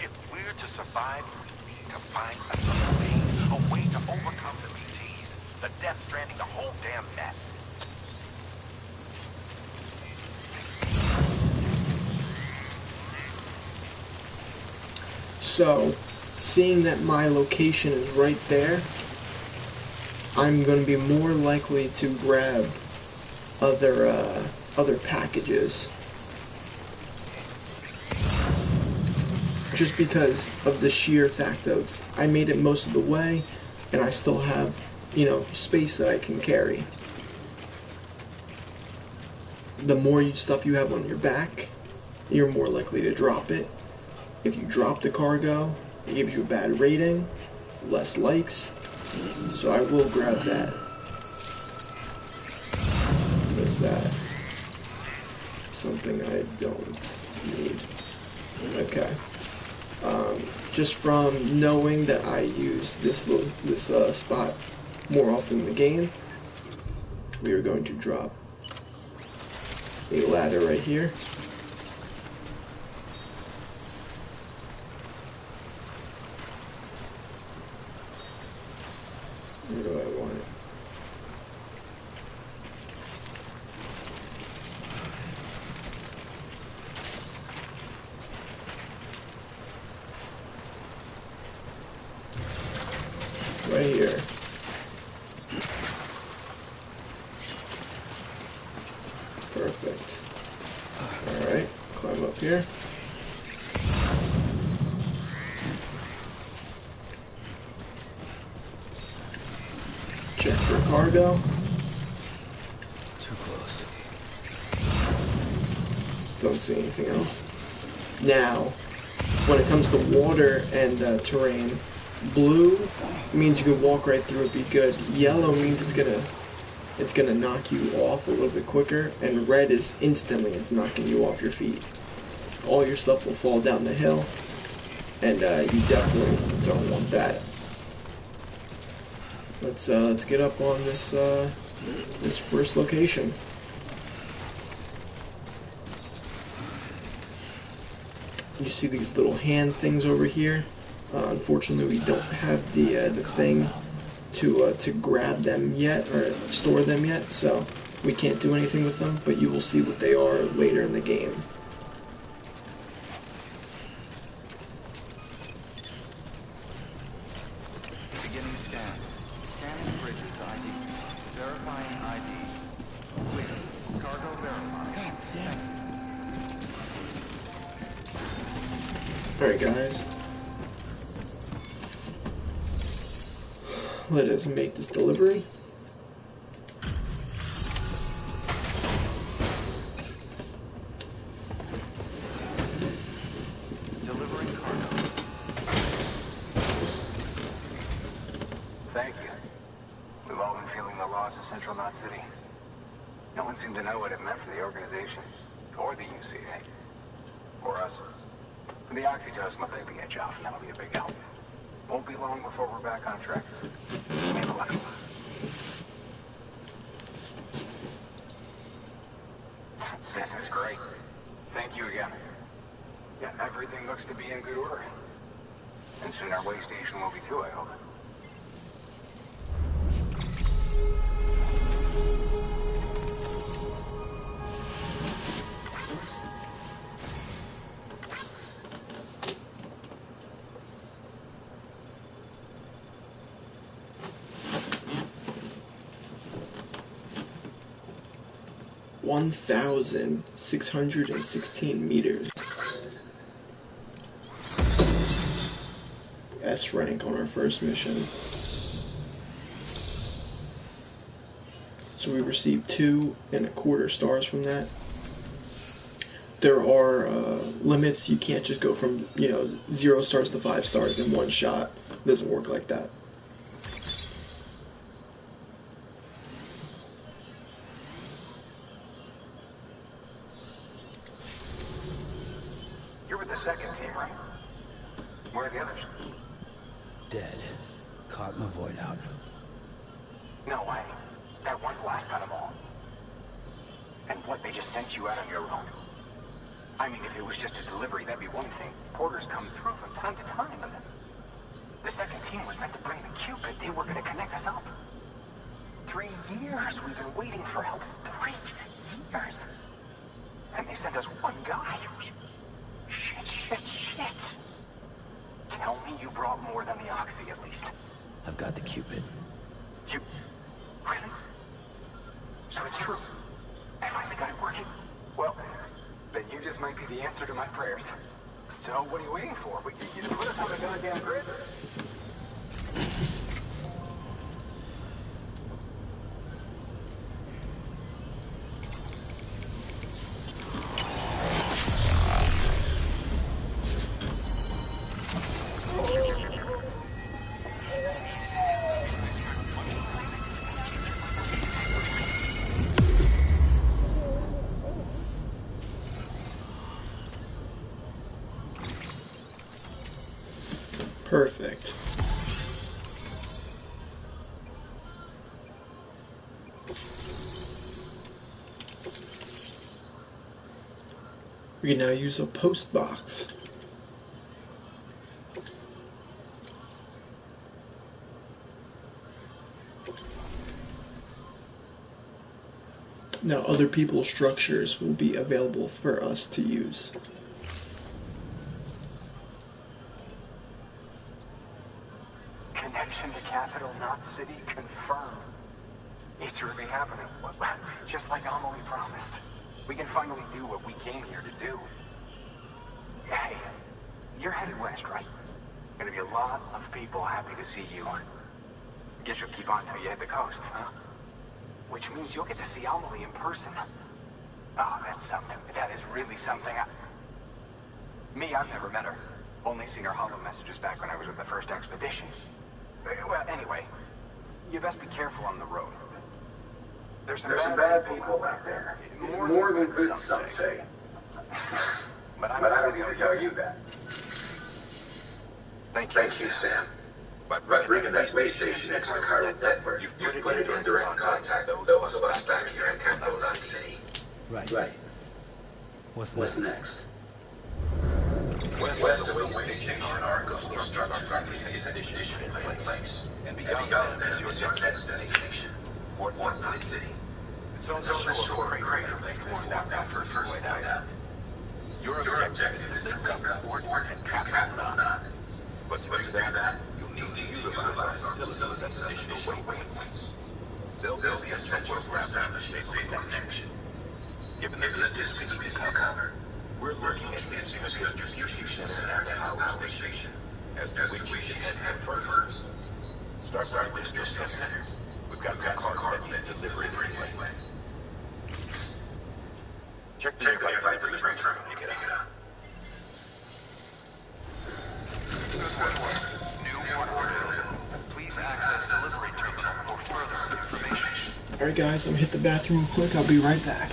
If we're to survive, we need to find another way. A way to overcome the BTs, the Death Stranding, the whole damn mess. So, seeing that my location is right there, I'm going to be more likely to grab other packages. Just because of the sheer fact of I made it most of the way, and I still have, you know, space that I can carry. The more stuff you have on your back, you're more likely to drop it. If you drop the cargo, it gives you a bad rating, less likes, so I will grab that. What is that? Something I don't need. Okay. Just from knowing that I use this spot more often in the game, we are going to drop a ladder right here. Where do I want it? Right here. Perfect. Alright, climb up here. Check for cargo. Too close. Don't see anything else. Now, when it comes to water and terrain, blue means you can walk right through it, be good. Yellow means it's gonna knock you off a little bit quicker, and red is instantly it's knocking you off your feet. All your stuff will fall down the hill, and you definitely don't want that. Let's get up on this this first location. You see these little hand things over here. Unfortunately, we don't have the thing to grab them yet or store them yet, so we can't do anything with them. But you will see what they are later in the game. Beginning scan. Scanning bridges ID. Verifying ID. Clear. Cargo verified. God damn it. Alright, guys. Let us make this delivery. Delivering cargo. Thank you. We've all been feeling the loss of Central Knot City. No one seemed to know what it meant for the organization, or the UCA, or us. And the oxytocin will take the edge off, and that'll be a big help. Won't be long before we're back on track. Maybe a lot. This is great. Thank you again. Yeah, everything looks to be in good order. And soon our way station will be too, I hope. 1,616 meters. S rank on our first mission. So we received 2.25 stars from that. There are limits. You can't just go from 0 stars to 5 stars in one shot. It doesn't work like that. You're with the second team, right? Where are the others? Dead. Caught in the void out. No way. That one blast got them all. And what, they just sent you out on your own? I mean, if it was just a delivery, that'd be one thing. Porters come through from time to time. The second team was meant to bring the Cupid. They were going to connect us up. 3 years we've been waiting for help. 3 years. And they sent us one guy. Shit. Tell me you brought more than the Oxy, at least. I've got the Cupid. You... Really? So it's true. I finally got it working. Well, then you just might be the answer to my prayers. So what are you waiting for? You put us on the goddamn grid? Perfect. We can now use a post box. Now other people's structures will be available for us to use. Connection to capital, not city, confirmed. It's really happening. Just like Amelie promised. We can finally do what we came here to do. Hey, you're headed west, right? Gonna be a lot of people happy to see you. Guess you'll keep on till you hit the coast, huh? Which means you'll get to see Amelie in person. Oh, that's something. That is really something. Me, I've never met her. Only seen her holo messages back when I was with the first expedition. Well, anyway, you best be careful on the road. There's some bad people out there. More than good, some say. But I don't need to tell you that. Thank you, Sam. By bringing that space station into the chiral network, you've put it in direct contact with those of us back here in Capital City. Right. What's next? West of the way station our global structure is initially in place. And beyond that is your next destination, Port City. It's on the shore of a crater they formed out first way out. Your objective is to link up Port and Capital. But to do that, you'll need to utilize our facilities as additional waypoints. They'll be essential for establishing a safe connection. Given the distance we cover, we're looking at using a distribution center at the power station, as to which we should head first. Start with the distribution center. We've got some cargo that needs delivery anyway. Check the invite for the train terminal. Pick it up. New order. Please access delivery terminal for further information. Alright guys, I'm gonna hit the bathroom real quick. I'll be right back.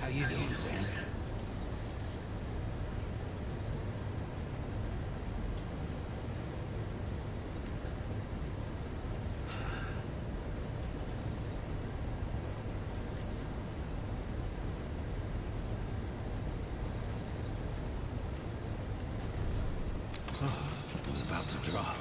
How you doing, Sam? about to drop.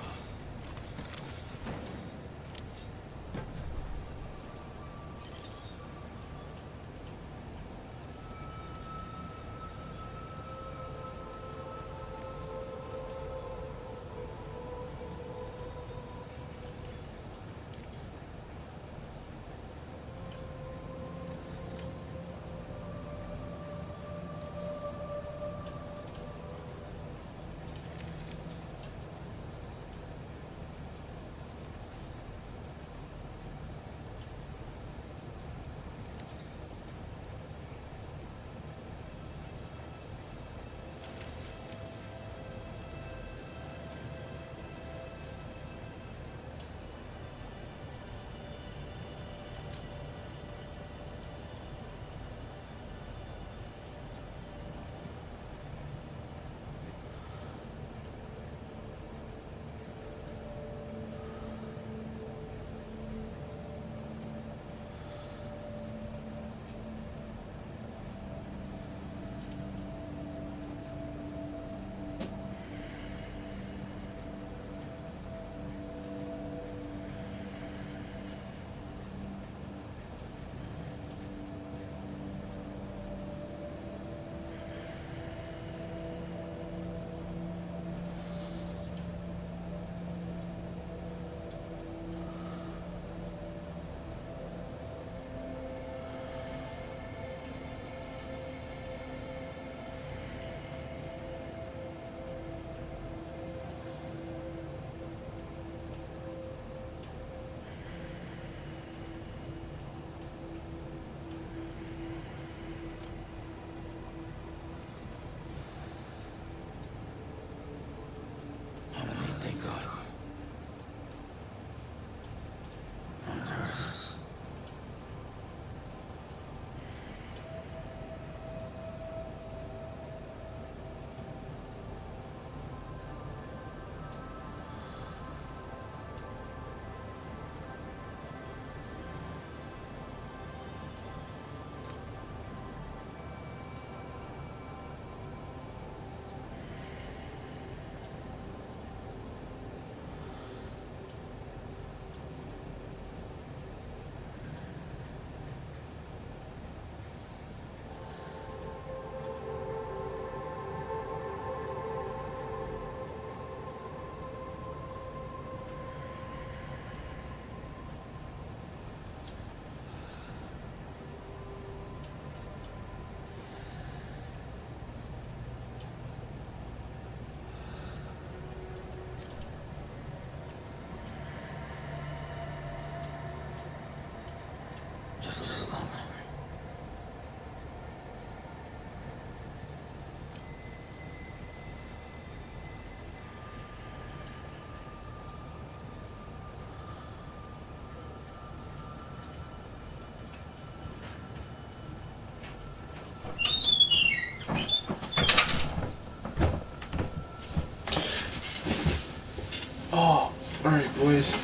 Oh, alright, boys.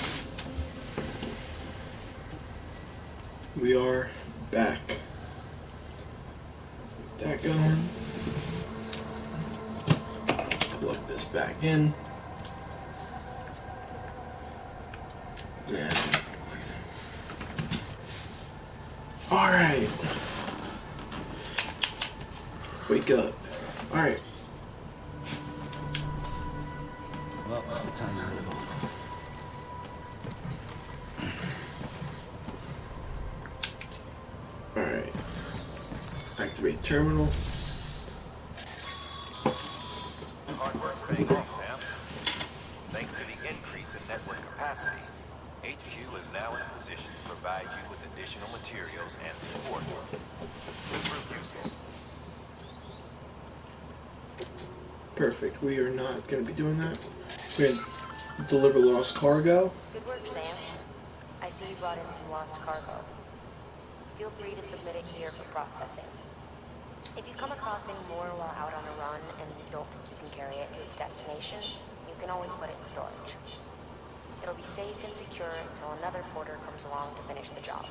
We are back. Let's get that going. Plug this back in. Yeah. Alright. Wake up. Alright. Well, time to live on. Alright. Activate terminal. Hard work's paying off, Sam. Thanks to the increase in network capacity, HQ is now in a position to provide you with additional materials and support. Could prove useful. Perfect. We are not going to be doing that. We're going to deliver lost cargo. Good work, Sam. I see you brought in some lost cargo. Feel free to submit it here for processing. If you come across any more while out on a run and don't think you can carry it to its destination, you can always put it in storage. It'll be safe and secure until another porter comes along to finish the job.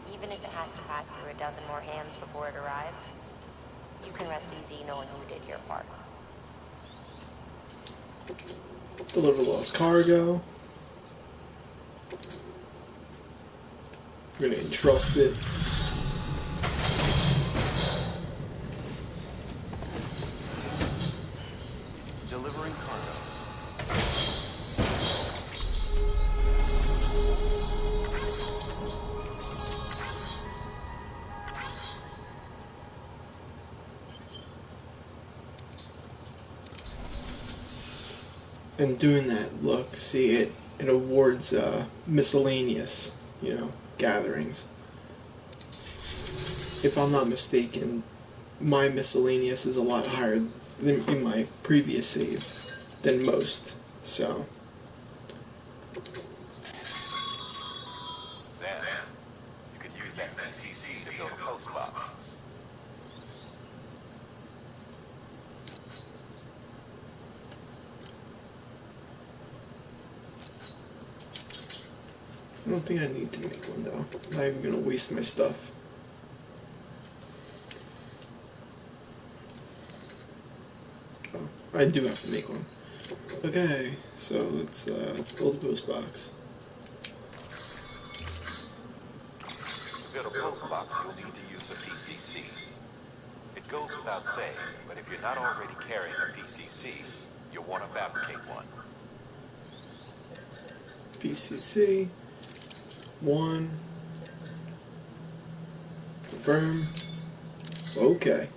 Even if it has to pass through a dozen more hands before it arrives, you can rest easy knowing you did your part. Deliver lost cargo. We're gonna entrust it. Delivering cargo. And doing that, look, see it awards miscellaneous, gatherings. If I'm not mistaken, my miscellaneous is a lot higher than in my previous save than most. So Sam, you could use that PCC to build a post box. I don't think I need to make one though. I'm not even gonna waste my stuff. Oh, I do have to make one. Okay, so let's build a post box. To build a post box, you'll need to use a PCC. It goes without saying, but if you're not already carrying a PCC, you'll want to fabricate one. PCC 1. Confirm. Okay.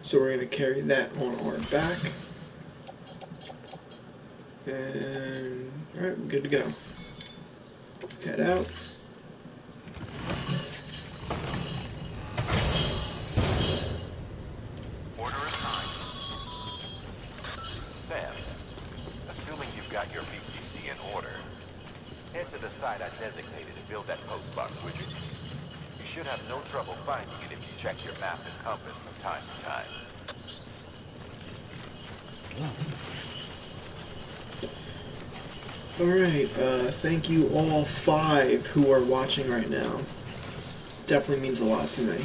So we're going to carry that on our back. And alright, we're good to go. Head out. Order assigned. Sam, assuming you've got your PCC in order, head to the site I designated to build that post box widget. You should have no trouble finding it if you check your map and compass from time to time. Alright, thank you all 5 who are watching right now. Definitely means a lot to me.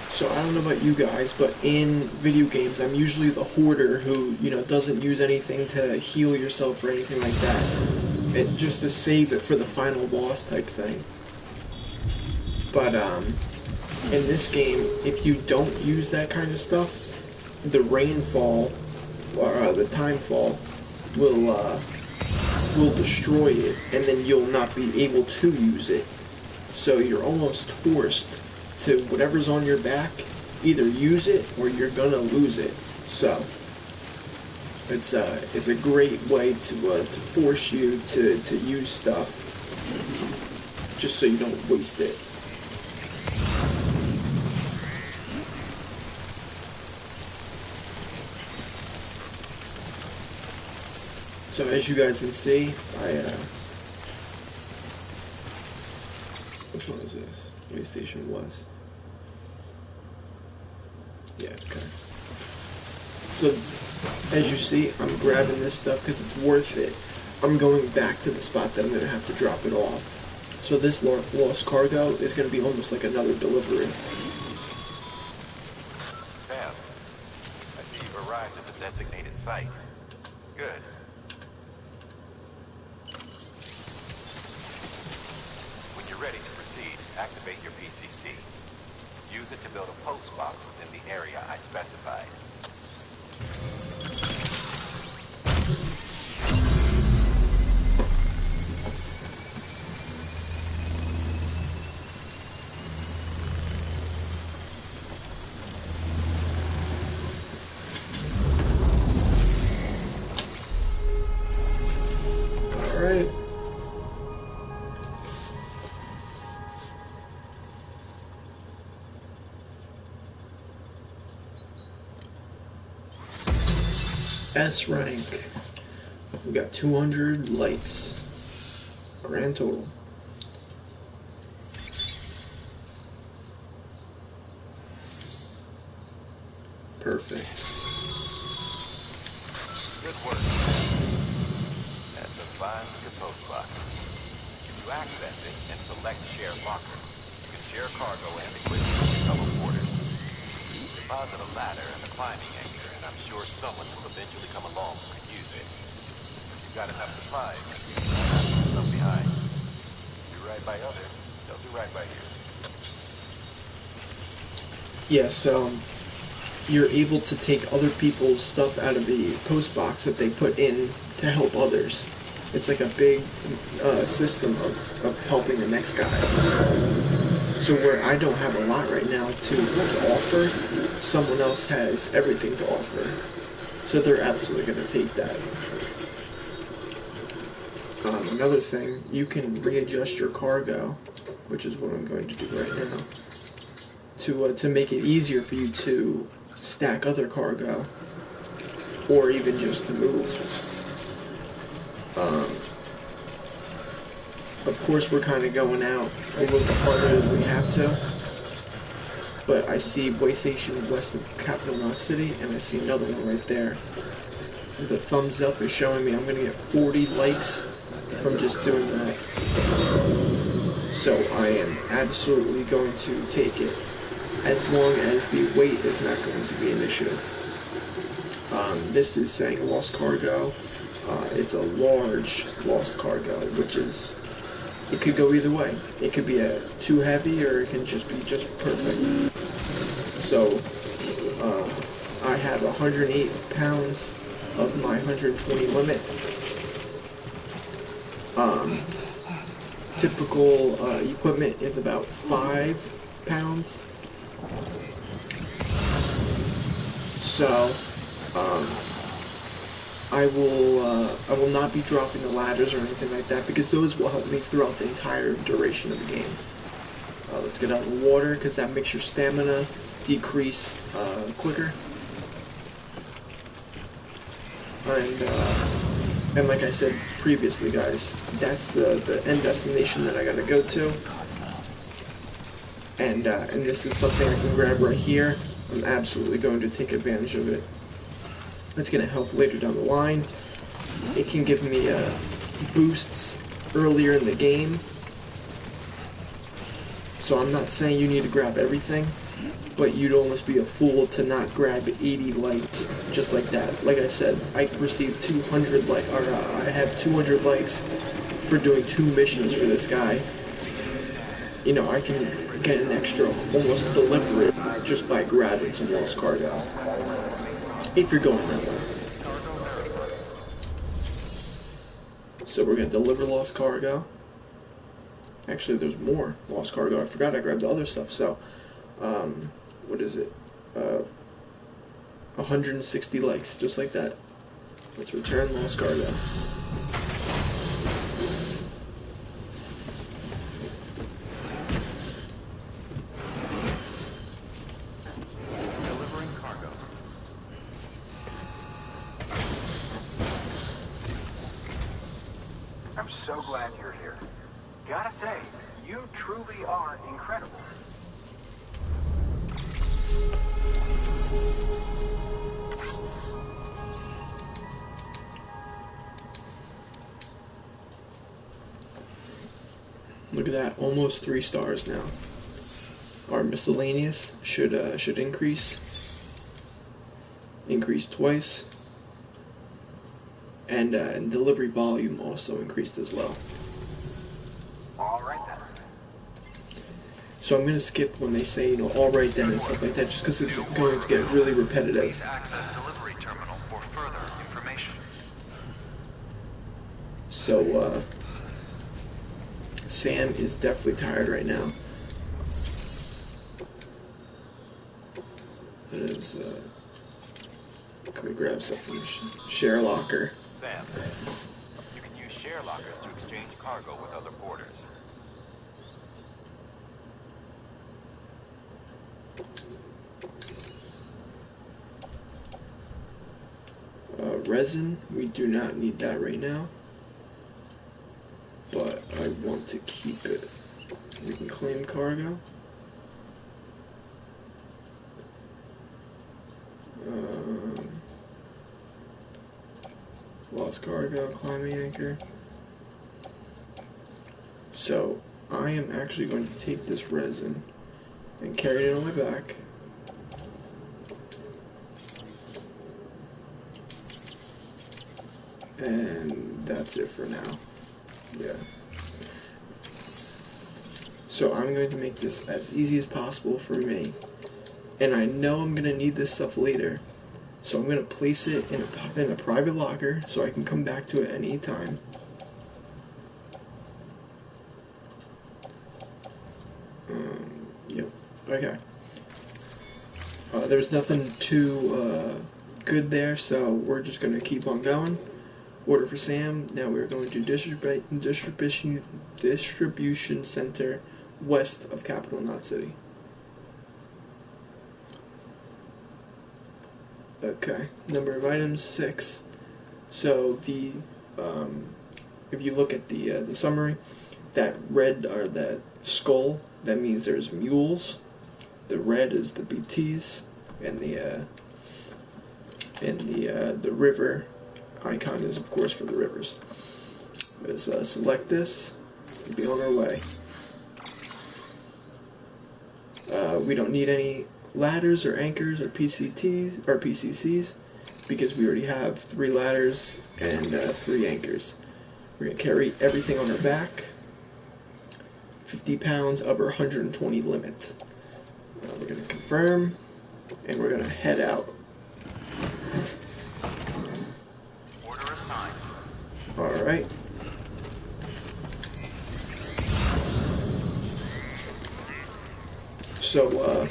So I don't know about you guys, but in video games, I'm usually the hoarder who, doesn't use anything to heal yourself or anything like that. Just to save it for the final boss type thing. But, in this game, if you don't use that kind of stuff, the rainfall, or the timefall, will destroy it, and then you'll not be able to use it. So you're almost forced to, whatever's on your back, either use it or you're gonna lose it. So it's a great way to force you to use stuff, just so you don't waste it. So as you guys can see, which one is this? PlayStation West. Yeah, okay. So, as you see, I'm grabbing this stuff because it's worth it. I'm going back to the spot that I'm going to have to drop it off. So this lost cargo is going to be almost like another delivery. Sam, I see you've arrived at the designated site. Good. When you're ready to proceed, activate your PCC. Use it to build a post box within the area I specified. Alright. S rank. We got 200 lights. Grand total. Perfect. Good work. That's a fine looking post box. If you access it and select Share Locker, you can share cargo and equipment with your fellow porters. deposit a ladder and a climbing anchor, and I'm sure someone will eventually come along who could use it. If you've got enough supplies, you can leave some behind. Do right by others, they'll do right by you. Yes, you're able to take other people's stuff out of the post box that they put in to help others. It's like a big system of helping the next guy. So where I don't have a lot right now to offer, someone else has everything to offer. So they're absolutely going to take that. Another thing, you can readjust your cargo, which is what I'm going to do right now, to make it easier for you to stack other cargo, or even just to move. Of course, we're kind of going out a little bit farther than we have to, but I see way station west of Capital Knox City, and I see another one right there. The thumbs up is showing me I'm going to get 40 likes from just doing that. So I am absolutely going to take it, as long as the weight is not going to be an issue. This is saying lost cargo. It's a large lost cargo, which is, it could go either way. It could be too heavy, or it can just be just perfect. So I have 108 pounds of my 120 limit. Typical equipment is about 5 pounds. So I will not be dropping the ladders or anything like that, because those will help me throughout the entire duration of the game. Let's get out of the water, because that makes your stamina decrease quicker. And like I said previously, guys, that's the end destination that I gotta go to. And this is something I can grab right here. I'm absolutely going to take advantage of it. It's going to help later down the line. It can give me boosts earlier in the game. So I'm not saying you need to grab everything, but you'd almost be a fool to not grab 80 likes just like that. Like I said, I received 200 likes, or I have 200 likes for doing 2 missions for this guy. You know, I can get an extra almost deliver it just by grabbing some lost cargo, if you're going that way. So we're going to deliver lost cargo. Actually, there's more lost cargo. I forgot I grabbed the other stuff. So, what is it? 160 likes, just like that. Let's return lost cargo. I'm so glad you're here. Gotta say, you truly are incredible. Look at that, almost 3 stars now. Our miscellaneous should increase twice, and delivery volume also increased as well. All right then. So I'm going to skip when they say, you know, all right then and stuff like that, just because it's going to get really repetitive. Access delivery terminal for further information. So Sam is definitely tired right now. That is, can we grab stuff from share locker? Sam, you can use share lockers to exchange cargo with other porters. Resin, we do not need that right now, but I want to keep it. We can claim cargo. Lost cargo, climbing anchor. So I am actually going to take this resin and carry it on my back. And that's it for now. Yeah. So I'm going to make this as easy as possible for me. And I know I'm going to need this stuff later. So I'm going to place it in a private locker so I can come back to it any time. Yep. Okay. There was nothing too good there, so we're just going to keep on going. Order for Sam. Now we're going to distribution center west of Capital Knot City. Okay. Number of items 6. So the if you look at the summary, that red or that skull, that means there's mules. The red is the BTs, and the river icon is of course for the rivers. Let's select this and be on our way. We don't need any ladders or anchors or PCCs because we already have 3 ladders and 3 anchors. We're going to carry everything on our back. 50 pounds over 120 limit. We're going to confirm, and we're going to head out. Order assigned. Alright. So,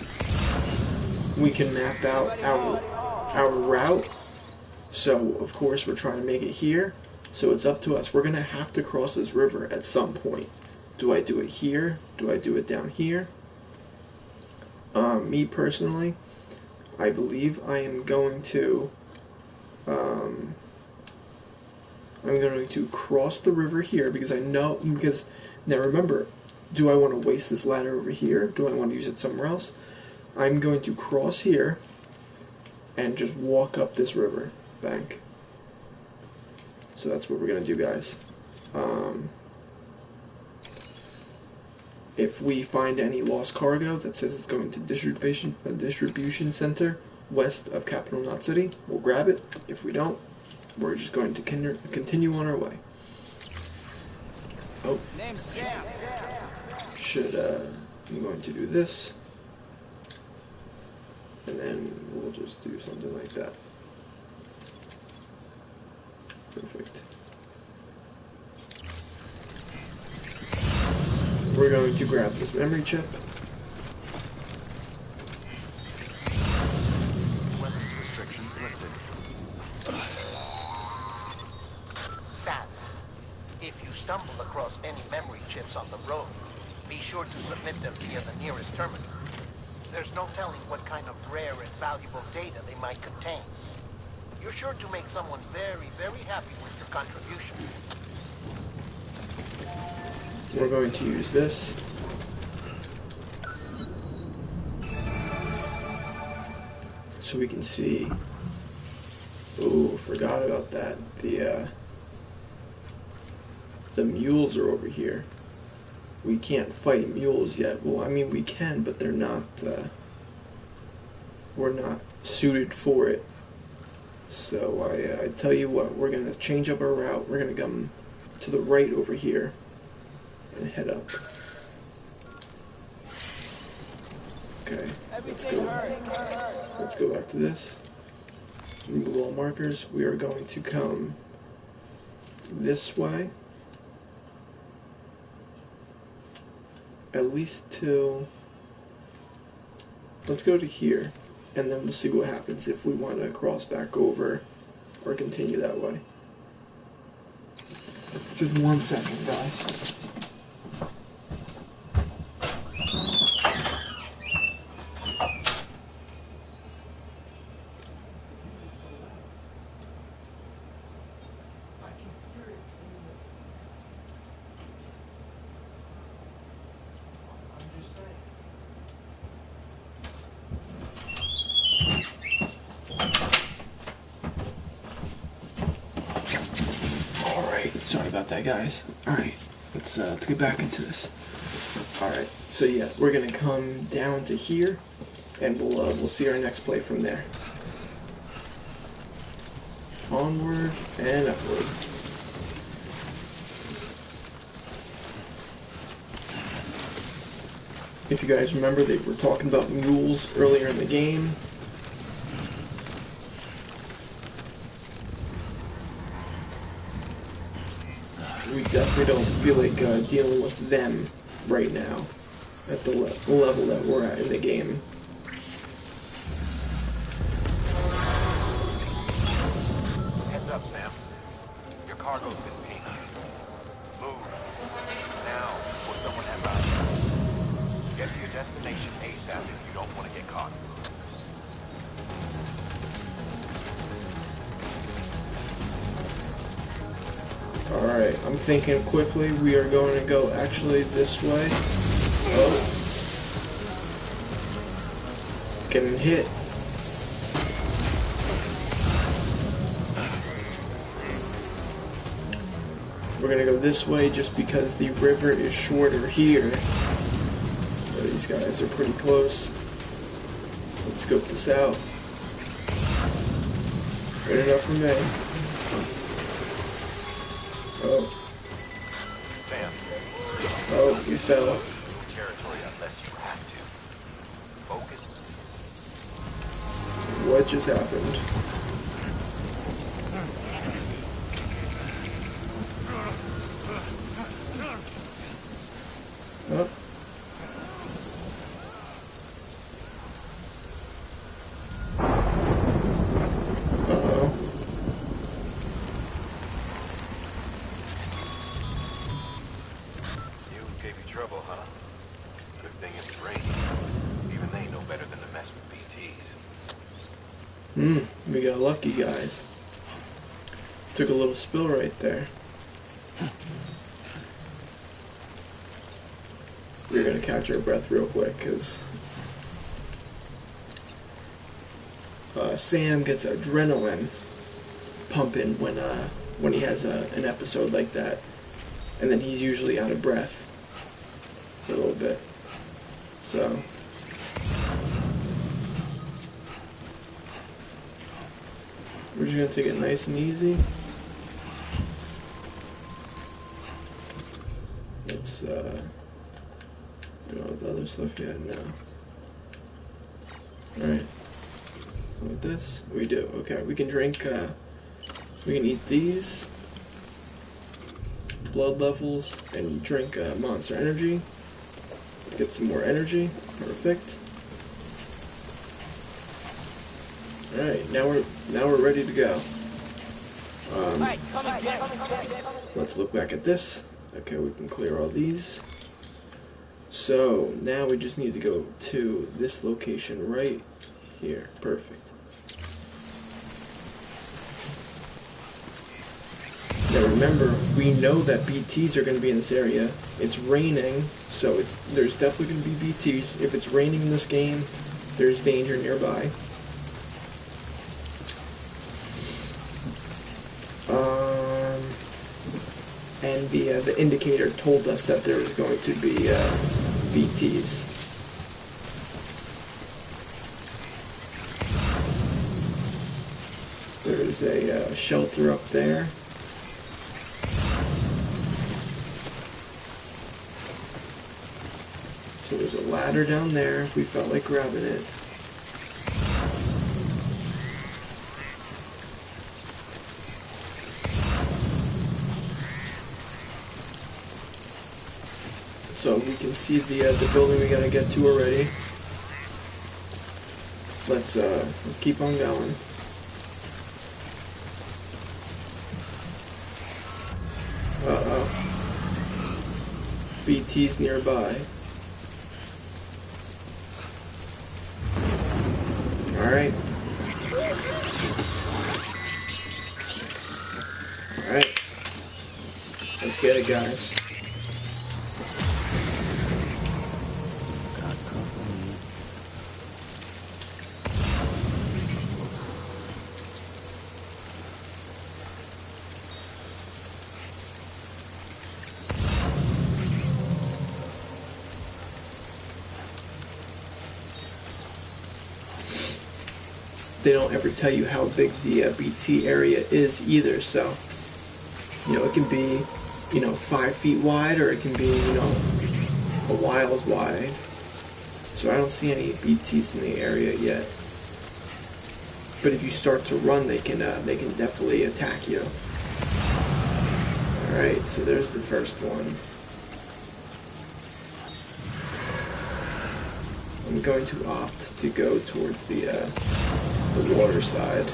we can map out our route. So, of course, we're trying to make it here. So it's up to us. We're going to have to cross this river at some point. Do I do it here? Do I do it down here? Me personally, I believe I am going to cross the river here because now remember, do I want to waste this ladder over here? Do I want to use it somewhere else? I'm going to cross here and just walk up this river bank. So that's what we're going to do, guys. If we find any lost cargo that says it's going to distribution center west of Capital Knot City, we'll grab it. If we don't, we're just going to continue on our way. Oh, I'm going to do this, and then we'll just do something like that. Perfect. We're going to grab this memory chip. Weapons restrictions lifted. Saz, if you stumble across any memory chips on the road, be sure to submit them via the nearest terminal. There's no telling what kind of rare and valuable data they might contain. You're sure to make someone very, very happy with your contribution. We're going to use this. So we can see. Oh, forgot about that. The mules are over here. We can't fight mules yet. Well, I mean we can, but they're not. We're not suited for it. So I tell you what, we're gonna change up our route. We're gonna come to the right over here and head up. Okay, let's go back to this. Remove all markers. We are going to come this way. At least till, let's go to here, and then we'll see what happens if we want to cross back over or continue that way. Just 1 second, guys. Sorry about that, guys. Alright, let's get back into this. Alright, so yeah, we're gonna come down to here, and we'll see our next play from there. onward and upward. If you guys remember, they were talking about mules earlier in the game. We definitely don't feel like dealing with them right now at the level that we're at in the game. Heads up, Sam. Your cargo's been pinged. Move. Now, before someone has eyes. Get to your destination ASAP if you don't want to get caught. Alright, I'm thinking quickly. We are going to go actually this way. Oh. Getting hit. We're going to go this way just because the river is shorter here. Oh, these guys are pretty close. Let's scope this out. Good enough for me. Oh. Sam. Oh, we fell. New territory unless you have to. Focus. What just happened? Oh. Uh-oh. Mules gave you trouble, huh? Good thing it's raining. Even they know better than to mess with BTs. We got lucky, guys. Took a little spill right there. We're gonna catch our breath real quick, because Sam gets adrenaline pumping when he has an episode like that, and then he's usually out of breath for a little bit. So we're just gonna take it nice and easy. Let's do all the other stuff yet? No. Alright. With this? We do. Okay, we can drink, we can eat these blood levels and drink Monster Energy. Get some more energy. Perfect. Alright, now we're ready to go. Let's look back at this. Okay, we can clear all these. So now we just need to go to this location right here. Perfect. Now remember, we know that BTs are going to be in this area. It's raining, so there's definitely going to be BTs. If it's raining in this game, there's danger nearby. And the indicator told us that there was going to be BTs. There's a shelter up there. So there's a ladder down there if we felt like grabbing it. So we can see the building we gotta get to already. Let's keep on going. Uh-oh. BT's nearby. Alright. Alright. Let's get it, guys. they don't ever tell you how big the BT area is either. So, you know, it can be, you know, 5 feet wide, or it can be, you know, a miles wide. So I don't see any BTs in the area yet. But if you start to run, they can definitely attack you. All right, so there's the first one. I'm going to opt to go towards the water side.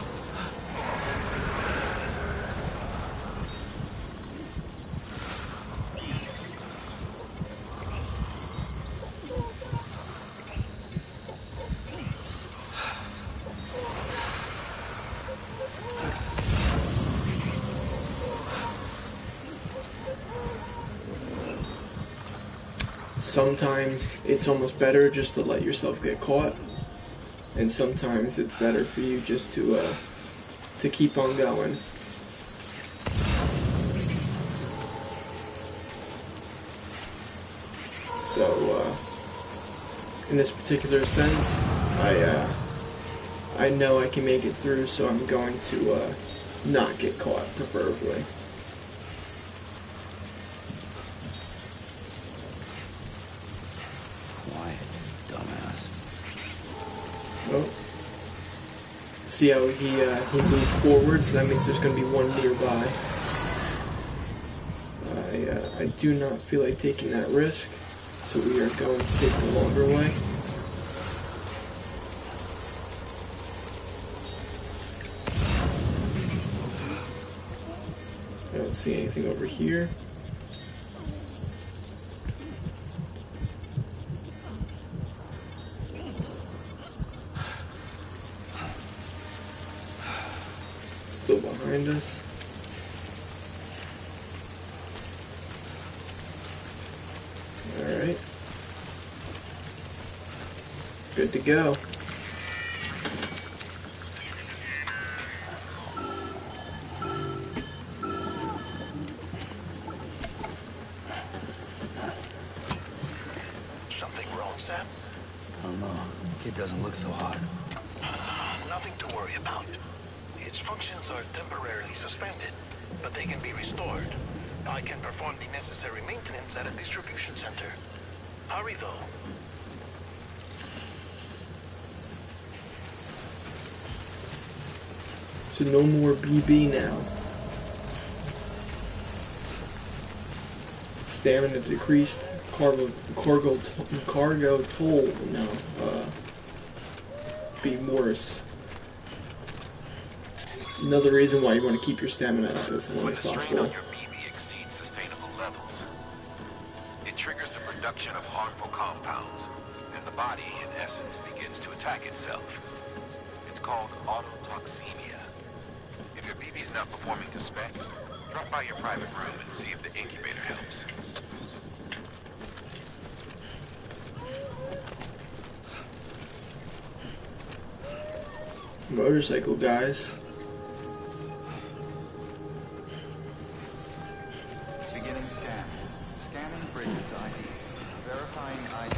Sometimes it's almost better just to let yourself get caught, and sometimes it's better for you just to keep on going. So in this particular sense, I know I can make it through, so I'm going to not get caught, preferably. Oh. See how he moved forward, so that means there's going to be one nearby. I do not feel like taking that risk, so we are going to take the longer way. I don't see anything over here. Still behind us. Alright. Good to go. Something wrong, Sam? I don't know. Kid doesn't look so hot. Nothing to worry about. Its functions are temporarily suspended, but they can be restored. I can perform the necessary maintenance at a distribution center. Hurry, though. So no more BB now. Stamina decreased. Cargo toll now. Be worse. Another reason why you want to keep your stamina up as long as possible. When the strain on your BB exceeds sustainable levels, it triggers the production of harmful compounds, and the body, in essence, begins to attack itself. It's called autotoxemia. If your BB's not performing to spec, drop by your private room and see if the incubator helps. Motorcycle guys. Beginning scan. Scanning bridges ID. Verifying ID.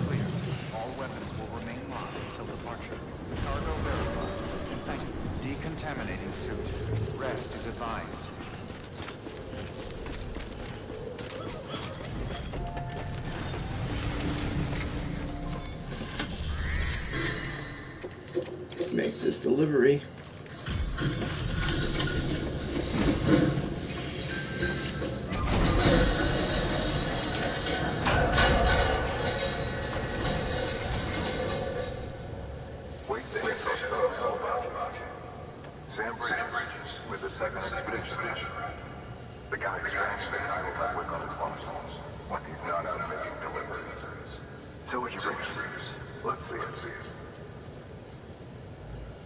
Clear. All weapons will remain locked until departure. Cargo verified. Thank you. Decontaminating suit. Rest is advised. Let's make this delivery. Sam Bridges, with the second expedition. The guy transmitted idle that work on his phones when he's not out making deliveries. So what you bring us? Let's see it.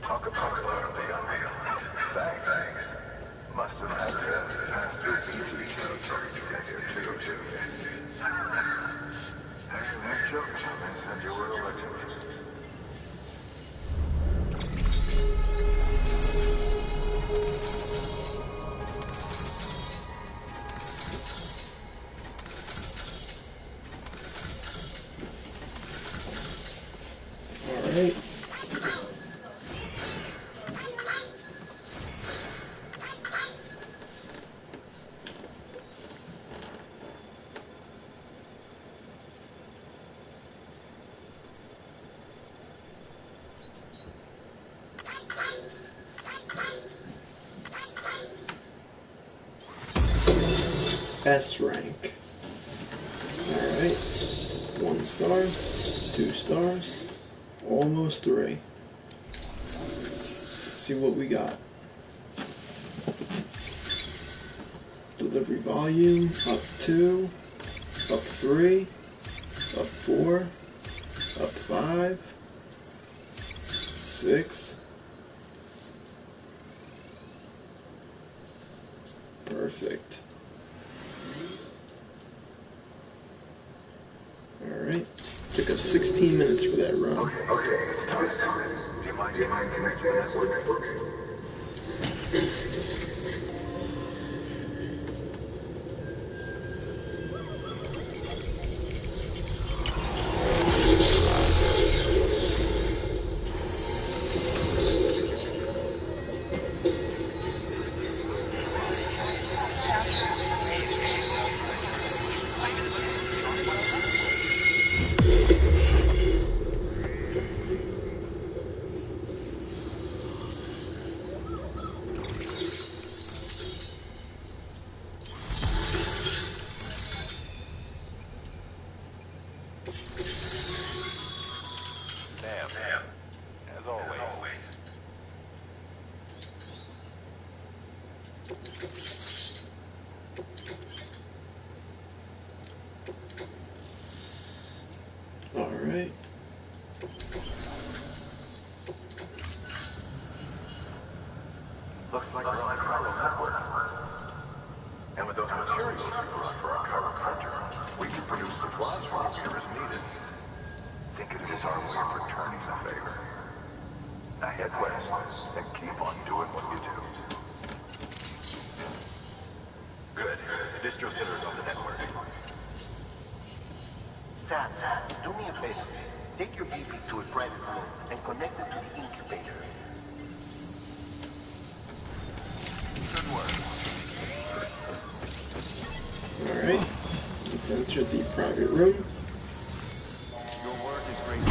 Talk about the unreal. Thanks. Must have had to pass through BT territory to get here too. No joke, and you were a legend. Alright. S rank. Alright. 1 star, 2 stars, almost 3. Let's see what we got. Delivery volume, up 2, up 3, up 4, up 5, 6. Perfect. Alright. Took us 16 minutes for that run. Okay, it's time. Do you mind if I connect to the network? Sam, as always. Alright. Looks like we're on a chiral network. And with those materials we brought for our chiral printer, we can produce supplies for here as needed. Think of it as our way of returning the favor. Now head west and keep on doing what you do. Good. The distro center is on the network. Sam, do me a favor. Take your BB to a private room and connect it to the incubator. Good work. Alright. Let's enter the private room. Your work is great.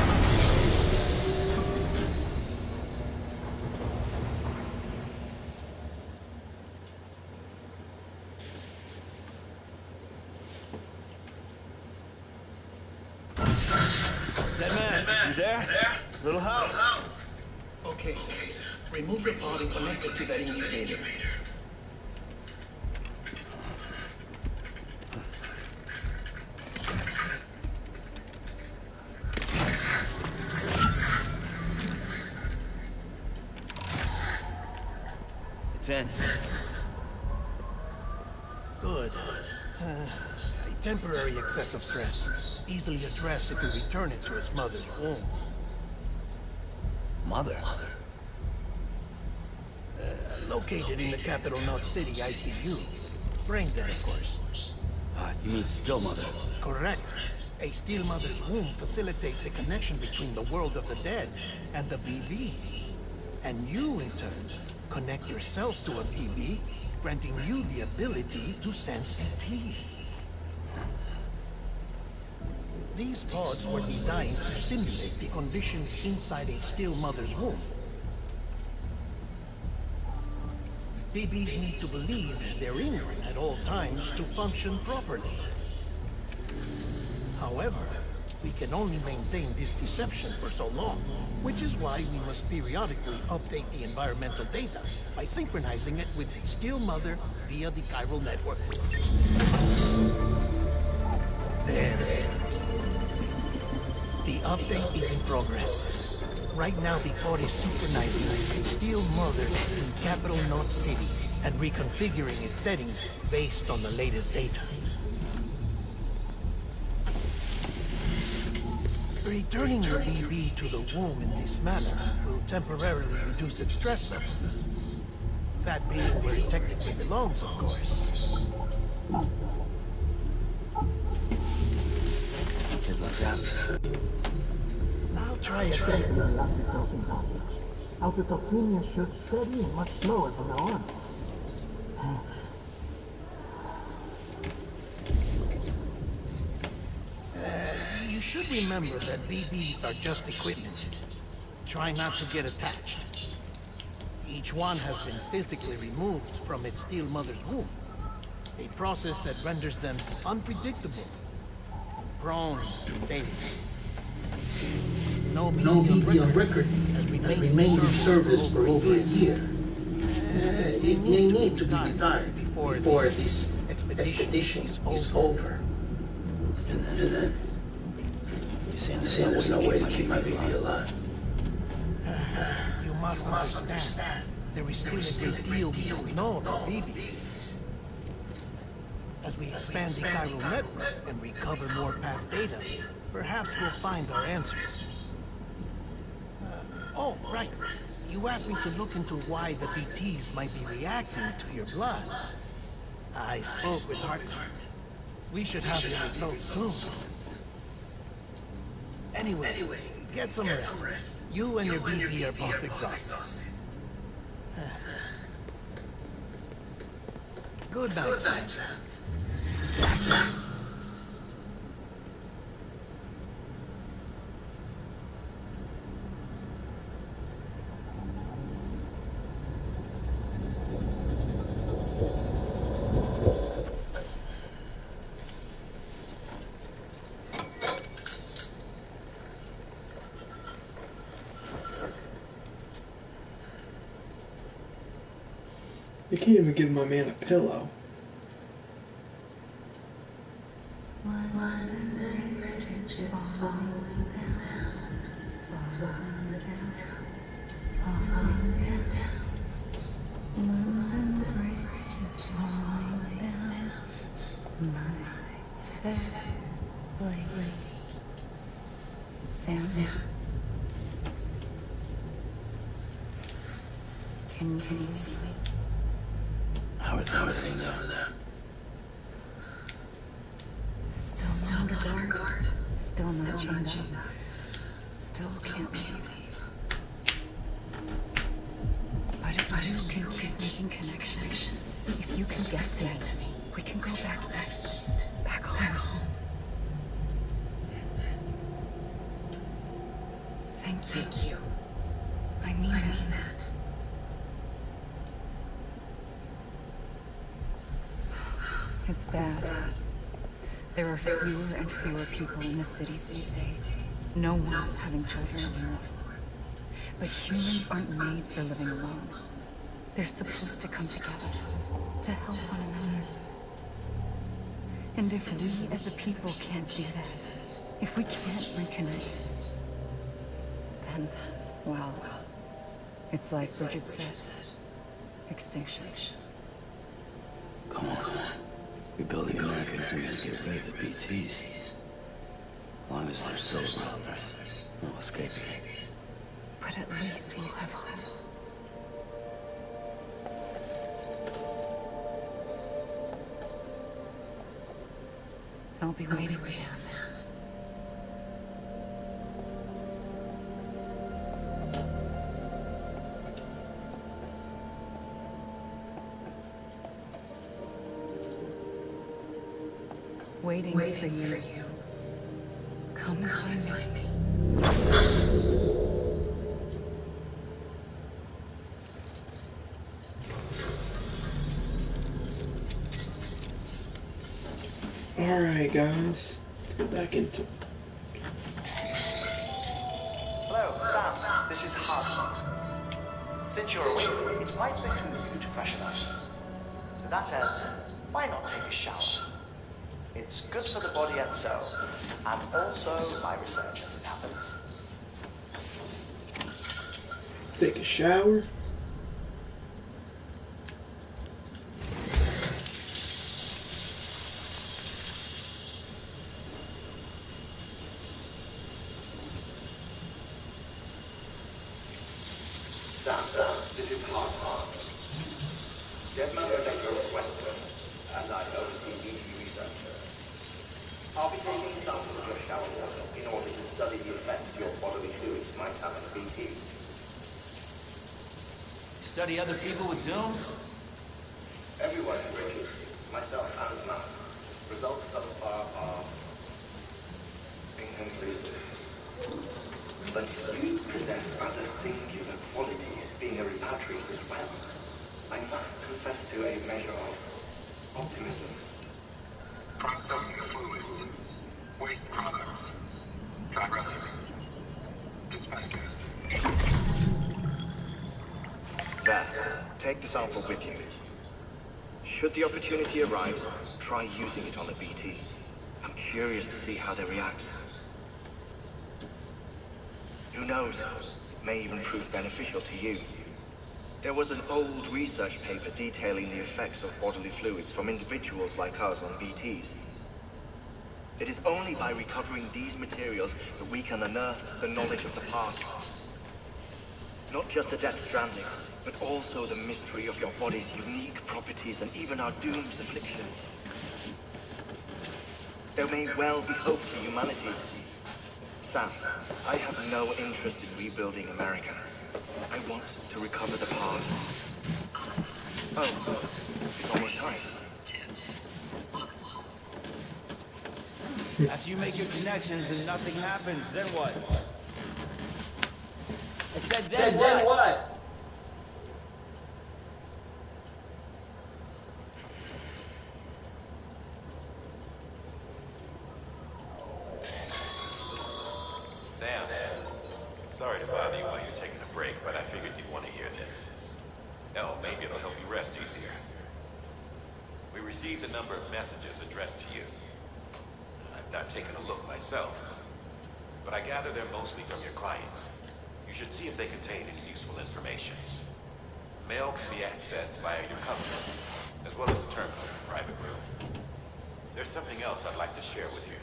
Dead man, you there? Little help? Okay, remove the pod and connect it to that incubator. It's in. Good. A temporary excessive stress. Easily addressed if we return it to its mother's womb. Mother? Located in the capital North City ICU. Brain dead, of course. You mean still mother? Correct. A still mother's womb facilitates a connection between the world of the dead and the BB. And you, in turn, connect yourself to a BB, granting you the ability to sense ETs. These pods were designed to simulate the conditions inside a still mother's womb. BBs need to believe they're in one at all times to function properly. However, we can only maintain this deception for so long, which is why we must periodically update the environmental data by synchronizing it with the still mother via the chiral network. There. The update is in progress. Right now, the pod is synchronizing with a still mother in capital North City and reconfiguring its settings based on the latest data. Returning your BB to the womb in this manner will temporarily reduce its stress levels. That being where it technically belongs, of course. Good luck, Sam. I'll try it. Autotoxemia should set in much slower from now on. You should remember that BBs are just equipment. Try not to get attached. Each one has been physically removed from its still mother's womb. A process that renders them unpredictable, prone to failure. No media on record has remained in service for over a year. It may need to be retired before this expedition is over. And then? You saying there's no way to keep my baby alive? You must understand, there is still a great deal we don't know about babies. As we expand the chiral network and recover more past data, perhaps we'll find our answers. Oh, right. You asked me to look into why the BTs might be reacting to your blood. I spoke with Hartman. We should have the results soon. Anyway, get some rest. You and your BP are both exhausted. Good night, Sam. You can't even give my man a pillow. Sam? Can you see me? How are things over there? Still under guard. Still not chained up. Still can't leave. But if you can keep making connections, if you can get to me, we can go back east, back home. Thank you. I mean that. It's bad. There are fewer and fewer people in the cities these days. No one's having children anymore. But humans aren't made for living alone. They're supposed to come together, to help one another. And if we as a people can't do that, if we can't reconnect, then, well, it's like Bridget said, extinction. Come on. Rebuilding America isn't going to get rid of the BTs. As long as they're still around, there's no escaping. But at least we'll have hope. I'll be waiting, Sam. Waiting for you. Come and find me. Alright guys, let's get back into it. Hello, Sam. This is Hartman. Since you're awake, it might behoove you to freshen up. To that end, why not take a shower? It's good for the body and soul, and also my research as it happens. Take a shower. This is Hartman. General Director of Western, and I oversee BT research. I'll be taking samples of your shower water in order to study the effects your bodily fluids might have on the BT. Study other people with dooms? Everyone agrees, myself and Matt. Results thus far are inconclusive. But you possess rather singular qualities, being a repatriate as well. I must confess to a measure of optimism, processing fluids, waste products, drug relic, dispensing. There, take the sample with you. Should the opportunity arise, try using it on a BT. I'm curious to see how they react. Who knows? It may even prove beneficial to you. There was an old research paper detailing the effects of bodily fluids from individuals like us on BTs. It is only by recovering these materials that we can unearth the knowledge of the past. Not just the Death Stranding, but also the mystery of your body's unique properties and even our doom's affliction. There may well be hope for humanity. Sam, I have no interest in rebuilding America. I want to recover the past. Oh, it's almost time. After you make your connections and nothing happens, then what? I said then what? Sam, sorry to bother you while you're taking a break, but I figured you'd want to hear this. Hell, maybe it'll help you rest easier. We received a number of messages addressed to you. I've not taken a look myself, but I gather they're mostly from your clients. You should see if they contain any useful information. Mail can be accessed via your covenants, as well as the terminal in the private room. There's something else I'd like to share with you.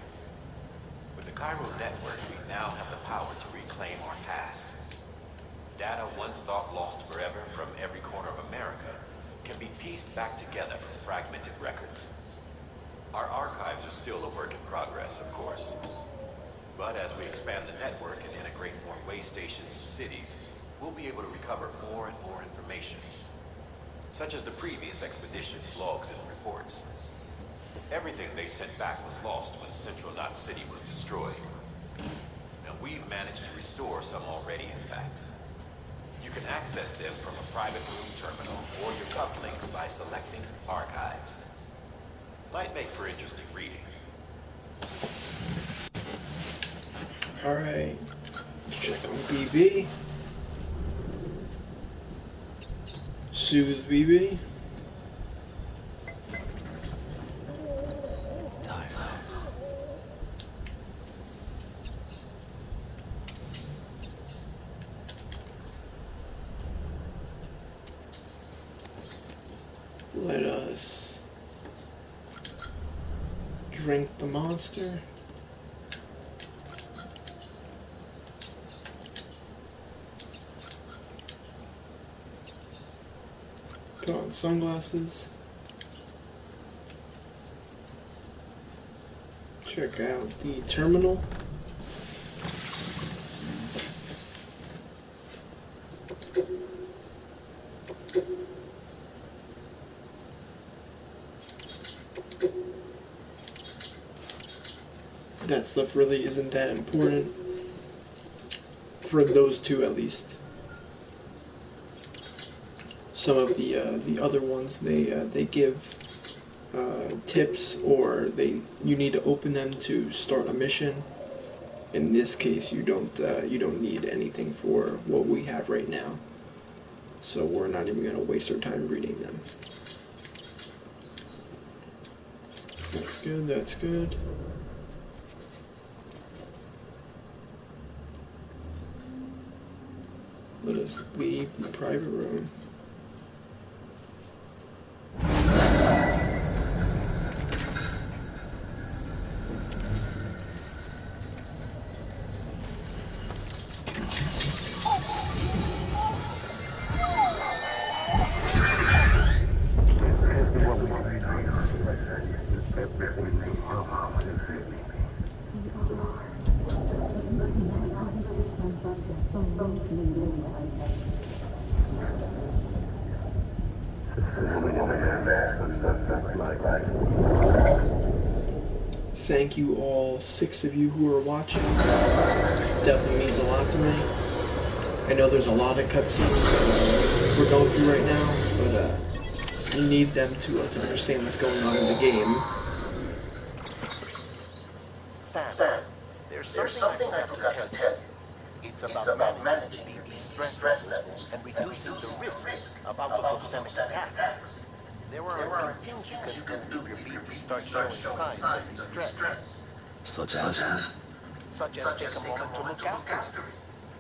With the Cairo network, we now have the power to reclaim our past. Data once thought lost forever from every corner of America can be pieced back together from fragmented records. Our archives are still a work in progress, of course. But as we expand the network and integrate more way stations and cities, we'll be able to recover more and more information, such as the previous expedition's logs and reports. Everything they sent back was lost when Central Knot City was destroyed. And we've managed to restore some already, in fact. You can access them from a private room terminal or your cufflinks by selecting Archives. Might make for interesting reading. Alright, let's check on BB. Soothe BB. Let us drink the monster. Put on sunglasses. Check out the terminal. That stuff really isn't that important. For those two at least. Some of the other ones they give tips, or you need to open them to start a mission. In this case, you don't need anything for what we have right now. So we're not even going to waste our time reading them. That's good. That's good. Let us leave the private room. Thank you all 6 of you who are watching. Definitely means a lot to me. I know there's a lot of cutscenes that we're going through right now, but You need them to understand what's going on in the game. Sam, there's something I forgot to tell you. It's about managing the BB stress levels and reducing the risk of autotoxemic attacks. There are a few things you can do if your BB starts showing signs of distress. Such as? Such as take a moment to look after it.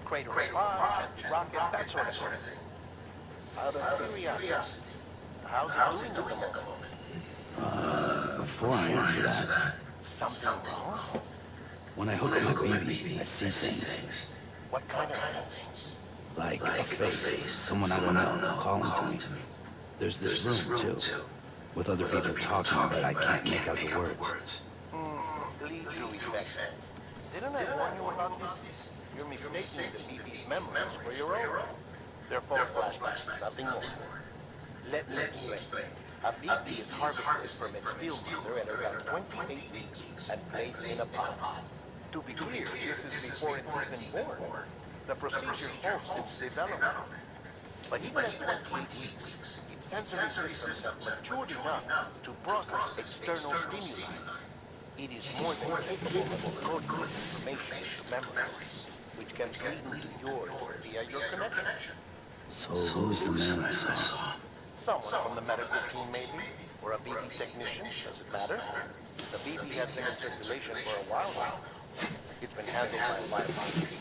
Cradle a pod, gently rock it, that sort of thing. Out of curiosity, how's it doing at the moment? Before I answer that, Something wrong? when I hook up my BB, I see things. What kind of things? Like a face, someone I don't know, calling to me. There's this room, too, with other people talking, but I can't make out the words. Bleed-through effect. Didn't I warn you about this? You're mistaking the BB's memories for your own. They're phone flashbacks, nothing more. Let me explain. A BB is harvested from its steel mother at around 28 weeks and placed in a pod. To be clear, this is before it's even born. The procedure halts its development. But even at 28 weeks, its sensory systems have matured enough to process external stimuli. It is more than capable of encoding this information into memories, which can bleed into yours via your connection. So who's the man I saw? Someone from the medical team, maybe? Or a BB technician, does it matter? The BB has been in circulation for a while now. It's been handled by a lot of people.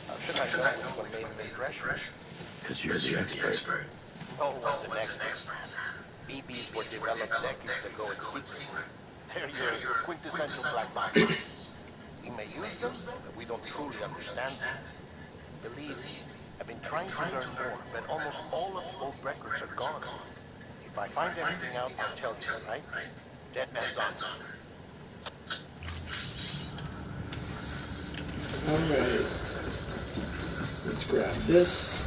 How should I know which one made an impression? Because you're the expert. No one's an expert, Sam. BBs were developed decades ago in secret. They're your quintessential black boxes. We may use them, but we don't truly understand them. Believe me, I've been trying to learn more, but almost all of the old records are gone. If I find anything out, I'll tell you, right? Dead man's honor. Alright. Let's grab this.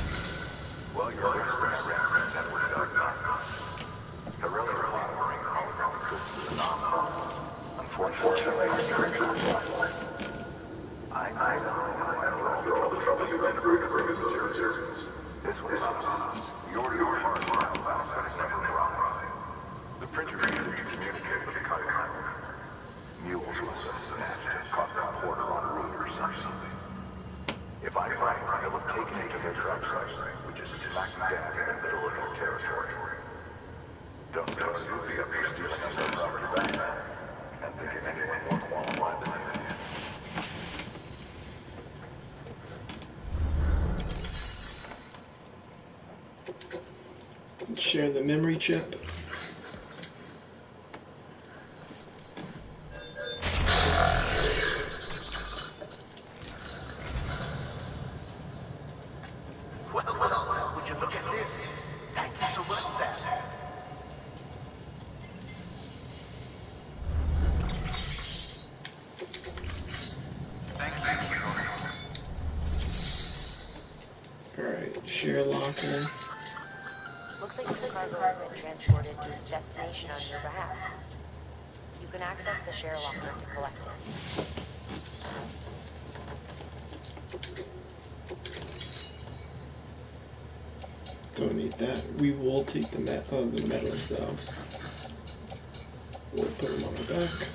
Well, you're aware of network.com. The really monitoring hologram is phenomenal. Unfortunately, I know all the trouble you've been through to bring us materials. This was your hard work, but it's never wrong. The printer needs to communicate with the cargo. Mules must have snapped, caught the porter on a route or something. If I find I will take it to their drug site, which is smack dab in the middle of their territory. Don't know if you'll be up for stealing us our property back, and thinking anyone more qualified than you. Share the memory chip. Well, would you look at this? Thank you so much, Sam. Alright, share locker. Looks like some cargo has been transported to its destination on your behalf. You can access the share locker to collect it. Don't need that. We will take the medals though. We'll put them on our back.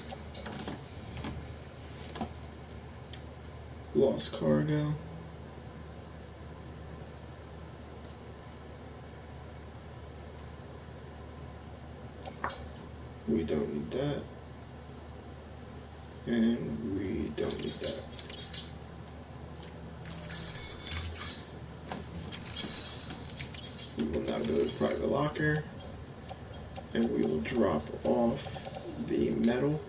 Lost cargo. We don't need that. And we don't need that. We will now go to private locker. And we will drop off the metal.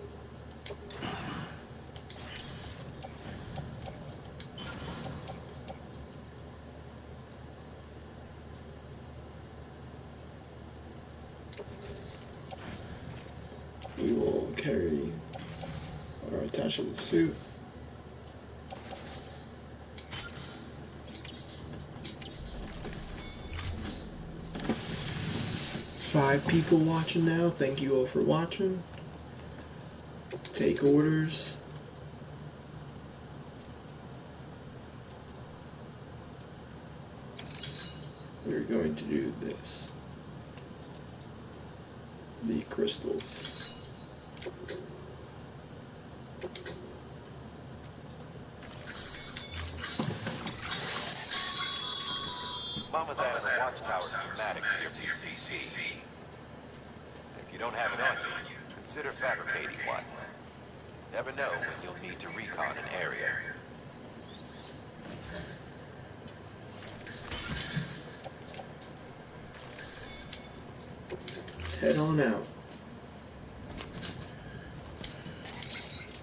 We will carry or attach to the suit. Five people watching now. Thank you all for watching. Take orders. We're going to do this. the crystals. Mama's added a watchtower schematic to your PCC. If you don't have it on you, consider fabricating one. Never know when you'll need to recon an area. Let's head on out.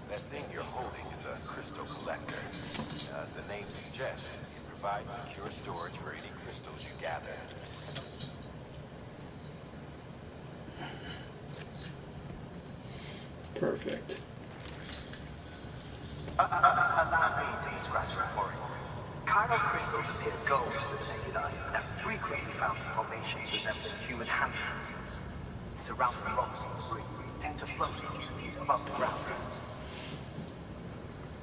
That thing you're holding is a crystal collector. As the name suggests, it provides secure storage for any crystals you gather. Perfect. Allow me to scratch your worry. Chiral crystals appear gold to the naked eye and frequently found in formations resembling human handprints. Surrounding rocks and debris tend to float a few feet above the ground.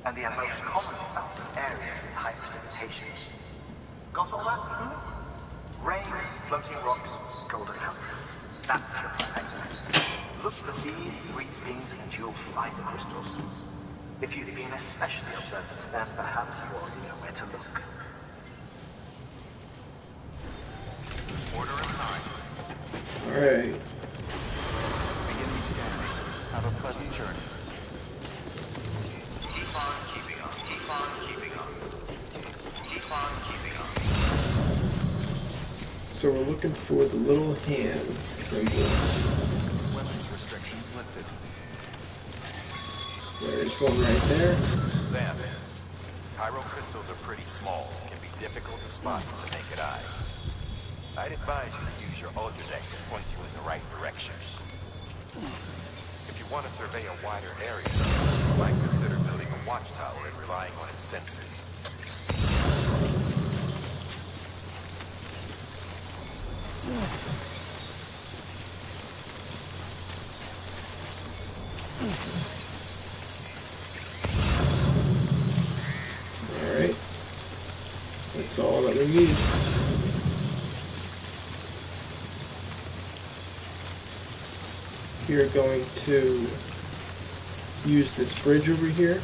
And they are most commonly found in areas with high precipitation. Got all that? Rain, floating rocks, golden handprints. That's your trifecta. Look for these three things and you'll find the crystals. If you've been especially observant, then perhaps you already know where to look. Order assigned. Alright. Beginning scan. Have a pleasant journey. Keep on keeping on. Keep on keeping on. Keep on keeping on. So we're looking for the little hand symbols. Weapons restrictions lifted. There's one right there. Sam, chiral crystals are pretty small and can be difficult to spot with the naked eye. I'd advise you to use your Ultradeck to point you in the right direction. If you want to survey a wider area, you might consider building a watchtower and relying on its sensors. Alright. That's all that we need. We're going to use this bridge over here.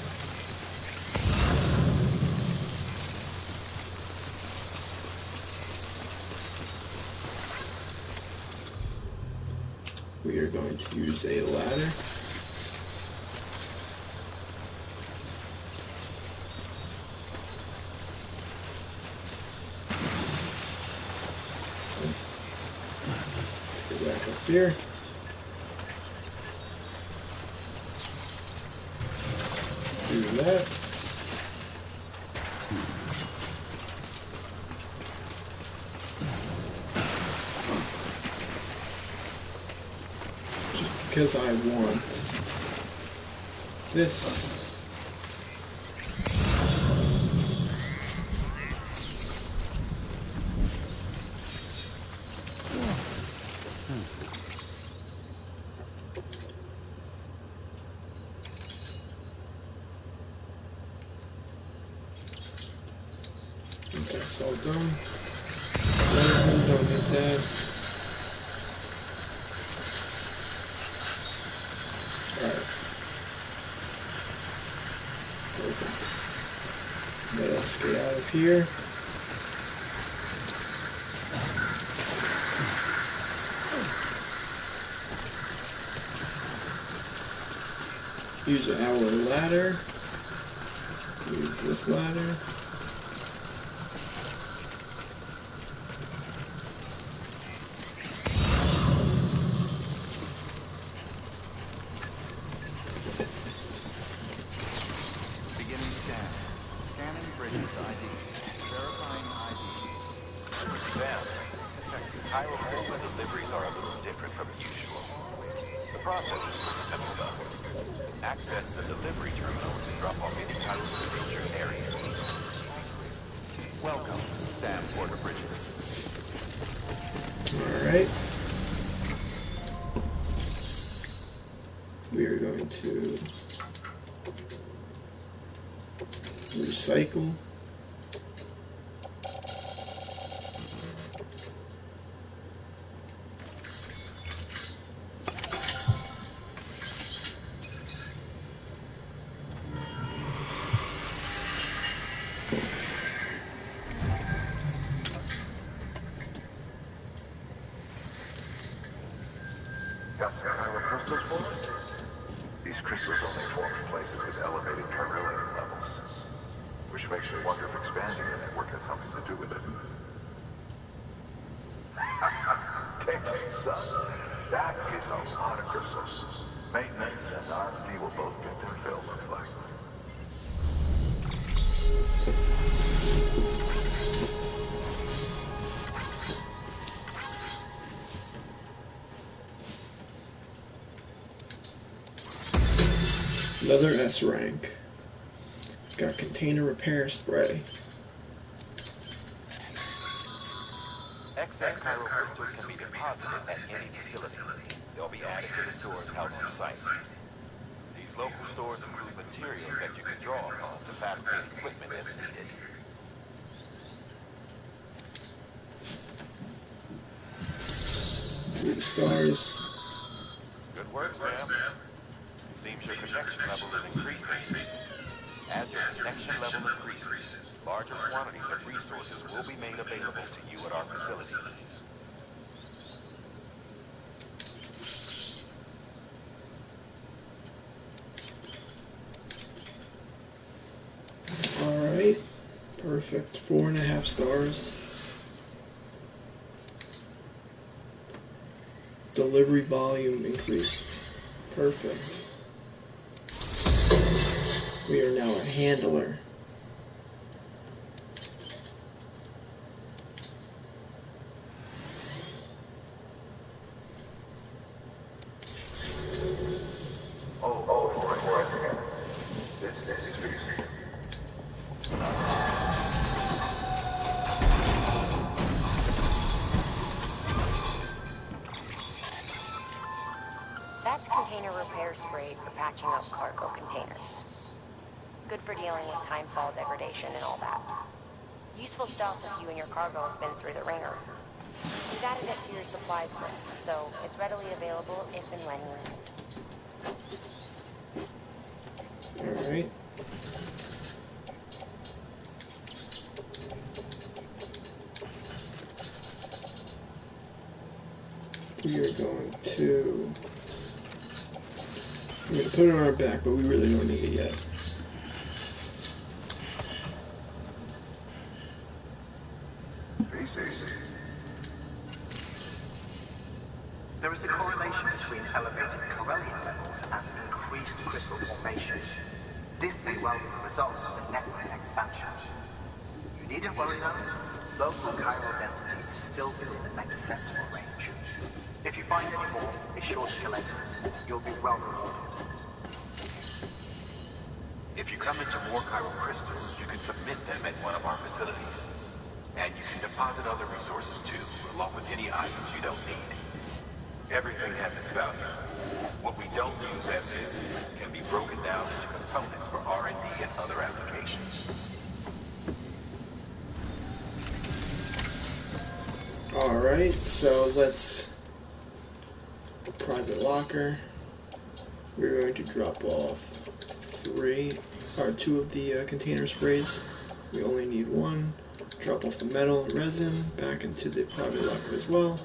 We are going to use a ladder. Let's get back up here. Do that. Just because I want this. That's all done. Medicine, don't need that. Alright. Perfect. Let us get out of here. Use our ladder. Use this ladder. Deliveries are a little different from usual. The process is pretty simple, though. Access the delivery terminal to drop off any chiral crystals in your area. Welcome, Sam Porter Bridges. Alright. We are going to recycle. Got some power crystals for us? These crystals only form in places with elevated beryllium levels, which makes me wonder if expanding the network has something to do with it. Damn, son. That is a lot of crystals. Maintenance and R&D will both get their fill, looks like. Another S rank. Got container repair spray. Excess chiral crystals can be deposited at any facility. They'll be added to the stores held on site. These local stores include materials that you can draw upon to fabricate equipment as needed. 3 stars. Good work, Sam. It seems your connection level is increasing. As your connection level increases, larger quantities of resources will be made available to you at our facilities. Alright. Perfect. 4.5 stars. Delivery volume increased. Perfect. We are now a handler. That's container repair spray for patching up cargo containers. Good for dealing with timefall degradation and all that. Useful stuff if you and your cargo have been through the ringer. We've added it to your supplies list, so it's readily available if and when you need. Alright. We are going to... I'm going to put it on our back, but we really don't need it yet. There is a correlation between elevated beryllium levels and increased crystal formation. This may well be the result of the network's expansion. You needn't worry though. Local chiral density is still within an acceptable range. If you find any more, be sure to collect it. You'll be well rewarded. If you come into more chiral crystals, you can submit them at one of our facilities. And you can deposit other resources too, along with any items you don't need. Everything has its value. What we don't use as is can be broken down into components for R&D and other applications. Alright, so let's... Private locker. We're going to drop off 2 of the container sprays. We only need 1. Drop off the metal and resin back into the private locker as well.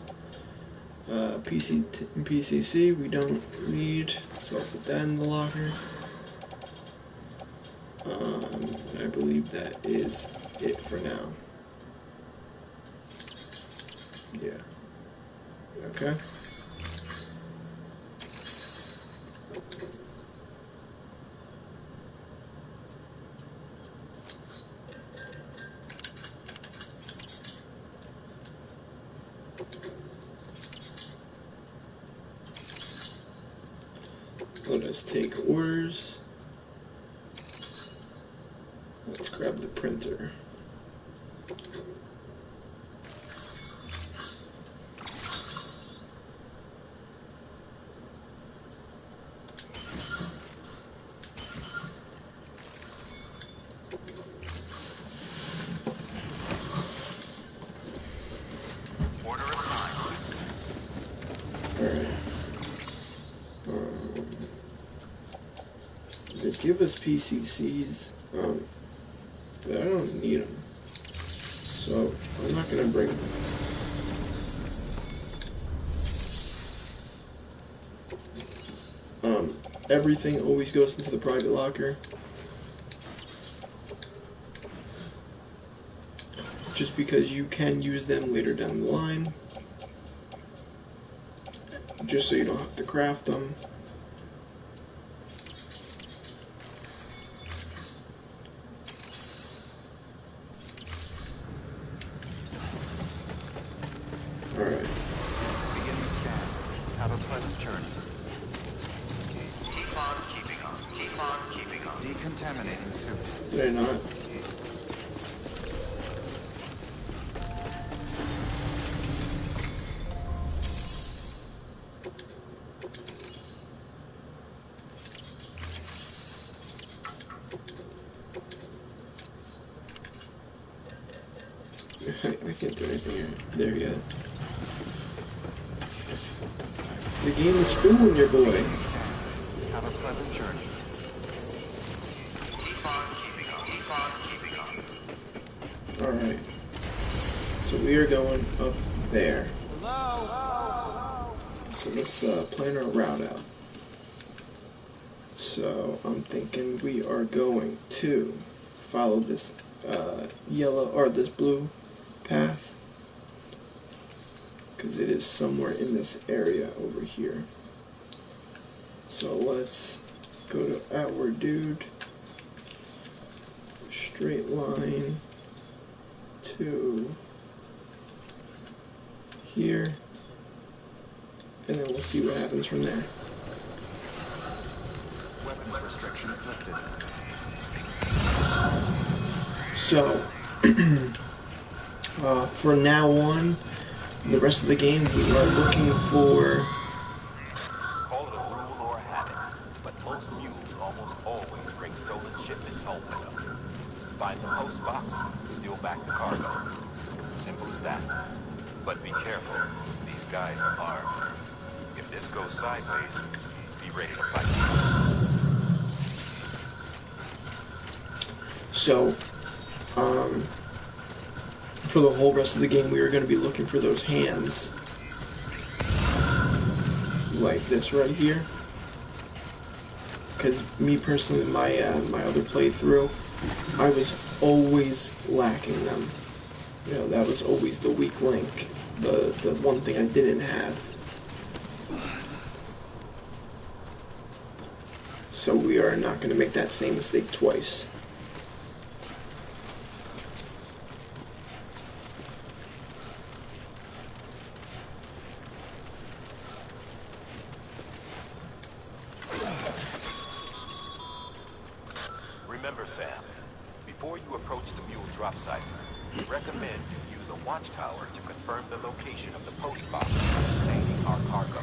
PCC we don't need, so I'll put that in the locker. I believe that is it for now. Yeah. Okay. Let us take orders. Let's grab the printer. Order assigned. Alright. They give us PCCs, but I don't need them. So, I'm not going to bring them. Everything always goes into the private locker. Just because you can use them later down the line. Just so you don't have to craft them. Alright. Begin the scan. Have a pleasant journey. Keep on keeping on. Keep on keeping on. Decontaminating suit. Did I not? I can't do anything here. There you go. The game is fooling your boy. Have a pleasant journey. Keep on keeping on. Keep on keeping on. Alright. So we are going up there. So let's plan our route out. So I'm thinking we are going to follow this yellow or this blue path, because it is somewhere in this area over here. So let's go to our dude, straight line to here, and then we'll see what happens from there. Weapons restrictions lifted. So for now on, the rest of the game, we are looking for... Call it a rule or a habit, but most mules almost always bring stolen shipments home with them. Find the post box, steal back the cargo. Simple as that. But be careful, these guys are armed. If this goes sideways, be ready to fight. So, for the whole rest of the game, we are going to be looking for those hands. Like this right here. Because me personally, my other playthrough, I was always lacking them. You know, that was always the weak link. The one thing I didn't have. So we are not going to make that same mistake twice. Remember, Sam, before you approach the mule drop site, we recommend you use a watchtower to confirm the location of the post box containing our cargo.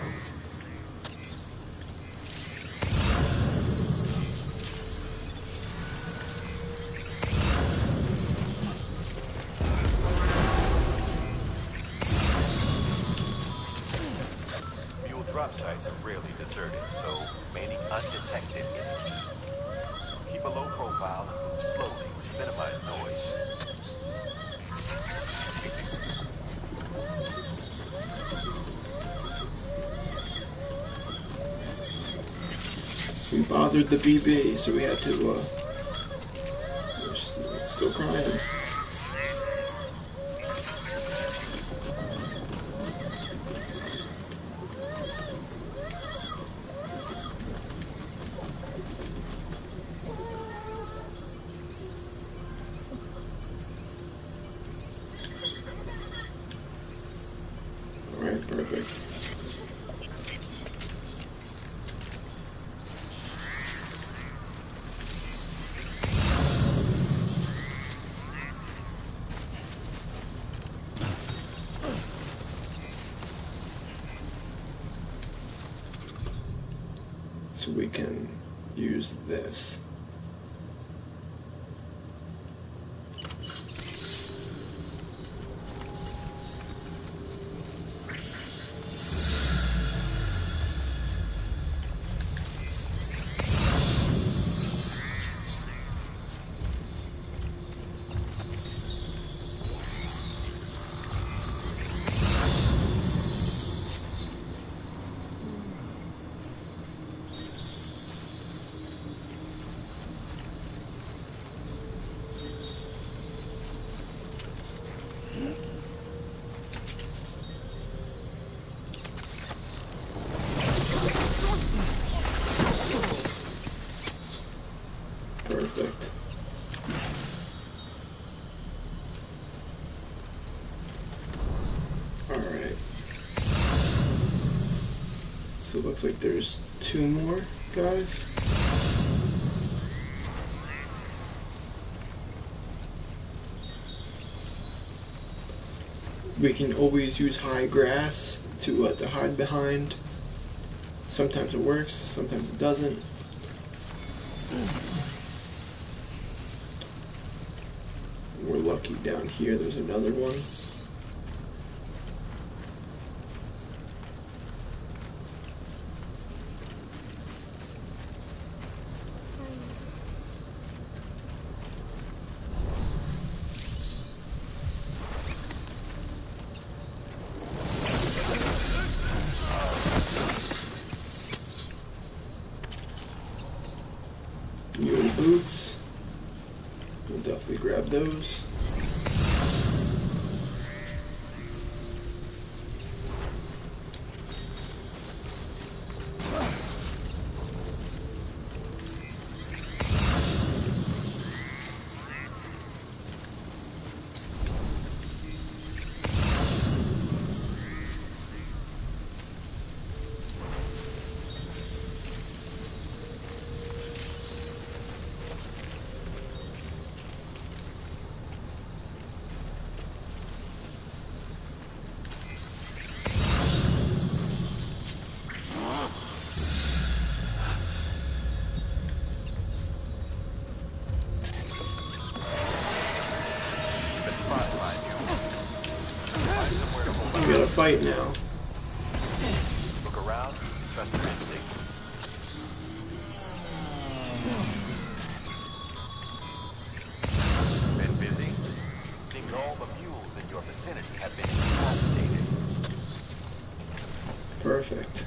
Mule drop sites are rarely deserted, so remaining undetected is key. Keep a low profile and move slowly to minimize noise. We bothered the BB, so we had to, still crying. Alright, perfect. So we can use this. So it looks like there's 2 more guys. We can always use high grass to hide behind. Sometimes it works, sometimes it doesn't. We're lucky down here there's another one. New boots. We'll definitely grab those. We gotta fight now. Look around, trust your instincts. Been busy? Seems all the mules in your vicinity have been incapacitated. Perfect.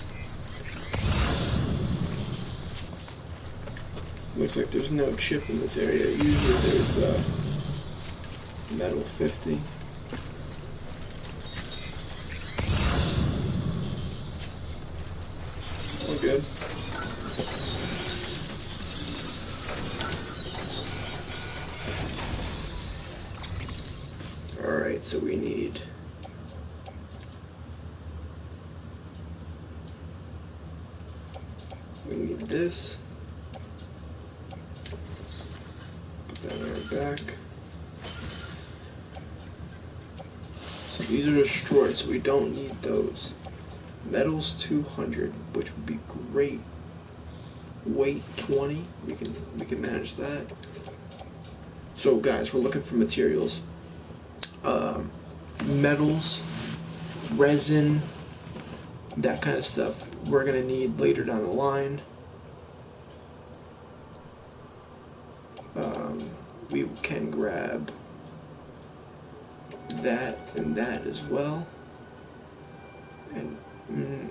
Looks like there's no chip in this area. Usually there's metal 50. All good. Alright, so we need this. Put that on our back. So these are destroyed, so we don't need those. Metals 200, which would be great. Weight 20, we can manage that. So guys, we're looking for materials. Metals, resin, that kind of stuff we're gonna need later down the line. We can grab that and that as well. And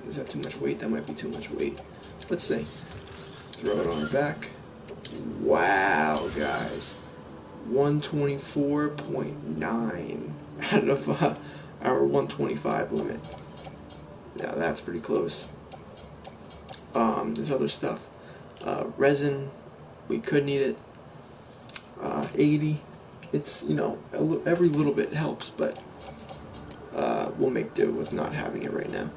is that too much weight? That might be too much weight. Let's see. Throw it on our back. Wow, guys. 124.9 out of our 125 limit. Yeah, that's pretty close. There's other stuff. Resin, we could need it. 80. It's, you know, every little bit helps, but we'll make do with not having it right now.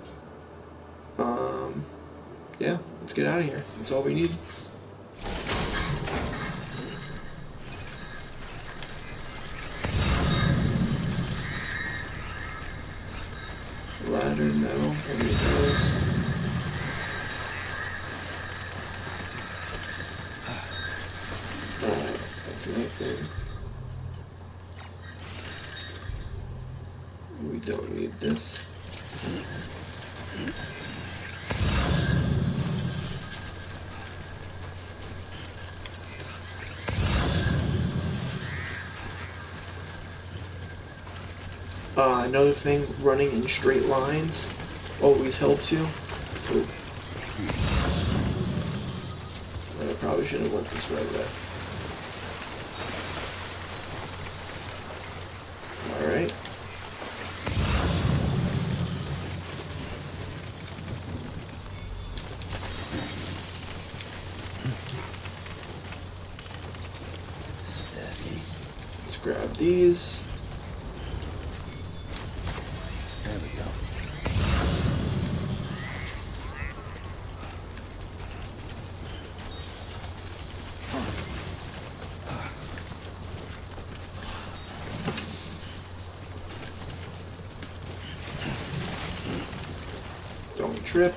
Yeah, let's get out of here. That's all we need. Ladder, metal, there it goes. That's nothing. We don't need this. Another thing, running in straight lines always helps you. Ooh. I probably shouldn't have went this way, but alright. Let's grab these. There we go. Don't trip.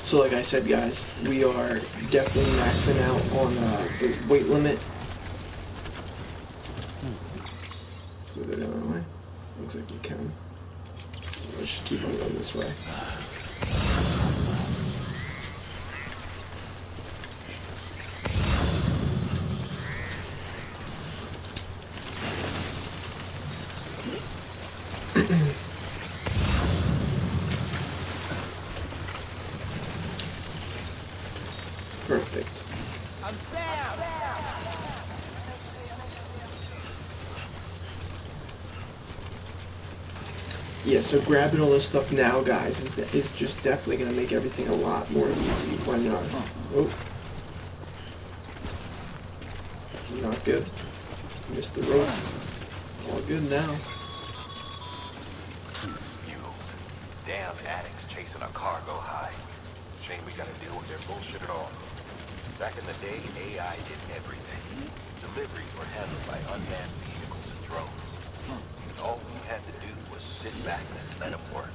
So like I said, guys, we are definitely maxing out on the weight limit. Can we go down that way? Looks like we can. Let's just keep on going this way. Perfect. I'm Sam! Yeah, so grabbing all this stuff now, guys, is just definitely going to make everything a lot more easy when, oh. Not good. Missed the rope. All good now. Mules. Damn addicts chasing a cargo high. Shame we gotta deal with their bullshit at all. Back in the day, AI did everything. Deliveries were handled by unmanned vehicles and drones. All we had to do was sit back and let them work.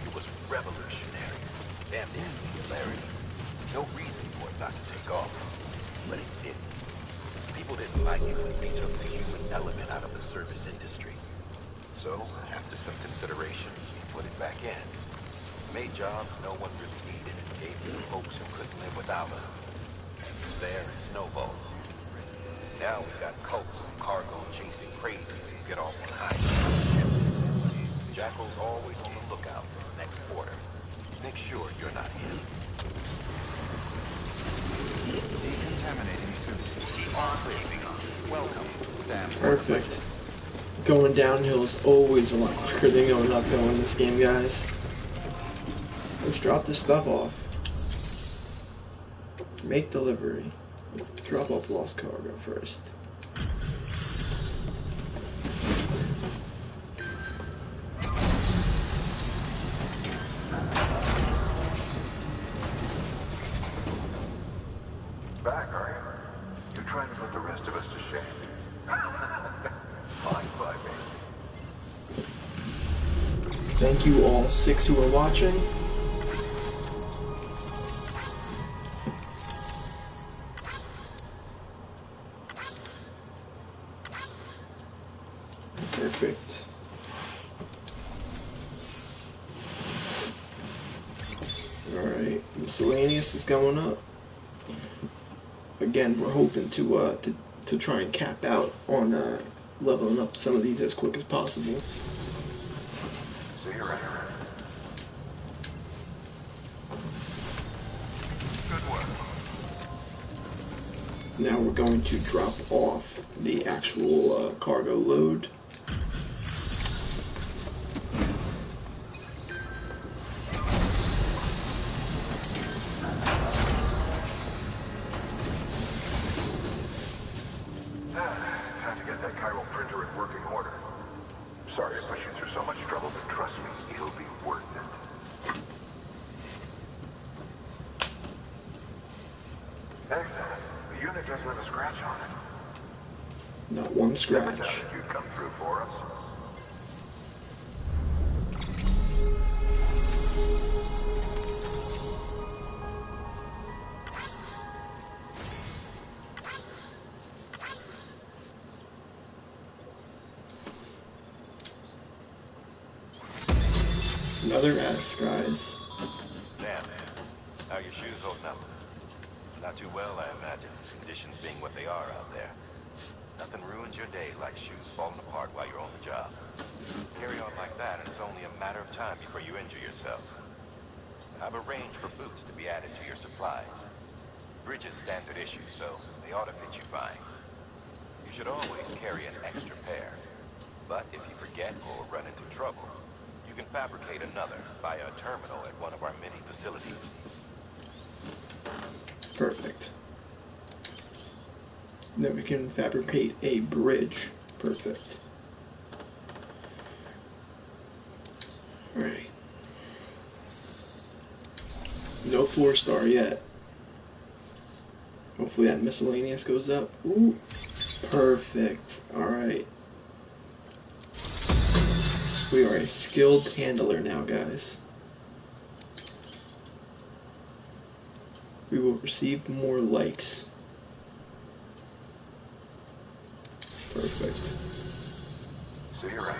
It was revolutionary. Damn near singularity. No reason for it not to take off. But it didn't. People didn't like it when we took the human element out of the service industry. So, after some consideration, we put it back in. Made jobs no one really needed and gave it to folks who couldn't live without them. And from there, it snowballed. Now we got cults of cargo chasing crazies who get off on high ships. Jackal's always on the lookout for the next order. Make sure you're not him. Decontaminating soon. Keep on leaving on. Welcome, Sam. Perfect. Going downhill is always a lot quicker than going uphill in this game, guys. Let's drop this stuff off. Make delivery. Drop off lost cargo first. Back, are you? You're trying to put the rest of us to shame. Fine by me. Thank you all 6 who are watching. Perfect. Alright, miscellaneous is going up. Again, we're hoping to try and cap out on leveling up some of these as quick as possible. See you right. Good work. Now we're going to drop off the actual cargo load. Time to get that chiral printer in working order. Sorry I put you through so much trouble, but trust me, it'll be worth it. Excellent. The unit doesn't have a scratch on it. Not one Never scratch. doubted you'd come through for us. Another S, guys. Sam, how are your shoes holding up? Not too well, I imagine. Conditions being what they are out there. Nothing ruins your day like shoes falling apart while you're on the job. Carry on like that, and it's only a matter of time before you injure yourself. I've arranged for boots to be added to your supplies. Bridges standard issue, so they ought to fit you fine. You should always carry an extra pair. But if you forget or run into trouble, you can fabricate another via a terminal at one of our many facilities. Perfect. Then we can fabricate a bridge. Perfect. Alright. No 4-star yet. Hopefully that miscellaneous goes up. Ooh. Perfect. Alright. We are a skilled handler now, guys. We will receive more likes. Perfect. So you're right.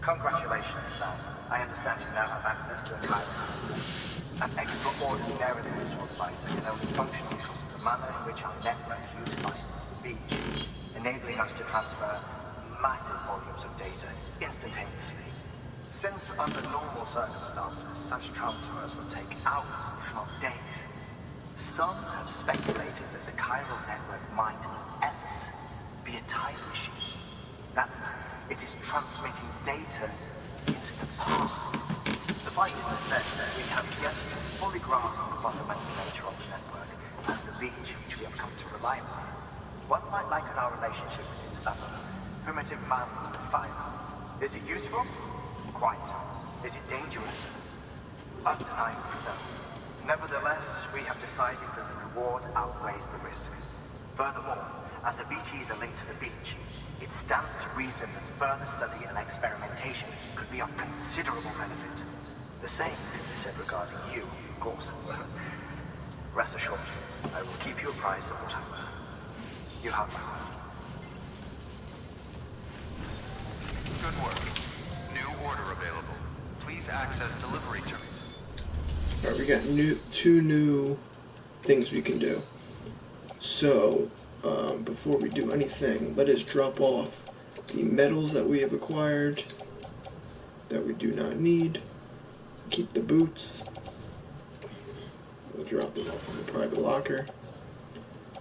Congratulations, Sam. I understand you now have access to a chiral monitor. An extraordinarily useful device that can only function because of the manner in which our network utilizes the beach, enabling us to transfer massive volumes of data instantaneously. Since under normal circumstances, such transfers would take hours, if not days, some have speculated that the chiral network might, in essence, be a time machine. That it is transmitting data into the past. Suffice it to say, we have yet to fully grasp the fundamental nature of the network and the beach which we have come to rely upon. One might liken our relationship with it to that of primitive mans with fire. Is it useful? Quite. Is it dangerous? Undeniably so. Nevertheless, we have decided that the reward outweighs the risk. Furthermore, as the BTs are linked to the beach, it stands to reason that further study and experimentation could be of considerable benefit. The same can be said regarding you, of course. Rest assured, I will keep you apprised of what I learn. You have my word. Good work. New order available. Please access delivery terminal. Alright, we got two new things we can do. So, before we do anything, let us drop off the metals that we have acquired that we do not need. Keep the boots. We'll drop them off in the private locker.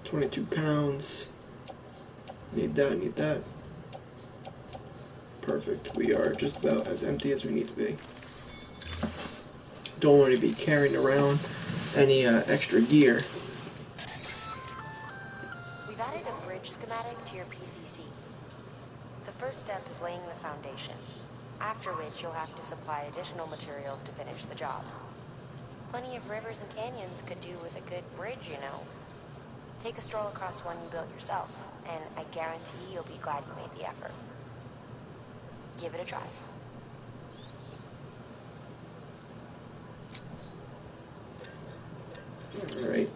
22 pounds. Need that, need that. Perfect. We are just about as empty as we need to be. Don't want to be carrying around any extra gear. We've added a bridge schematic to your PCC. The first step is laying the foundation, after which you'll have to supply additional materials to finish the job. Plenty of rivers and canyons could do with a good bridge, you know. Take a stroll across one you built yourself, and I guarantee you'll be glad you made the effort. Give it a try. Alright.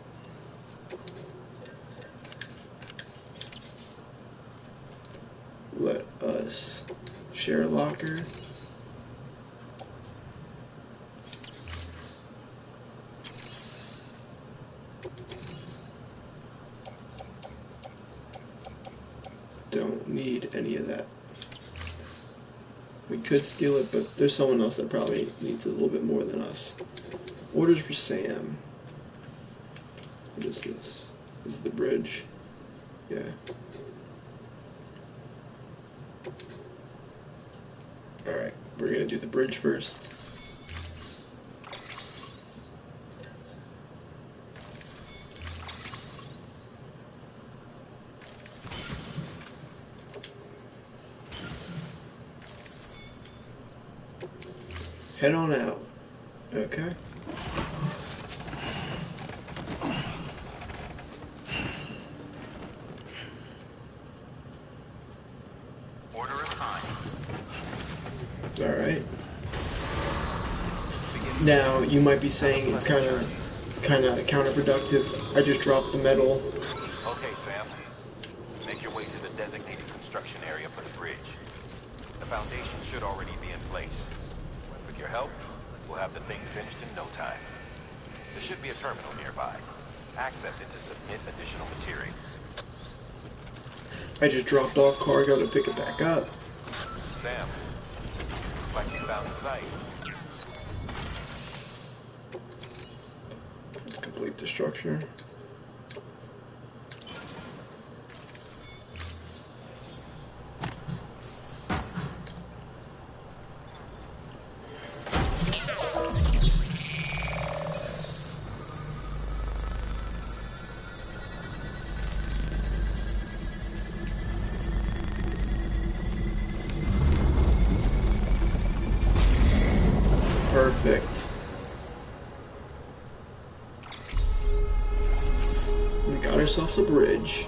Let us share a locker. Don't need any of that. We could steal it, but there's someone else that probably needs it a little bit more than us. Orders for Sam. What is this? This is the bridge. Yeah. Alright, we're gonna do the bridge first. Head on out. Okay. Order assigned. Alright. Now, you might be saying it's kind of counterproductive. I just dropped the metal. Okay, Sam. Make your way to the designated construction area for the bridge. The foundation should already be in place. With your help, we'll have the thing finished in no time. There should be a terminal nearby. Access it to submit additional materials. I just dropped off cargo to pick it back up. Sam, looks like you found the site. Let's complete the structure. Perfect. We got ourselves a bridge.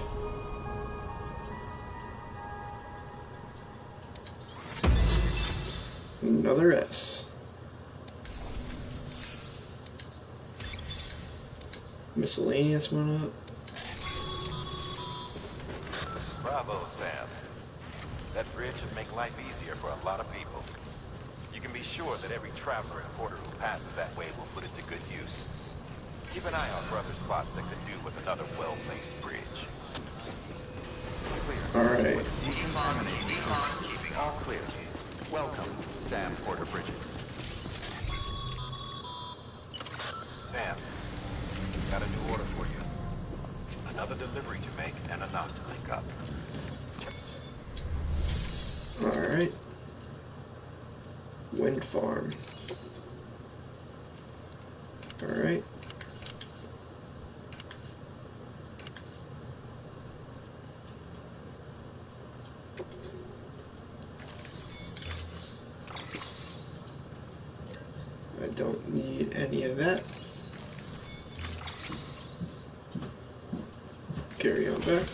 Another S. Miscellaneous went up. Bravo, Sam. That bridge should make life easier for a lot of people. You can be sure that every traveler and porter who passes that way will put it to good use. Keep an eye out for other spots that could do with another well-placed bridge. Alright. All clear. Welcome, Sam Porter Bridges. Sam, got a new order for you. Another delivery to make and a knot to link up. Alright. Wind farm. Alright. I don't need any of that. Carry on back.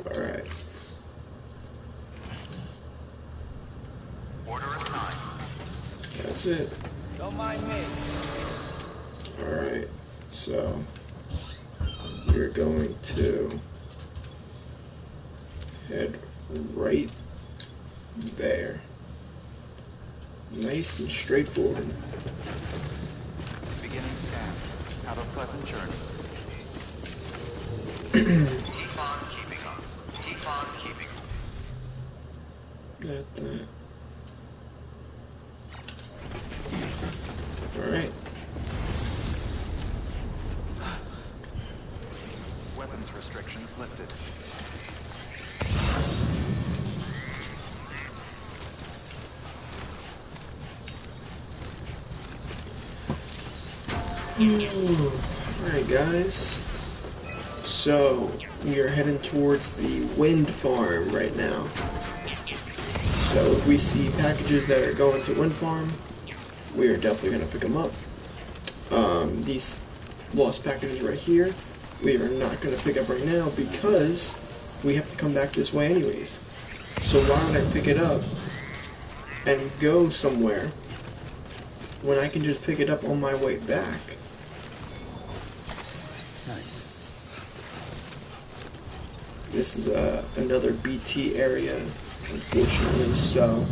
Alright. Order assigned. That's it. Don't mind me. Alright. So we're going to head right there. Nice and straightforward. Beginning scan. Have a pleasant journey. Keep on keeping up. Keep on keeping up. That. Alright. Weapons restrictions lifted. Alright guys, so we are heading towards the wind farm right now. So if we see packages that are going to wind farm, we are definitely going to pick them up. These lost packages right here, we are not going to pick up right now because we have to come back this way anyways. So why would I pick it up and go somewhere when I can just pick it up on my way back? Nice. This is another BT area, unfortunately, so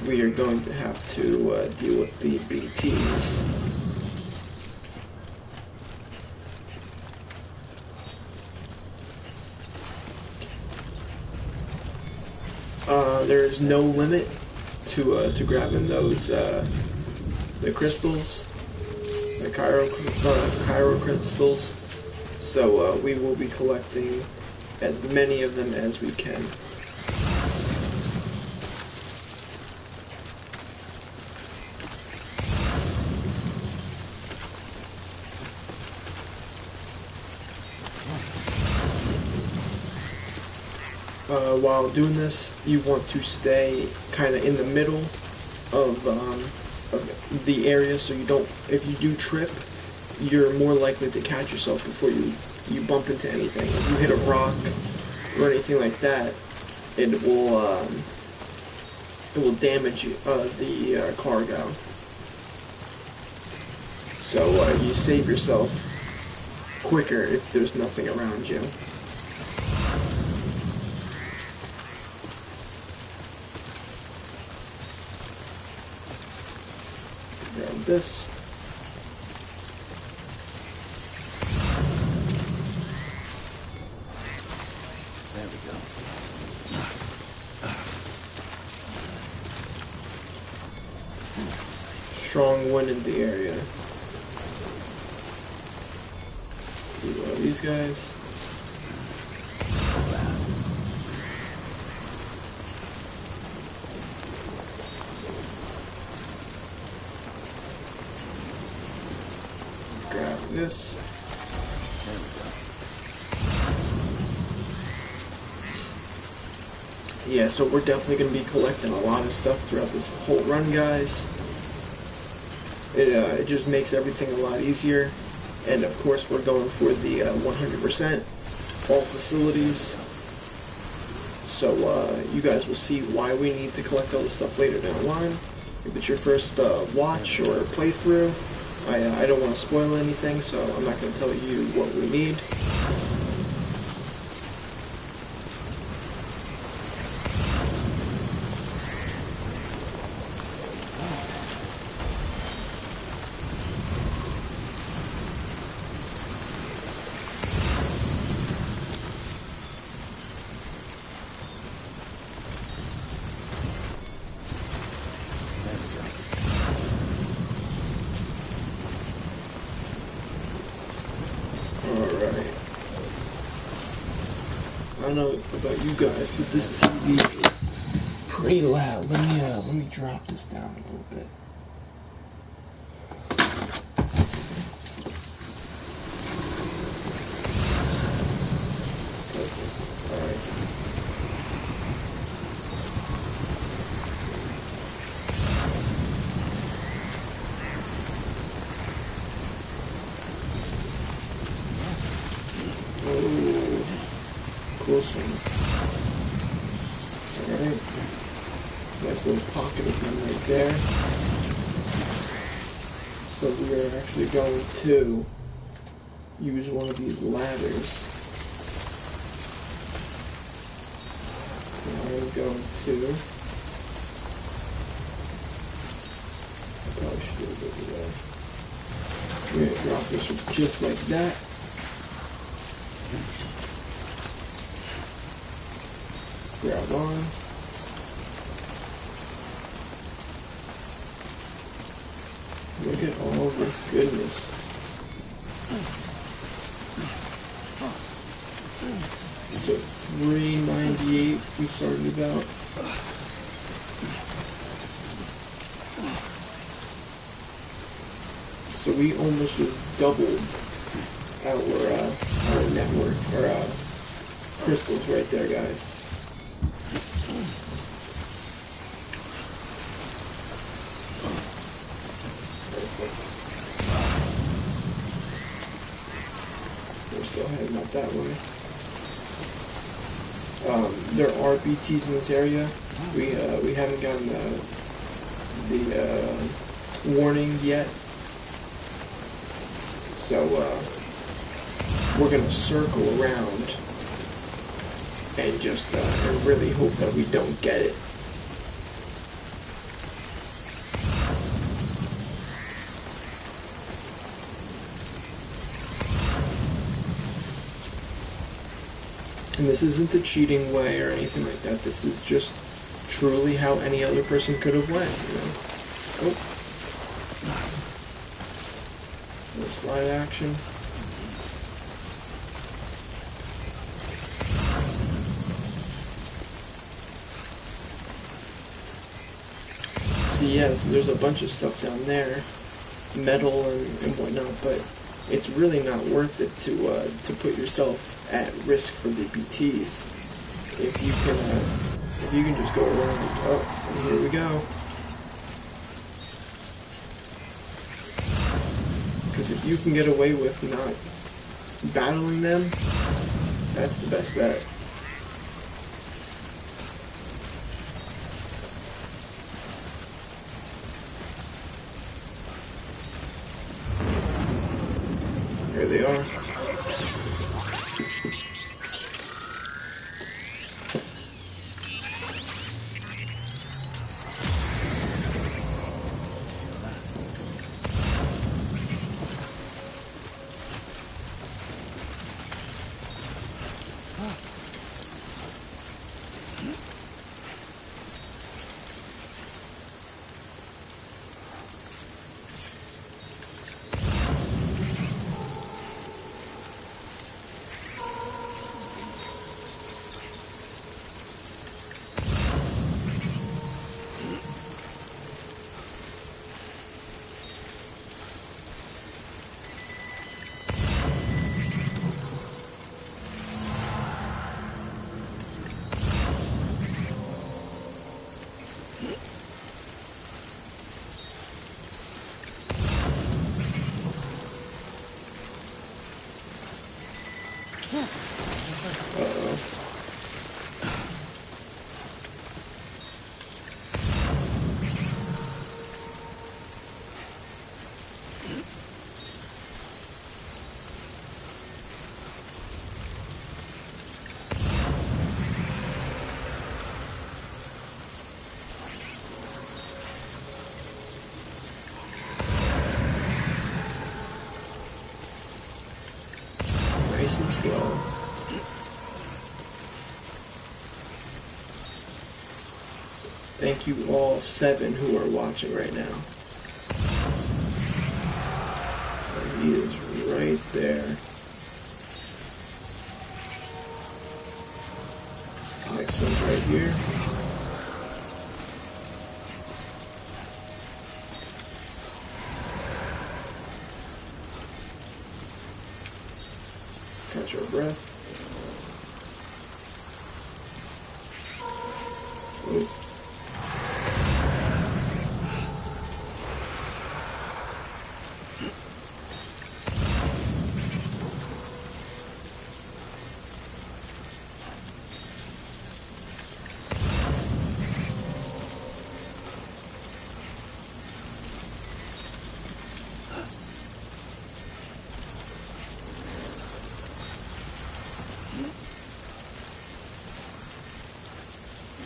we are going to have to deal with the BTs. There's no limit to grabbing those the crystals, the Cairo crystals. So we will be collecting as many of them as we can. While doing this, you want to stay kind of in the middle of the area, so you don't. If you do trip, you're more likely to catch yourself before you bump into anything. If you hit a rock or anything like that, it will damage the cargo. So you save yourself quicker if there's nothing around you. Grab this. There we go. Strong wind in the area. These guys. Grab this. There we go. Yeah, so we're definitely going to be collecting a lot of stuff throughout this whole run, guys. It just makes everything a lot easier. And of course, we're going for the 100%, all facilities. So you guys will see why we need to collect all this stuff later down the line. If it's your first watch or playthrough, I don't want to spoil anything, so I'm not going to tell you what we need. I don't know about you guys, but this TV is pretty loud. Let me drop this down a little bit. Perfect. Alright. Oh, close one. Alright. Nice little pocket of them right there. So we are actually going to use one of these ladders. I'm going to... I probably should do it over there. We're going to drop this just like that. Grab on. Look at all this goodness. So 398 we started about. So we almost just doubled our network, our crystals right there, guys. Perfect. We're still heading up that way. There are BTs in this area. We haven't gotten the warning yet. So we're gonna circle around and just and really hope that we don't get it. And this isn't the cheating way or anything like that. This is just truly how any other person could have went, you know? Oh. Little slide action. So yeah, so there's a bunch of stuff down there, metal and whatnot, but it's really not worth it to put yourself at risk for the BTs. If you can just go around. Oh, and here we go. Because if you can get away with not battling them, that's the best bet. Here they are. Uh-oh. Nice and slow. Thank you all 7 who are watching right now. So he is right there. Next one's right here. Catch our breath. Ooh.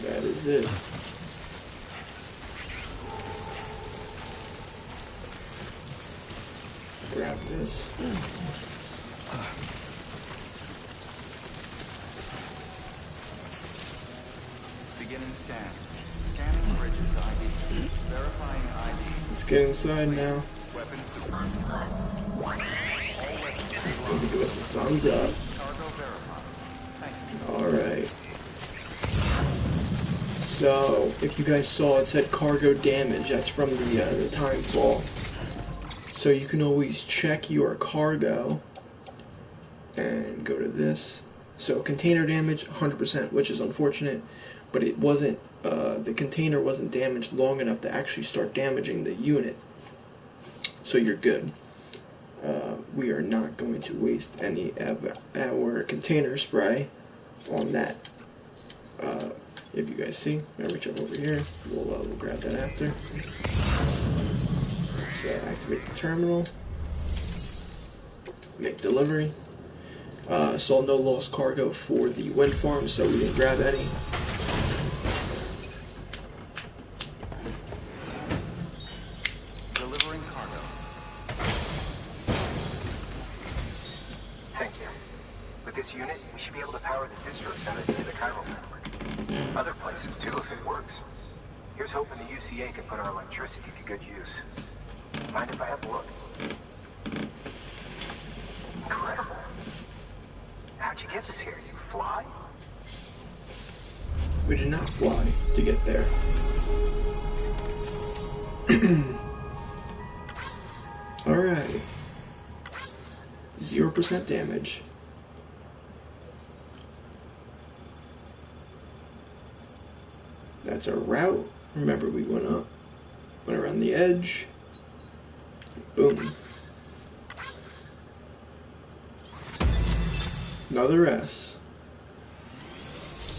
That is it. Grab this. Beginning scan. Scanning Bridges ID. Verifying ID. Let's get inside now. Weapons deployed. Give us a thumbs up. Cargo verified. Thank you. Alright. So, if you guys saw, it said cargo damage. That's from the time fall. So you can always check your cargo and go to this. So container damage, 100%, which is unfortunate, but it wasn't, the container wasn't damaged long enough to actually start damaging the unit. So you're good. We are not going to waste any of our container spray on that. If you guys see, I'll reach up over here. We'll grab that after. Let's activate the terminal. Make delivery. Saw no lost cargo for the wind farm, so we didn't grab any. Delivering cargo. Thank you. With this unit, we should be able to power the district center via the chiral network. Other places too, if it works. Here's hoping the UCA can put our electricity to good use. Mind if I have a look? Incredible. How'd you get this here? You fly? We did not fly to get there. Alright. 0% damage. That's our route. Remember, we went up, went around the edge. Boom. Another S.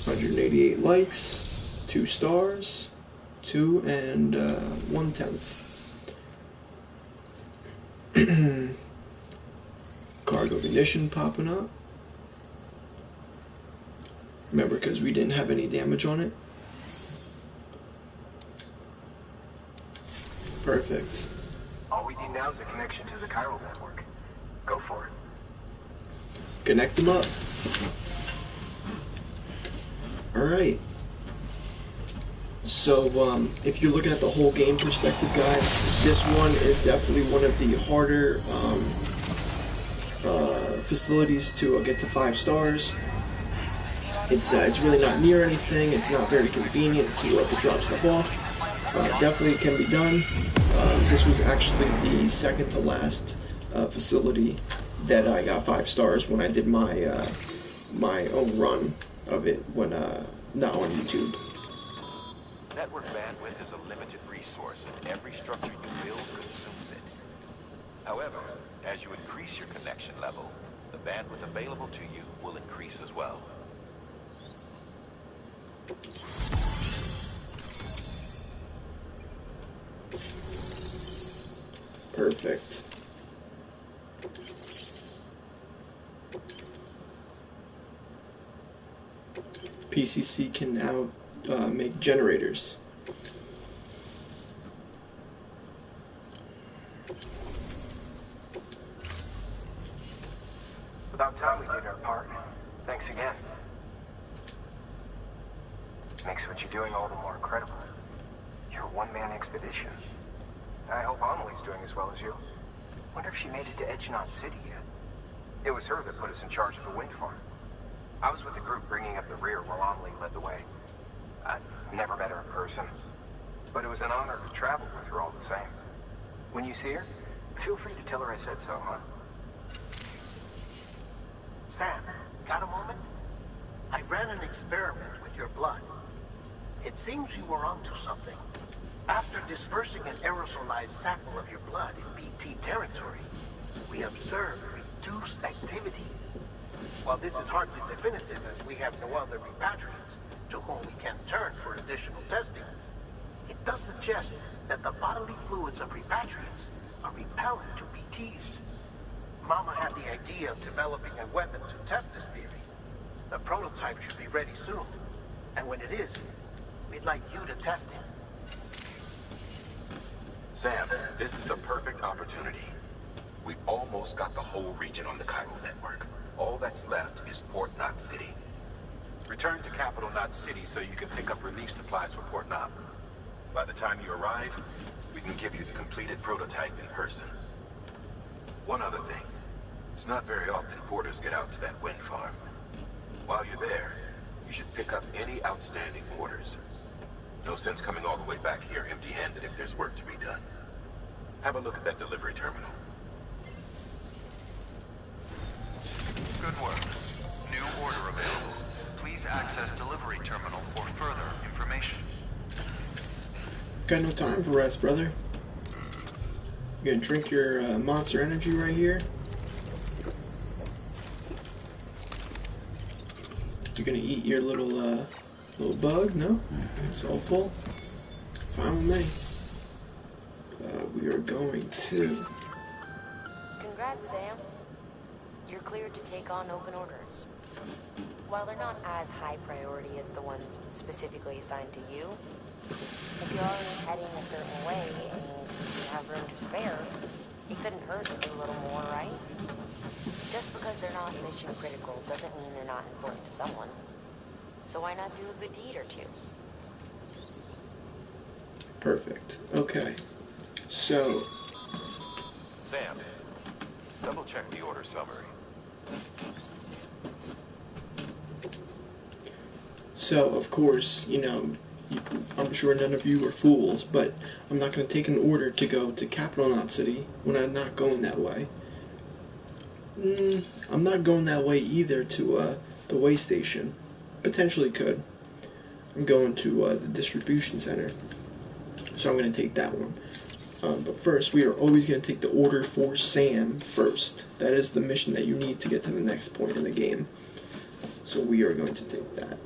188 likes, 2 stars, 2 and 1/10. Cargo condition popping up. Remember, because we didn't have any damage on it. Perfect. All we need now is a connection to the chiral network. Go for it. Connect them up. Alright. So, if you're looking at the whole game perspective, guys, this one is definitely one of the harder facilities to get to 5 stars. It's really not near anything. It's not very convenient to drop stuff off. Definitely can be done. This was actually the second to last facility that I got 5 stars when I did my my own run of it when not on YouTube. Network bandwidth is a limited resource, and every structure you build consumes it. However, as you increase your connection level, the bandwidth available to you will increase as well. Perfect. PCC can now make generators. About time we did our part. Thanks again. Makes what you're doing all the more incredible. You're a one-man expedition. I hope Amelie's doing as well as you. Wonder if she made it to Edgenont City yet. It was her that put us in charge of the wind farm. I was with the group bringing up the rear while Amelie led the way. I've never met her in person, but it was an honor to travel with her all the same. When you see her, feel free to tell her I said so, huh? Sam, got a moment? I ran an experiment with your blood. It seems you were onto something. After dispersing an aerosolized sample of your blood in BT territory, we observed reduced activity. While this is hardly definitive, as we have no other repatriants to whom we can turn for additional testing, it does suggest that the bodily fluids of repatriants are repellent to BTs. Mama had the idea of developing a weapon to test this theory. The prototype should be ready soon, and when it is, we'd like you to test it. Sam, this is the perfect opportunity. We've almost got the whole region on the Cairo network. All that's left is Port Knot City. Return to Capital Knot City so you can pick up relief supplies for Port Knot. By the time you arrive, we can give you the completed prototype in person. One other thing. It's not very often porters get out to that wind farm. While you're there, you should pick up any outstanding orders. No sense coming all the way back here empty-handed if there's work to be done. Have a look at that delivery terminal. Good work. New order available. Please access delivery terminal for further information. Got no time for rest, brother. You gonna drink your Monster Energy right here? You're gonna eat your little bug? No? It's all full? Fine with me. We are going to... Congrats, Sam. You're cleared to take on open orders. While they're not as high priority as the ones specifically assigned to you, if you're already heading a certain way and you have room to spare, it couldn't hurt to do a little more, right? Just because they're not mission critical doesn't mean they're not important to someone. So why not do a good deed or two? Perfect. Okay. So... Sam, double check the order summary. So, of course, you know, I'm sure none of you are fools, but I'm not going to take an order to go to Capital Knot City when I'm not going that way. I'm not going that way either to the way station. Potentially could. I'm going to the distribution center, so I'm going to take that one. But first, we are always going to take the order for Sam first. That is the mission that you need to get to the next point in the game. So we are going to take that.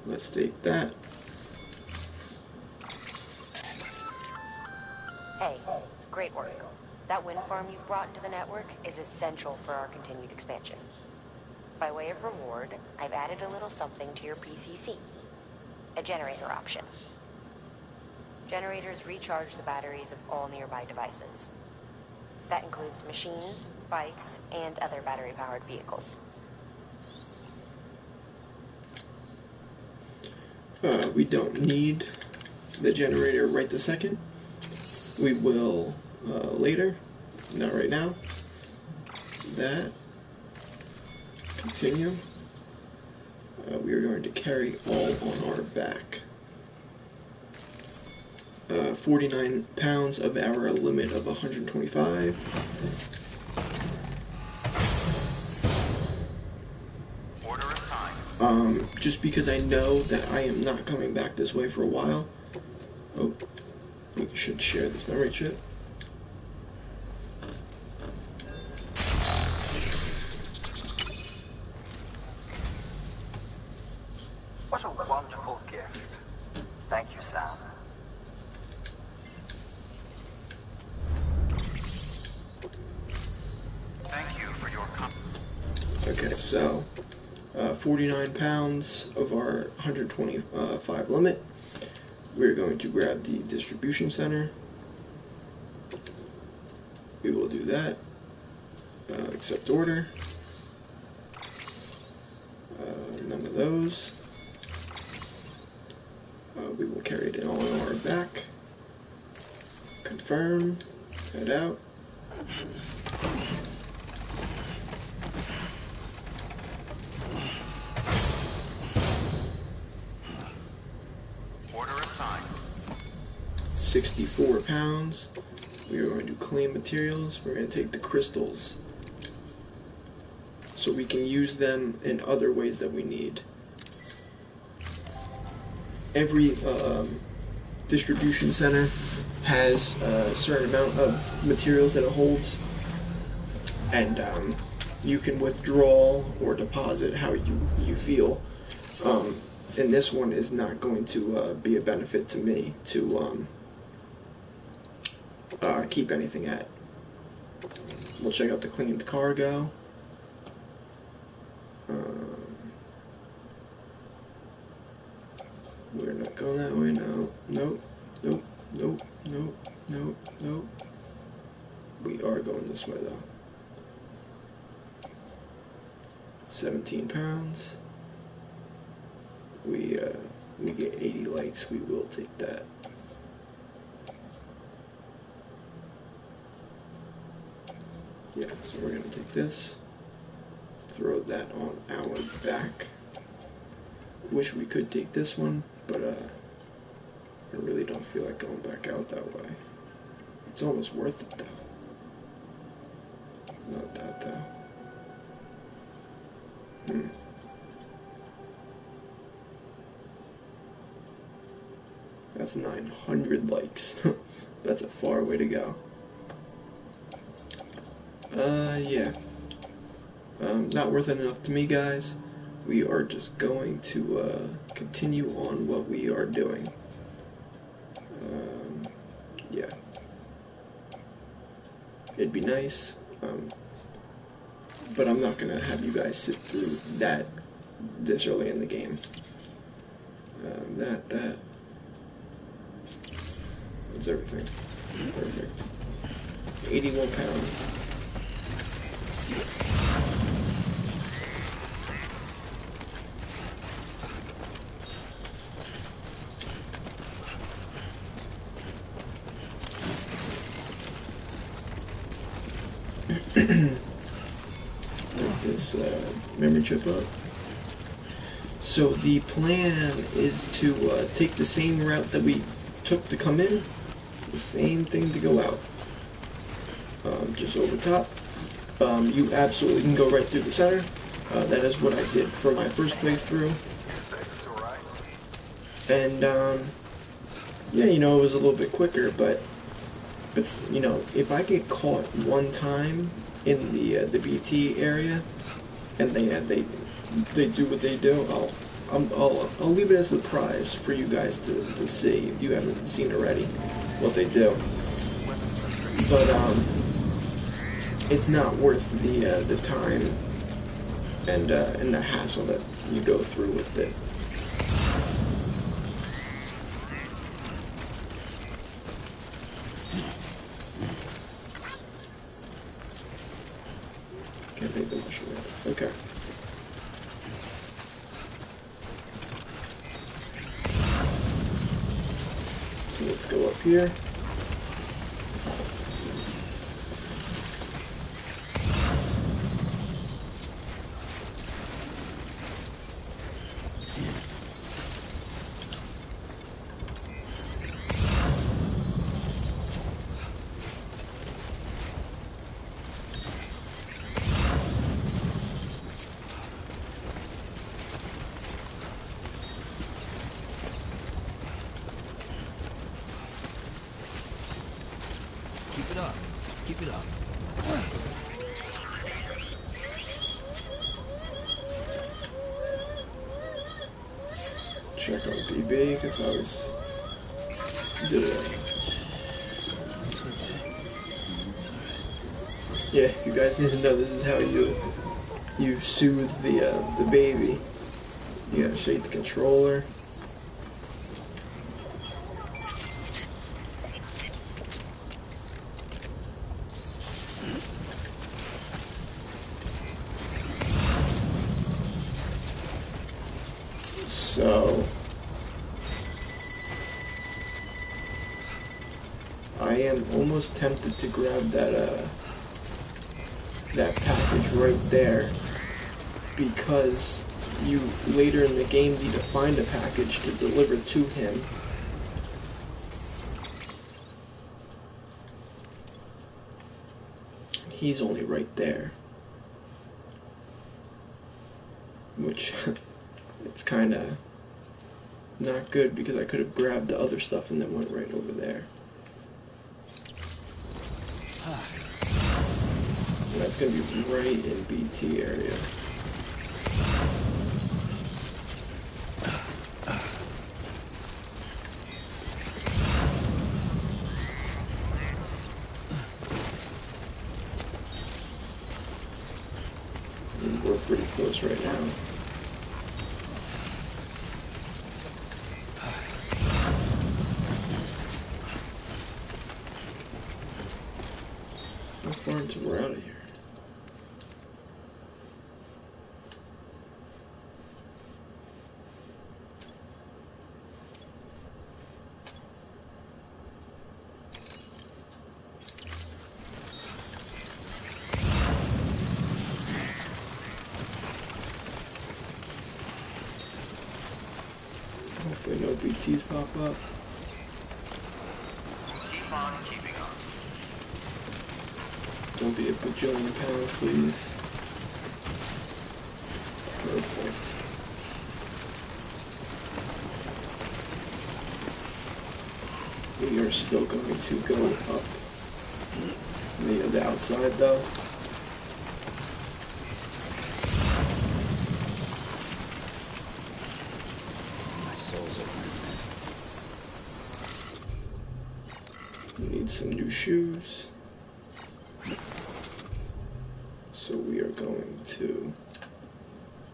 Let's take that. Hey, great work. That wind farm you've brought into the network is essential for our continued expansion. By way of reward, I've added a little something to your PCC. A generator option. Generators recharge the batteries of all nearby devices. That includes machines, bikes, and other battery-powered vehicles. We don't need the generator right this second. We will later, not right now. That. Continue. We are going to carry all on our back. 49 pounds of our limit of 125. Order assigned. Just because I know that I am not coming back this way for a while. Oh, we should share this memory chip. Okay, so 49 pounds of our 125 limit. We're going to grab the distribution center. We will do that. Accept order. None of those. We will carry it on our back. Confirm. Head out. Order assigned. 64 pounds. We are going to claim materials. We're going to take the crystals so we can use them in other ways that we need. Every distribution center has a certain amount of materials that it holds, and you can withdraw or deposit how you feel. And this one is not going to be a benefit to me to keep anything at. We'll check out the claimed cargo. We're not going that way now. Nope, nope, nope, nope, nope, nope. We are going this way though. 17 pounds. We get 80 likes. We will take that. Yeah, so we're gonna take this. Throw that on our back. Wish we could take this one, but I really don't feel like going back out that way. It's almost worth it though. Not that though. That's 900 likes. That's a far way to go. Yeah. Not worth it enough to me, guys. We are just going to continue on what we are doing. Yeah. It'd be nice, but I'm not going to have you guys sit through that this early in the game. That. That's everything. Perfect. 81 pounds. Put this memory chip up. So the plan is to take the same route that we took to come in, the same thing to go out. Just over top. You absolutely can go right through the center. That is what I did for my first playthrough. And yeah, you know, it was a little bit quicker, but you know, if I get caught one time in the BT area, and they do what they do, I'll leave it as a surprise for you guys to see if you haven't seen already what they do. But it's not worth the time and the hassle that you go through with it. Can't take the mushroom out. Okay. So let's go up here. Keep it up. Keep it up. Check on BB because I was yeah, if you guys didn't know, this is how you you soothe the baby. You gotta shake the controller. So I am almost tempted to grab that package right there, because you later in the game need to find a package to deliver to him. He's only right there, which it's kind of not good, because I could have grabbed the other stuff and then went right over there. And that's going to be right in BT area. And we're pretty close right now. How far until we're out of here? Hopefully no BTs pop up. Keep on keeping on. Don't be a bajillion pounds, please. Perfect. We are still going to go up the outside though. We need some new shoes. So we are going to...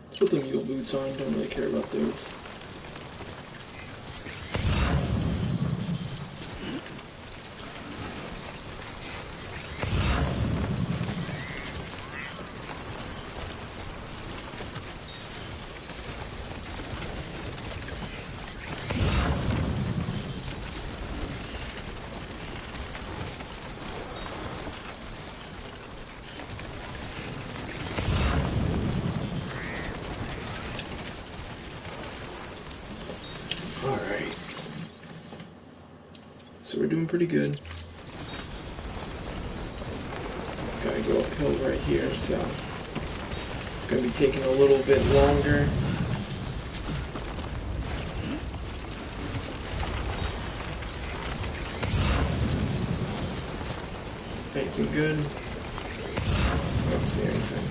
let's put the mule boots on, don't really care about those. Alright. So we're doing pretty good. Gotta go uphill right here, so it's gonna be taking a little bit longer. Anything good? I don't see anything.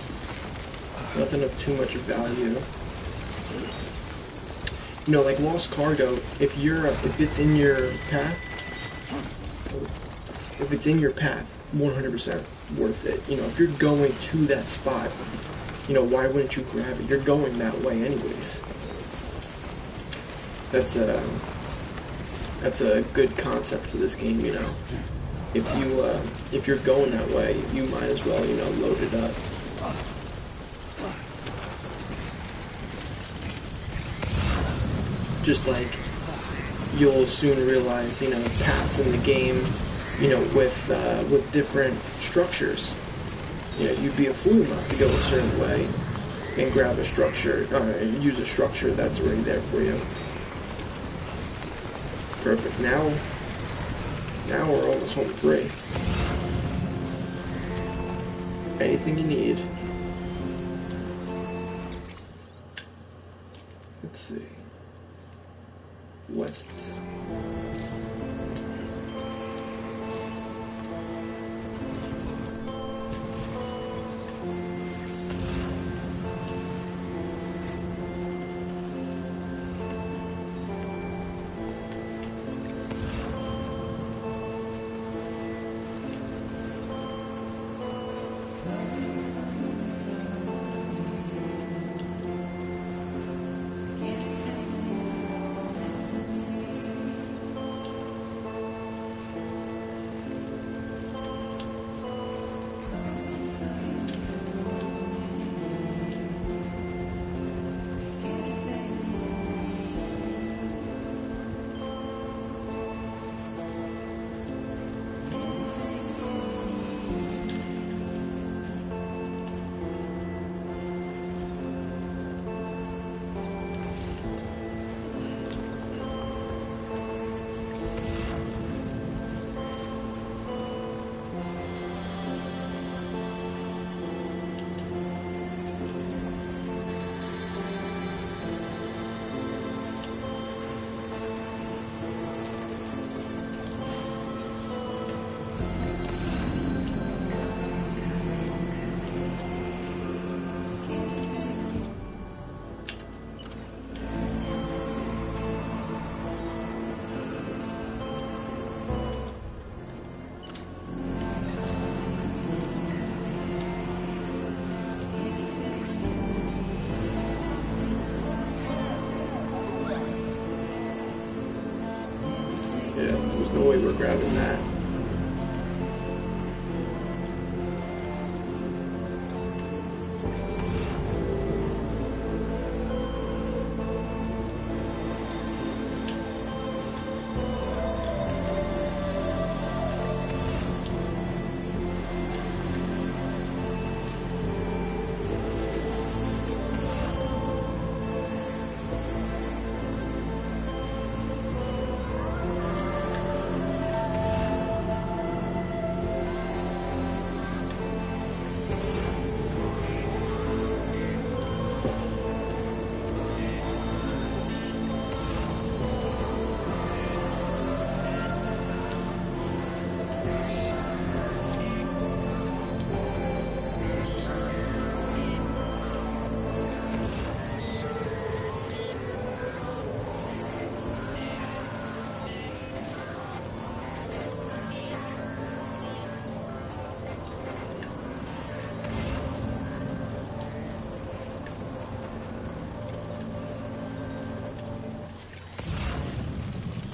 Nothing of too much value. You know, like lost cargo, if it's in your path, 100% worth it. You know, if you're going to that spot, you know, why wouldn't you grab it? You're going that way anyways. That's a good concept for this game, you know. If you're going that way, you might as well, you know, load it up. Just like you'll soon realize, you know, paths in the game, you know, with different structures. You know, you'd be a fool not to go a certain way and grab a structure, or use a structure that's already there for you. Perfect. Now we're almost home free. Anything you need. Let's see. West. we're grabbing that.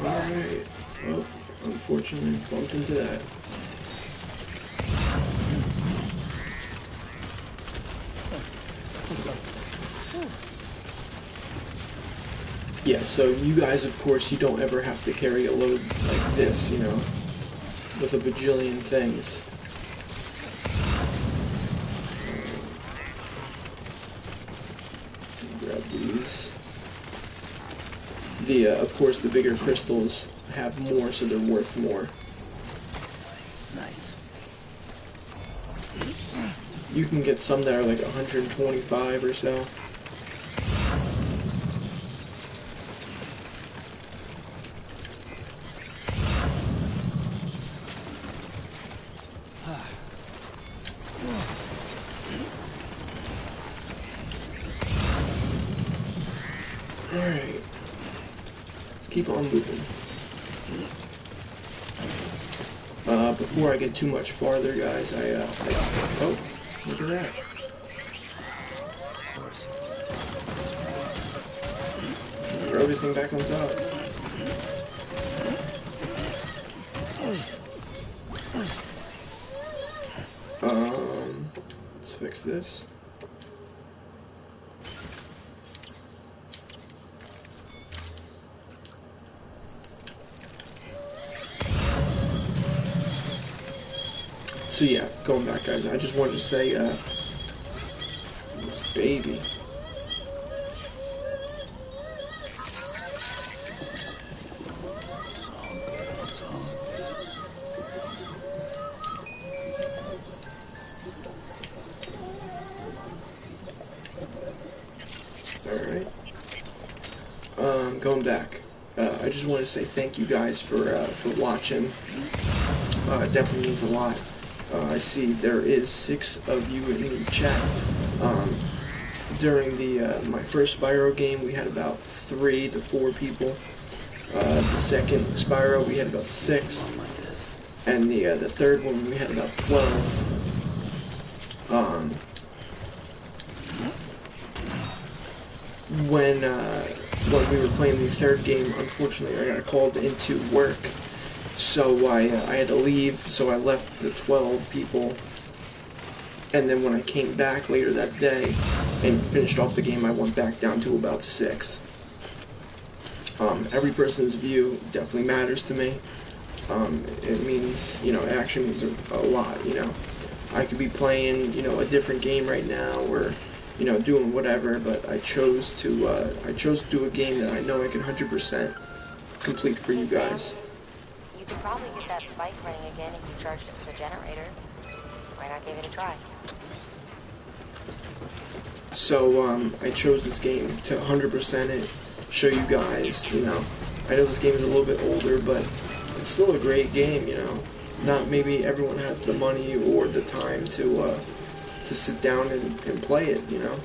Alright, well, unfortunately bumped into that. Yeah, so you guys, of course, you don't ever have to carry a load like this, you know, with a bajillion things. Grab these. Of course, the bigger crystals have more, so they're worth more. Nice. You can get some that are like 125 or so. Alright. Let's keep on moving. Before I get too much farther, guys, oh, look at that. Throw everything back on top. Let's fix this. So yeah, going back, guys, I just wanted to say, this baby. Alright. Going back. I just want to say thank you guys for watching. It definitely means a lot. I see there is 6 of you in the chat. During my first Spyro game, we had about 3 to 4 people. The second Spyro, we had about 6. And the third one, we had about 12. When we were playing the third game, unfortunately, I got called into work. So I had to leave, so I left the 12 people, and then when I came back later that day and finished off the game, I went back down to about 6. Every person's view definitely matters to me. It means, you know, it actually means a lot, you know. I could be playing, you know, a different game right now, or, you know, doing whatever, but I chose to do a game that I know I can 100% complete for you guys. You could probably get that bike running again if you charged it with a generator. Why not give it a try? So, I chose this game to 100% it, show you guys, you know. I know this game is a little bit older, but it's still a great game, you know. Not maybe everyone has the money or the time to sit down and play it, you know.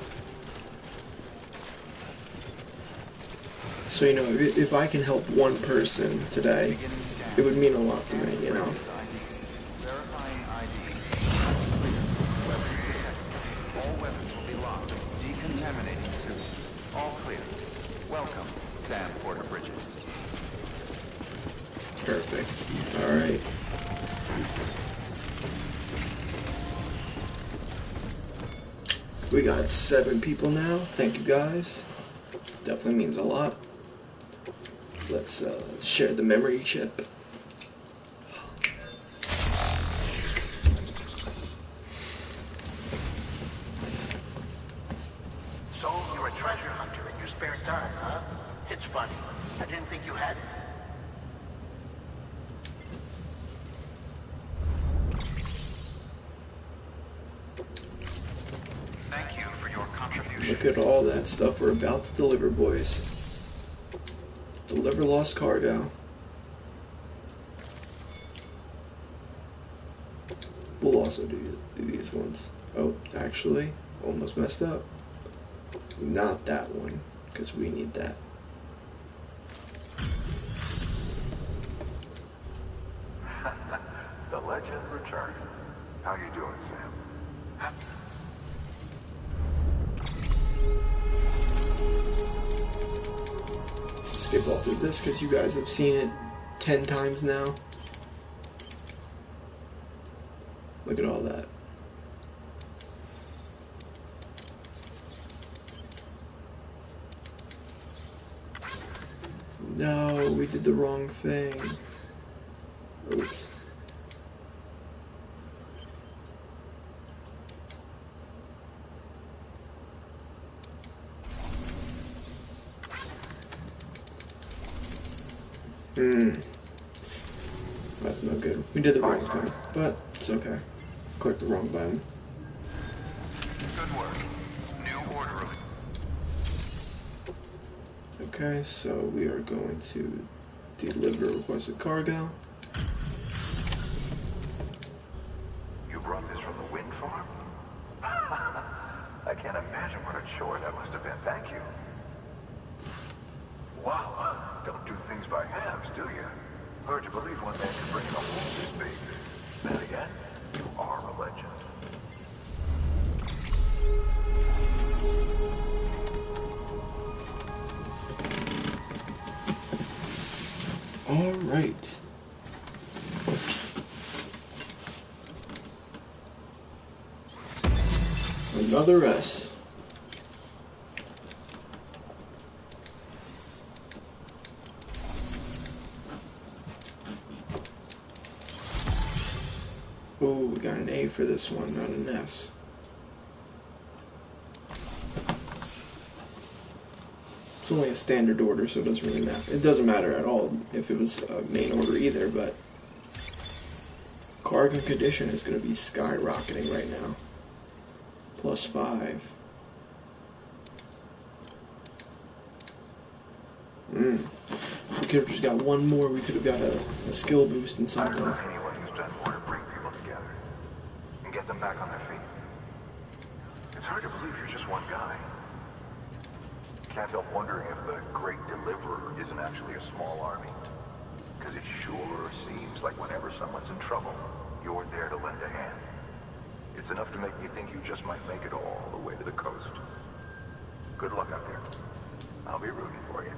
So, you know, if I can help one person today, it would mean a lot to me, you know. Verifying ID. Weapons detected. All weapons will be locked. Decontaminating soon. All clear. Welcome, Sam Porter Bridges. Perfect. We got 7 people now. Thank you guys. Definitely means a lot. Let's share the memory chip. So, you're a treasure hunter in your spare time, huh? It's funny. I didn't think you had it. Thank you for your contribution. Look at all that stuff we're about to deliver, boys. Deliver lost cargo. We'll also do these ones. Oh, actually, almost messed up. Not that one, because we need that. The legend returned. How you doing, Sam? Skip all through this because you guys have seen it 10 times now. Look at all that. No, we did the wrong thing. Oops. That's no good. We did the wrong thing, but it's okay. Click the wrong button. Good work. New order of... Okay, so we are going to deliver requested cargo. You brought this from the wind farm? I can't imagine what a chore that must have been. Thank you. Wow, don't do things by halves, do you? Hard to believe one man can bring in a whole this big. Then again, you are a legend. All right. Another S. Ooh, we got an A for this one, not an S. It's only a standard order, so it doesn't really matter. It doesn't matter at all if it was a main order either, but cargo condition is going to be skyrocketing right now. +5. We could have just got one more. We could have got a skill boost in something. I don't know anyone who's done more to bring people together and get them back on their feet. It's hard to believe you're just one guy. Can't help wondering if the Great Deliverer isn't actually a small army. Because it sure seems like whenever someone's in trouble, you're there to lend a hand. It's enough to make me think you just might make it all the way to the coast. Good luck out there. I'll be rooting for you.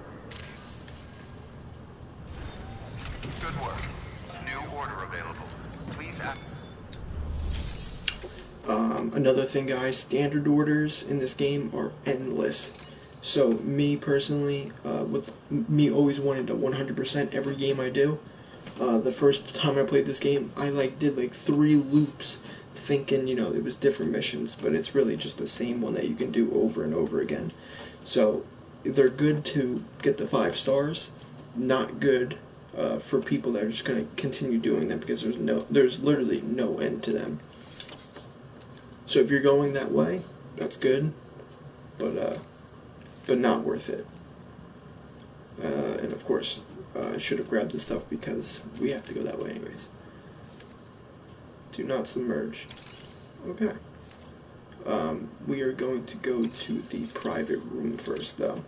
Good work. New order available. Please act. Another thing, guys, standard orders in this game are endless. So me personally, with me always wanting to 100% every game I do. The first time I played this game, I did 3 loops, thinking it was different missions, but it's really just the same one that you can do over and over again. So they're good to get the 5 stars, not good for people that are just going to continue doing them because there's literally no end to them. So if you're going that way, that's good, but not worth it. And of course, I should have grabbed this stuff because we have to go that way anyways. Do not submerge. Okay. We are going to go to the private room first, though.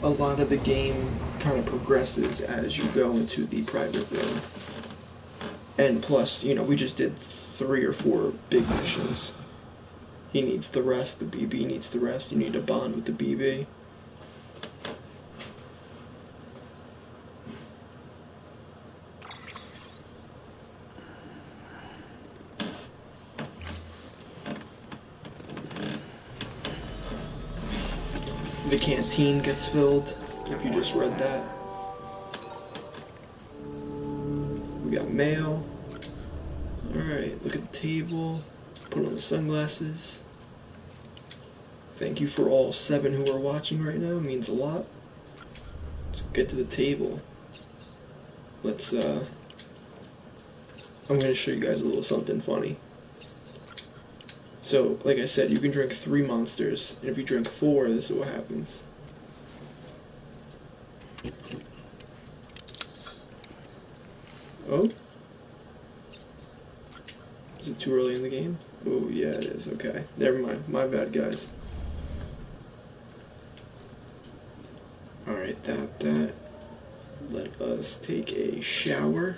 A lot of the game kind of progresses as you go into the private room. And plus, we just did 3 or 4 big missions. He needs the rest, the BB needs the rest, you need to bond with the BB. the canteen gets filled, if you just read that. We got mail. Alright, look at the table. Put on the sunglasses. Thank you for all 7 who are watching right now. It means a lot. Let's get to the table. Let's, I'm going to show you guys a little something funny. So, like I said, you can drink 3 monsters, and if you drink 4, this is what happens. Oh? Is it too early in the game? Oh, yeah, it is. Okay. Never mind. My bad, guys. Alright, that. Let us take a shower.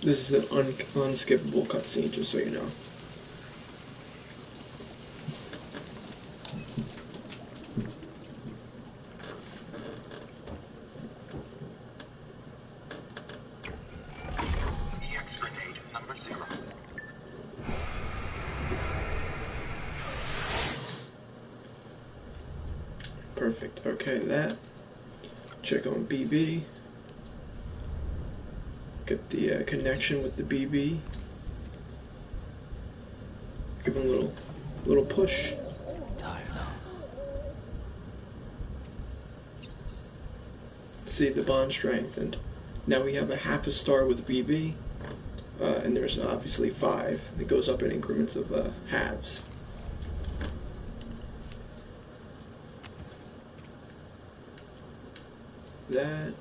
This is an unskippable cutscene, just so you know. EX grenade number 0. Perfect. Okay, that. Check on BB. Get the connection with the BB. Give him a little push. Tired now. See, the bond strengthened. Now we have a half a star with BB, and there's obviously 5. It goes up in increments of halves. That,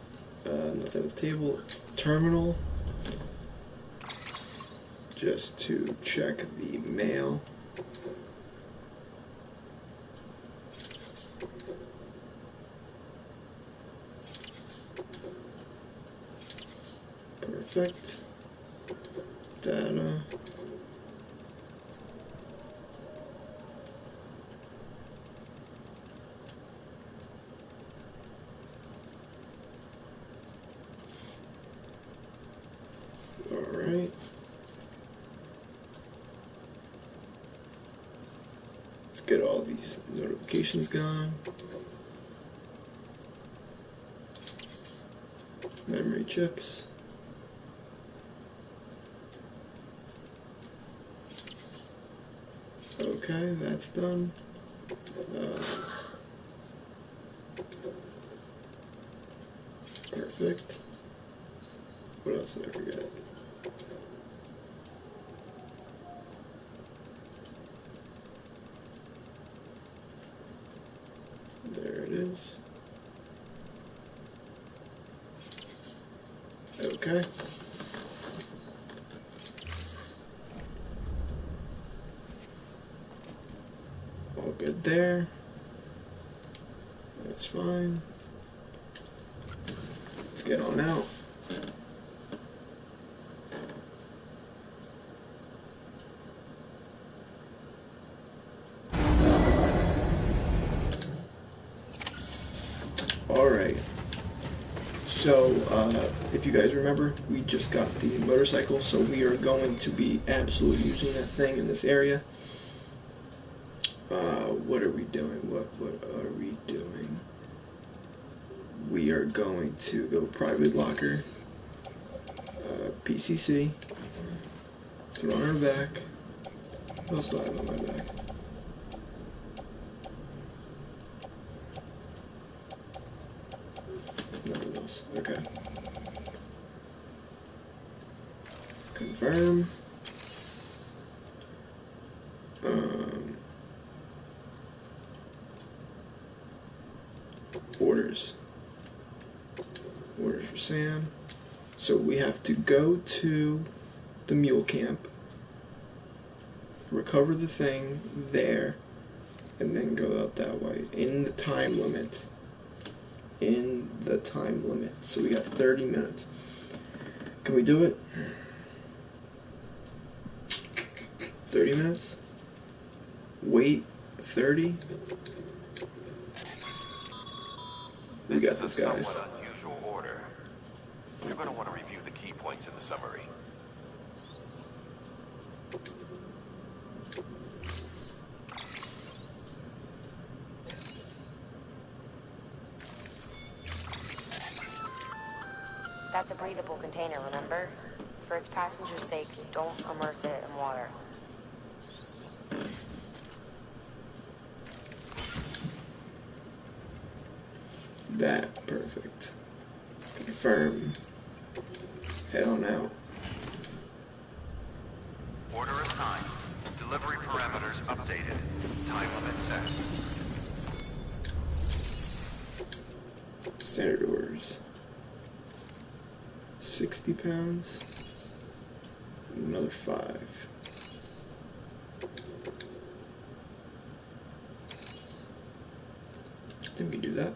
nothing at the table. Terminal, just to check the mail. Perfect. Data. Alright. Let's get all these notifications gone. Memory chips. Okay, that's done. Perfect. What else did I forget? There it is. Okay. All good there. That's fine. Let's get on out. Alright. So, if you guys remember, we just got the motorcycle, so we are going to be absolutely using that thing in this area. What are we doing? What are we doing? We are going to go private locker, PCC, throw on our back. What else do I have on my back? Nothing else. Okay. Confirm. Orders. Orders for Sam. So we have to go to the mule camp, recover the thing there, and then go out that way in the time limit. In the time limit. So we got 30 minutes. Can we do it? 30 minutes? Wait 30? We got this, guys. Somewhat unusual order. You're going to want to review the key points in the summary. That's a breathable container, remember? For its passengers' sake, don't immerse it in water. That, perfect. Confirm. Head on out. Order assigned. Delivery parameters updated. Time limit set. Standard orders. 60 pounds. Another 5. I think we can do that.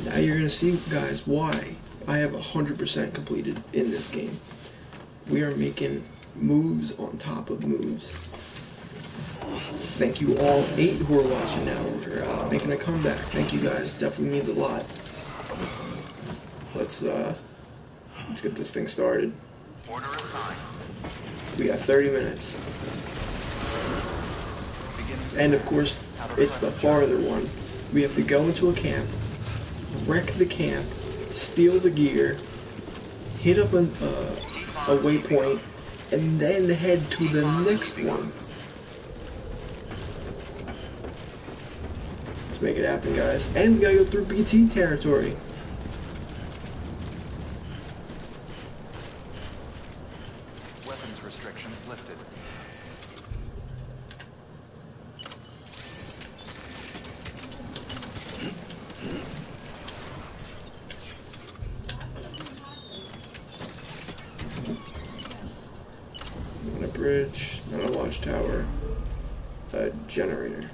Now you're gonna see, guys, why I have 100% completed in this game. We are making moves on top of moves. Thank you all 8 who are watching now. We're making a comeback. Thank you guys. Definitely means a lot. Let's get this thing started. Order assigned. We got 30 minutes. And of course, it's the farther one. We have to go into a camp, wreck the camp, steal the gear, hit up a waypoint, and then head to the next one. Let's make it happen, guys. And we gotta go through BT territory. Weapons restrictions lifted. Not a bridge, not a watchtower, a generator.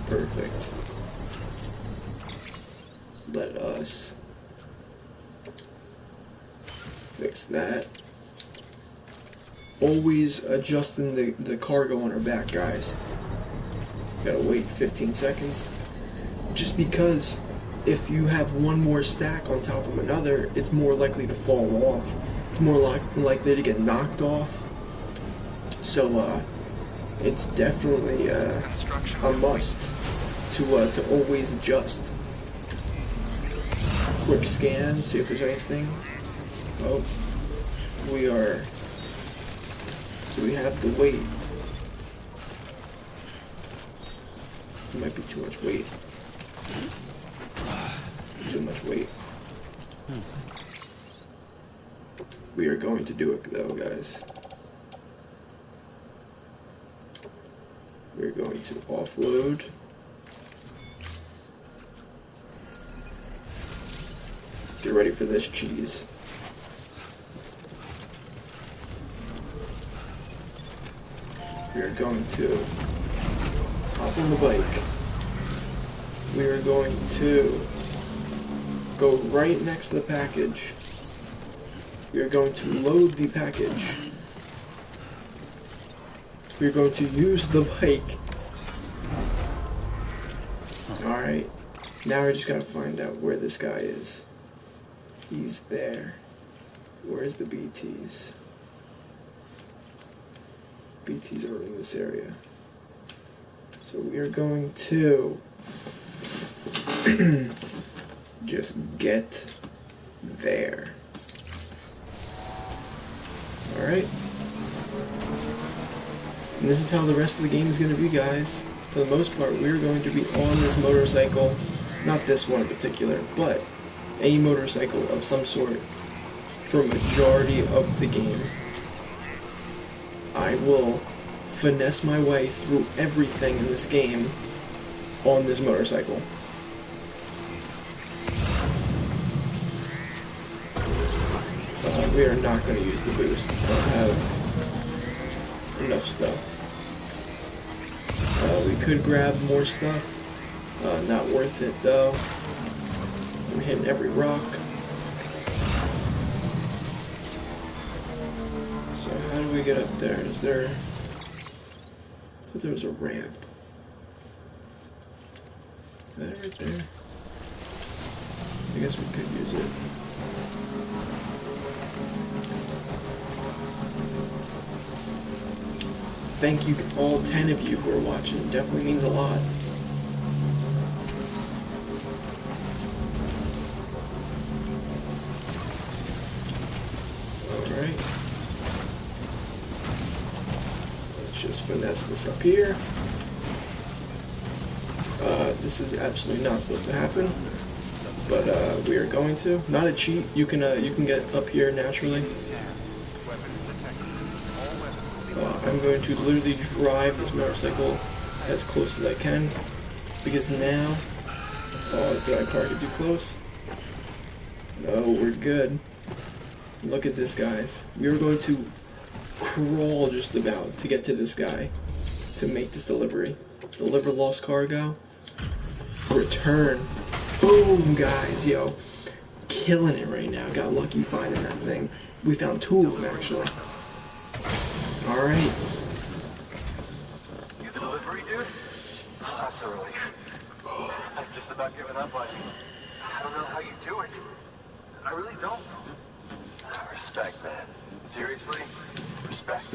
Perfect. Let us fix that. Always adjusting the cargo on our back, guys. Gotta wait 15 seconds. Just because if you have one more stack on top of another, it's more likely to fall off. It's more likely to get knocked off. So, it's definitely a must to always adjust. Quick scan, see if there's anything. Oh, we are. So we have to wait. It might be too much weight. Too much weight. We are going to do it though, guys. We're going to offload. Get ready for this cheese. We are going to hop on the bike. We are going to go right next to the package. We are going to load the package. We're going to use the bike. Alright. Now we're just gotta find out where this guy is. He's there. Where's the BTs? BTs are in this area. So we are going to just get there. Alright. And this is how the rest of the game is going to be, guys. For the most part, we're going to be on this motorcycle. Not this one in particular, but any motorcycle of some sort for a majority of the game. I will finesse my way through everything in this game on this motorcycle. we are not going to use the boost. I don't have enough stuff. We could grab more stuff. Not worth it though. I'm hitting every rock. So how do we get up there? Is there... I thought there was a ramp. Is that it right there? I guess we could use it. Thank you all 10 of you who are watching. It definitely means a lot. Alright. Let's just finesse this up here. This is absolutely not supposed to happen, but we are going to. Not a cheat. You can get up here naturally. I'm going to literally drive this motorcycle as close as I can, because now... Oh, did I park it too close? No, we're good. Look at this, guys. We are going to crawl just about to get to this guy to make this delivery. Deliver lost cargo. Return. Boom, guys, yo. Killing it right now. Got lucky finding that thing. We found 2 of them, actually. Alright. You the delivery dude? That's a relief. I've just about given up on you. I don't know how you do it. I really don't. Respect, man. Seriously? Respect.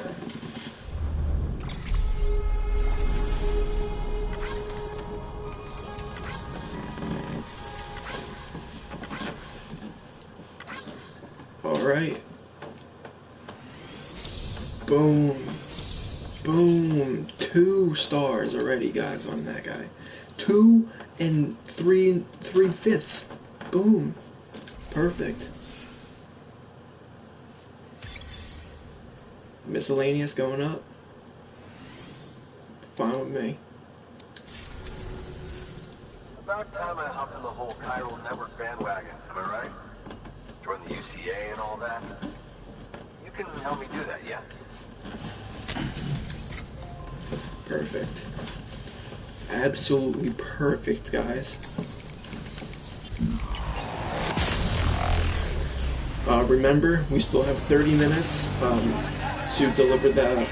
Alright. Boom. Boom. 2 stars already, guys, on that guy. 2 and 3/5. Boom. Perfect. Miscellaneous going up. Fine with me. About time I hopped on the whole chiral network bandwagon, am I right? Join the UCA and all that. You can help me do that, yeah? Perfect. Absolutely perfect, guys. Remember, we still have 30 minutes to deliver the